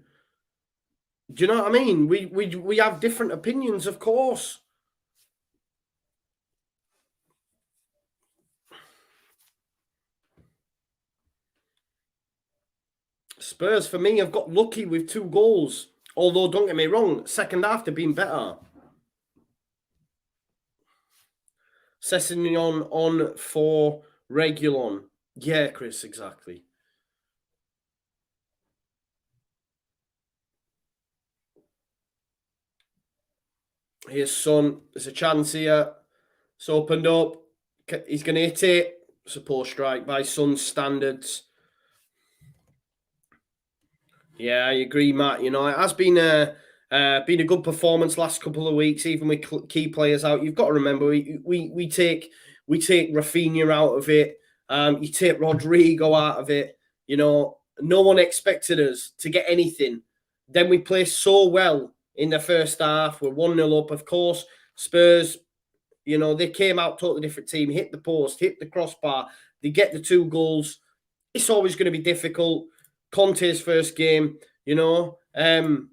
Do you know what I mean? We have different opinions, of course. Spurs, for me, have got lucky with 2 goals. Although, don't get me wrong, second half they've been better. Sessegnon on for Reguilon. Yeah, Chris, exactly. Here's Son. There's a chance here. It's opened up. He's going to hit it. It's a poor strike by Son's standards. Yeah, I agree, Matt. You know, it has been a good performance last couple of weeks, even with key players out. You've got to remember, we take Rafinha out of it. You take Rodrigo out of it. You know, no one expected us to get anything. Then we play so well in the first half. We're 1-0 up, of course. Spurs, you know, they came out totally different team, hit the post, hit the crossbar. They get the 2 goals. It's always going to be difficult. Conte's first game, you know. But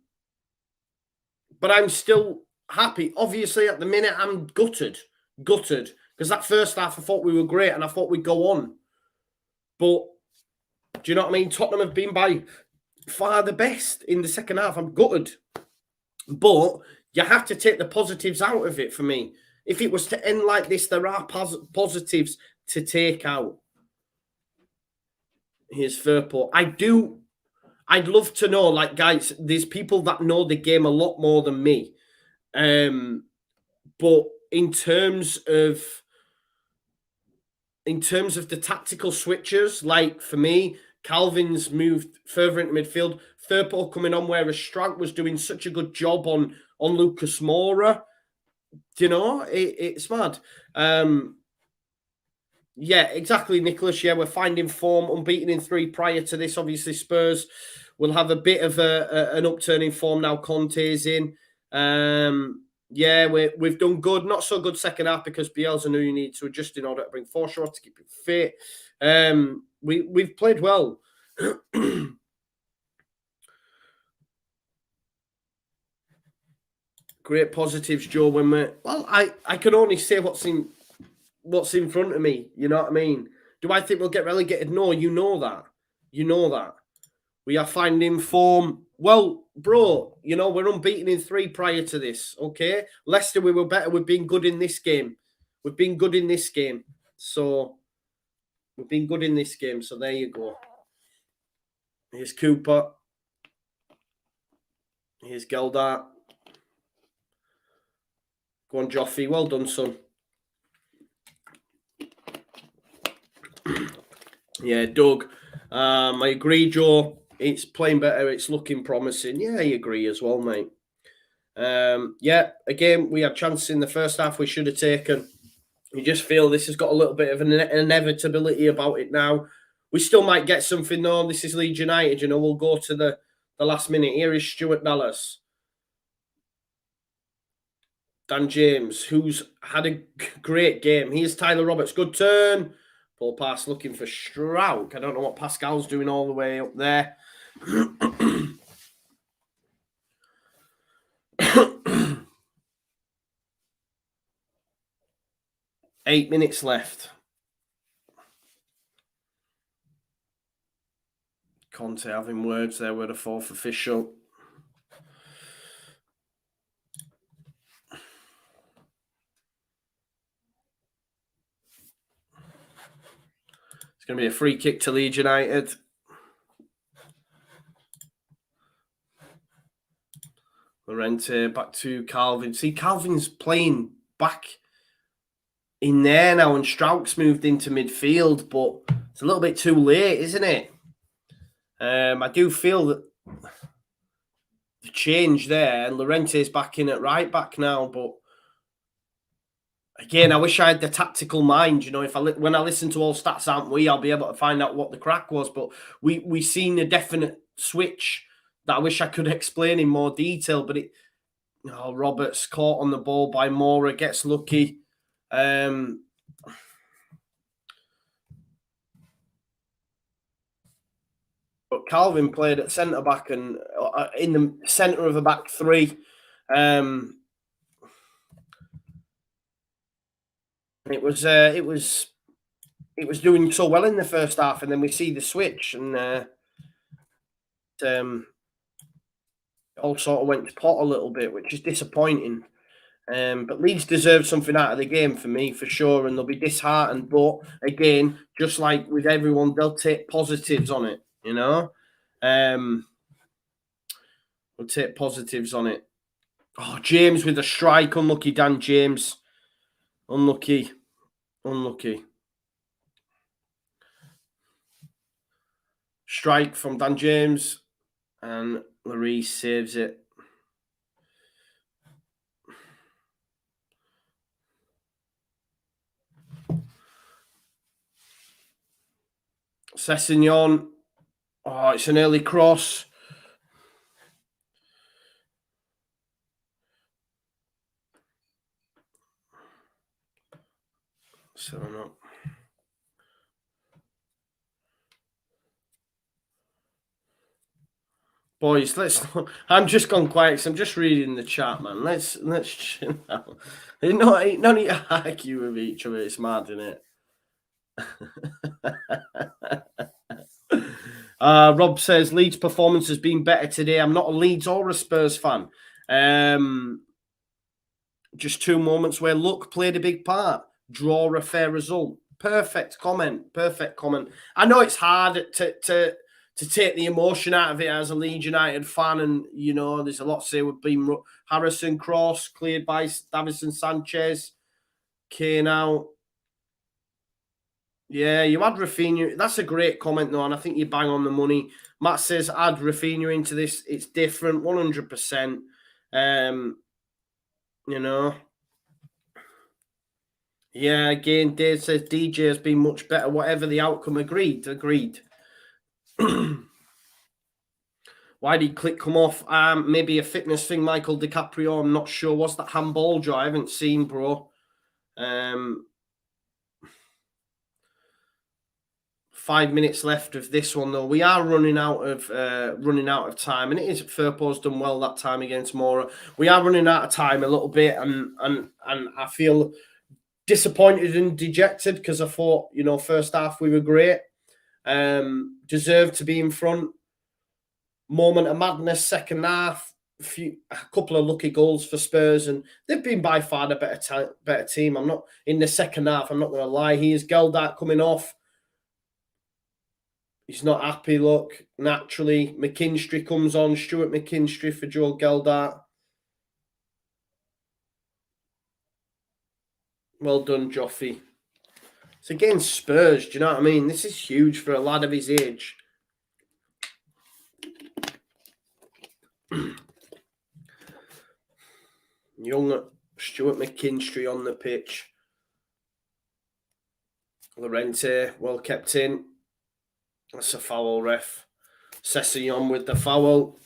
I'm still happy. Obviously, at the minute, I'm gutted. Because that first half, I thought we were great and I thought we'd go on. But, do you know what I mean? Tottenham have been by far the best in the second half. I'm gutted. But you have to take the positives out of it for me. If it was to end like this, there are positives to take out. Here's Firpo. I'd love to know, like, guys, there's people that know the game a lot more than me. But in terms of the tactical switches, like for me, Calvin's moved further into midfield. Thurpo coming on, whereas Strauch was doing such a good job on Lucas Moura. Do you know? It's mad. Yeah, exactly, Nicholas. Yeah, we're finding form, unbeaten in 3 prior to this. Obviously, Spurs will have a bit of an upturn in form now. Conte's in. Yeah, we've done good. Not so good second half because Bielsa knew you need to adjust in order to bring Forshaw to keep it fit. We've played well. Great positives, Joe. When I can only say what's in front of me. You know what I mean? Do I think we'll get relegated? No, you know that. You know that. We are finding form. Well, bro, you know, we're unbeaten in 3 prior to this, okay? Leicester, we were better. We've been good in this game. We've been good in this game. So, we've been good in this game. So, there you go. Here's Cooper. Here's Geldart. Go on, Joffrey. Well done, son. Yeah, Doug. I agree, Joe. It's playing better. It's looking promising. Yeah, I agree as well, mate. Yeah, again, we had chances in the first half we should have taken. You just feel this has got a little bit of an inevitability about it now. We still might get something, though. This is Leeds United, you know. We'll go to the last minute. Here is Stuart Dallas. Dan James, who's had a great game. Here's Tyler Roberts. Good turn. Ball pass looking for Strauch. I don't know what Pascal's doing all the way up there. 8 minutes left. Conte having words there with the 4th official. It's going to be a free kick to Leeds United. Llorente back to Calvin. See, Calvin's playing back in there now, and Strauch's moved into midfield, but it's a little bit too late, isn't it? I do feel that the change there, and Llorente's back in at right back now, but again, I wish I had the tactical mind. You know, when I listen to All Stats Aren't We, I'll be able to find out what the crack was. But we seen a definite switch that I wish I could explain in more detail. But Roberts caught on the ball by Moura, gets lucky. But Calvin played at centre back and in the centre of a back 3. It was doing so well in the first half, and then we see the switch, and all sort of went to pot a little bit, which is disappointing. But Leeds deserve something out of the game for me, for sure, and they'll be disheartened. But again, just like with everyone, they'll take positives on it, you know? We'll take positives on it. Oh, James with a strike. Unlucky, Dan James. Unlucky. Strike from Dan James, and Lloris saves it. Sessegnon. Oh, it's an early cross. So not. Boys, I'm just gone quiet because I'm just reading the chat, man. Let's chill out. None of you argue with each other. It's mad, isn't it? Rob says Leeds' performance has been better today. I'm not a Leeds or a Spurs fan. Just 2 moments where luck played a big part. Draw a fair result. Perfect comment. I know it's hard to take the emotion out of it as a Leeds United fan, and you know there's a lot to say with being Harrison cross cleared by Davison Sanchez, Kane out. Yeah, you add Rafinha. That's a great comment, though, and I think you bang on the money. Matt says, add Rafinha into this. It's different, 100%. You know. Yeah, again, Dave says DJ has been much better, whatever the outcome. Agreed. Why did Click come off? Maybe a fitness thing, Michael DiCaprio. I'm not sure. What's that handball, Joe? I haven't seen, bro. 5 minutes left of this one, though. We are running out of time, and it is Firpo's done well that time against Mora. We are running out of time a little bit, and I feel disappointed and dejected because I thought, you know, first half we were great, deserved to be in front. Moment of madness, second half, a couple of lucky goals for Spurs, and they've been by far the better team. I'm not in the second half. I'm not going to lie. Here's Geldart coming off. He's not happy, look, naturally. McKinstry comes on. Stuart McKinstry for Joe Geldart. Well done, Joffy. It's against Spurs, do you know what I mean? This is huge for a lad of his age. Young Stuart McKinstry on the pitch. Llorente, well kept in. That's a foul, ref. Sessegnon with the foul.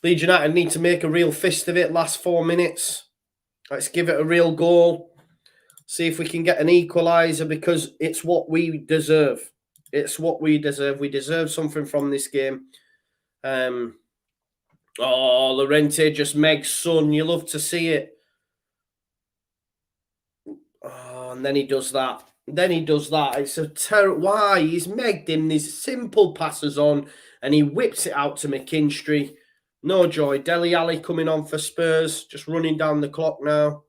Leeds United need to make a real fist of it. Last 4 minutes. Let's give it a real goal. See if we can get an equaliser, because it's what we deserve. It's what we deserve. We deserve something from this game. Oh, Llorente just Meg's son. You love to see it. Oh, and then he does that. It's a terrible. Why? He's megged him these simple passes on, and he whips it out to McKinstry. No joy. Dele Alli coming on for Spurs, just running down the clock now.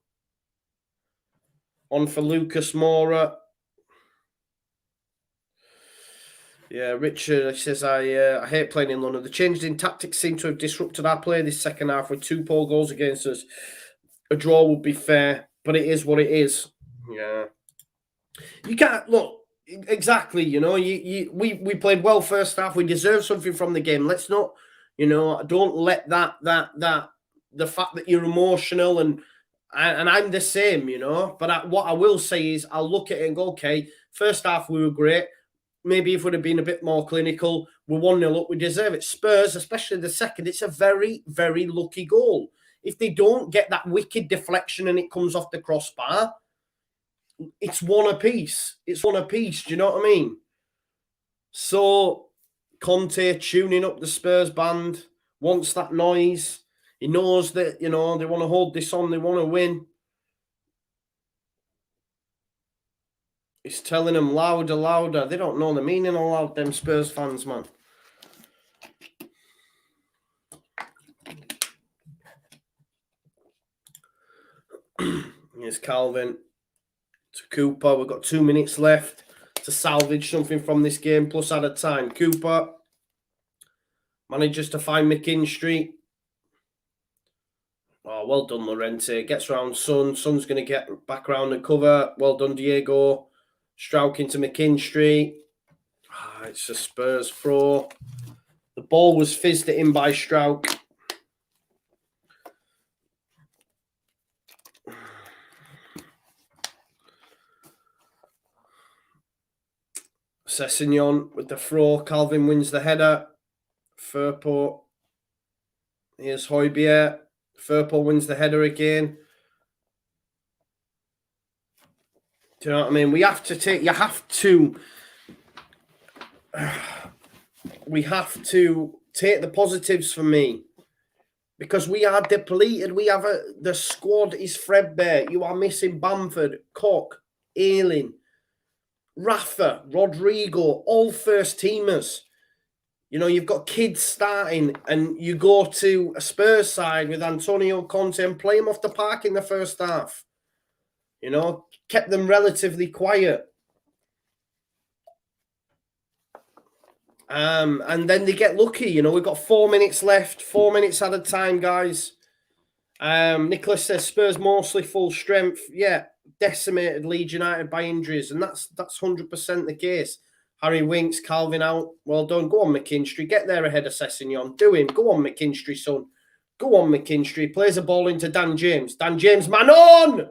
On for Lucas Moura. Yeah, Richard says, I hate playing in London. The changes in tactics seem to have disrupted our play this second half with 2 poor goals against us. A draw would be fair, but it is what it is. Yeah. You can't look exactly, you know, we played well first half. We deserve something from the game. Let's not, you know, don't let the fact that you're emotional and I'm the same, you know. But what I will say is I'll look at it and go, okay, first half we were great. Maybe if we'd have been a bit more clinical, we're 1-0 up, we deserve it. Spurs, especially the second, it's a very, very lucky goal. If they don't get that wicked deflection and it comes off the crossbar, it's one apiece. It's one apiece. Do you know what I mean? So Conte tuning up the Spurs band, wants that noise. He knows that, you know, they want to hold this on. They want to win. He's telling them louder, louder. They don't know the meaning of loud, them Spurs fans, man. Here's Calvin to Cooper. We've got 2 minutes left to salvage something from this game, plus added time. Cooper manages to find McKinstry. Oh, well done, Llorente. Gets round Son. Son's going to get back round the cover. Well done, Diego. Strauch into McKinstry. Oh, it's a Spurs throw. The ball was fizzed in by Strauch. Sessegnon with the throw. Calvin wins the header. Firpo. Here's Højbjerg. Firpo wins the header again. Do you know what I mean? We have to take the positives for me, because we are depleted. We have the squad is threadbare. You are missing Bamford, Koch, Ayling, Rafa, Rodrigo, all first teamers. You know, you've got kids starting, and you go to a Spurs side with Antonio Conte and play them off the park in the first half. You know, kept them relatively quiet. And then they get lucky. You know, we've got 4 minutes left, 4 minutes at a time, guys. Nicholas says Spurs mostly full strength. Yeah, decimated Leeds United by injuries, and that's 100% the case. Harry Winks, Calvin out. Well done. Go on, McKinstry. Get there ahead of Sessegnon. Do him. Go on, McKinstry, son. Go on, McKinstry. Plays a ball into Dan James. Dan James, man on!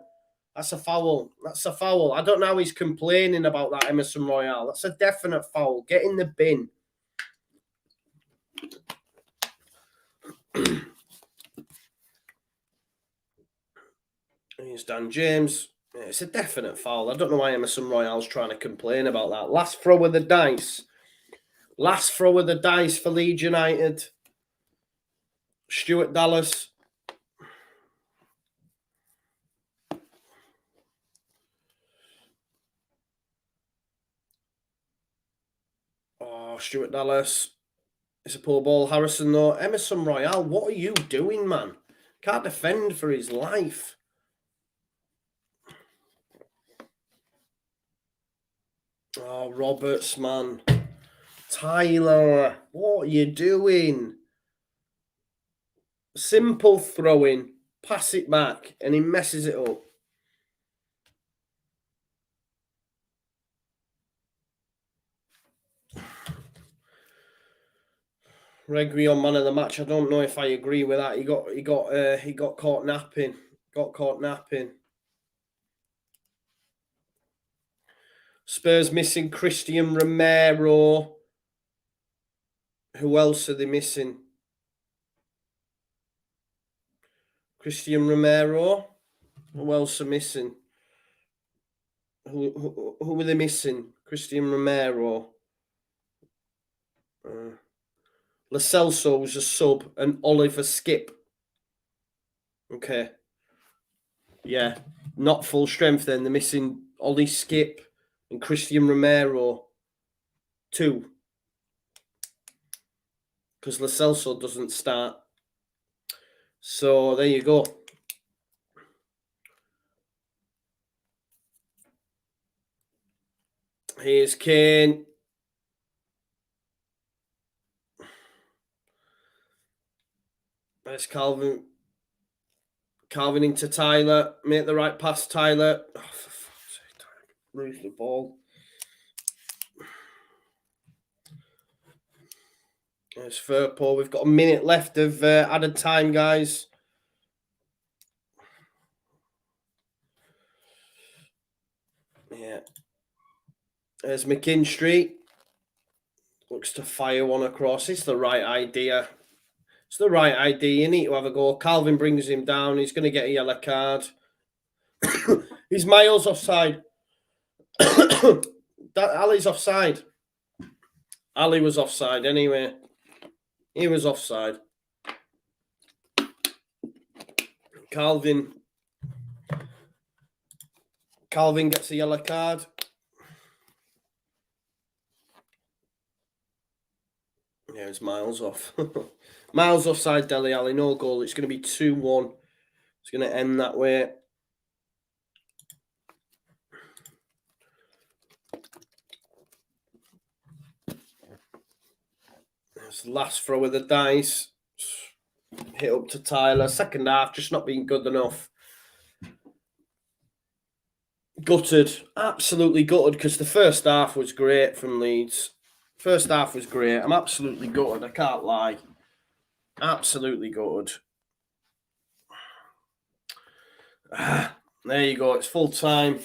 That's a foul. That's a foul. I don't know how he's complaining about that, Emerson Royale. That's a definite foul. Get in the bin. Here's Dan James. Yeah, it's a definite foul. I don't know why Emerson Royale's trying to complain about that. Last throw of the dice. Last throw of the dice for Leeds United. Stuart Dallas. Oh, Stuart Dallas. It's a poor ball. Harrison, though. Emerson Royale, what are you doing, man? Can't defend for his life. Oh, Roberts, man. Tyler, what are you doing? Simple throwing. Pass it back, and he messes it up. Reguilon, man of the match. I don't know if I agree with that. He got caught napping. Got caught napping. Spurs missing Christian Romero. Who else are they missing? Christian Romero. Who else are missing? Who are they missing? Christian Romero. Lo Celso was a sub and Oliver Skip. Okay. Yeah. Not full strength then. They're missing Ollie Skip and Christian Romero. 2. Because Lo Celso doesn't start. So there you go. Here's Kane. There's Calvin. Calvin into Tyler. Make the right pass, Tyler. Oh, for fuck's sake, Tyler. Lose the ball. There's Firpo. We've got a minute left of added time, guys. Yeah. There's McKinstry. Looks to fire one across. It's the right idea. It's the right idea. You need to have a go. Calvin brings him down. He's going to get a yellow card. He's miles offside. Ali's offside. Ali was offside anyway. He was offside. Calvin gets a yellow card. Yeah, it's miles off. Miles offside, Dele Alli. No goal. It's going to be 2-1. It's going to end that way. That's the last throw of the dice. Hit up to Tyler. Second half, just not being good enough. Gutted. Absolutely gutted because the first half was great from Leeds. First half was great. I'm absolutely gutted. I can't lie. Absolutely gutted. There you go. It's full time.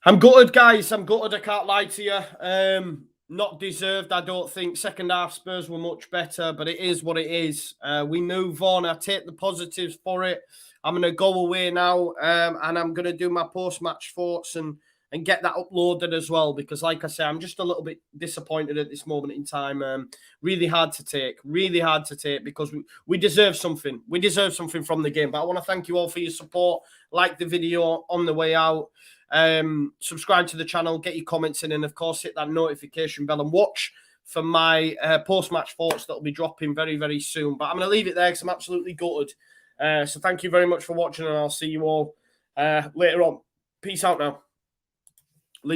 I'm gutted, guys. I'm gutted. I can't lie to you. Not deserved, I don't think. Second half Spurs were much better, but it is what it is. We move on. I take the positives for it. I'm going to go away now, and I'm going to do my post-match thoughts and get that uploaded as well, because like I say, I'm just a little bit disappointed at this moment in time. Really hard to take because we deserve something. We deserve something from the game. But I want to thank you all for your support. Like the video on the way out. Subscribe to the channel, get your comments in, and of course hit that notification bell and watch for my post-match thoughts that will be dropping very, very soon. But I'm going to leave it there because I'm absolutely gutted. So thank you very much for watching, and I'll see you all later on. Peace out now.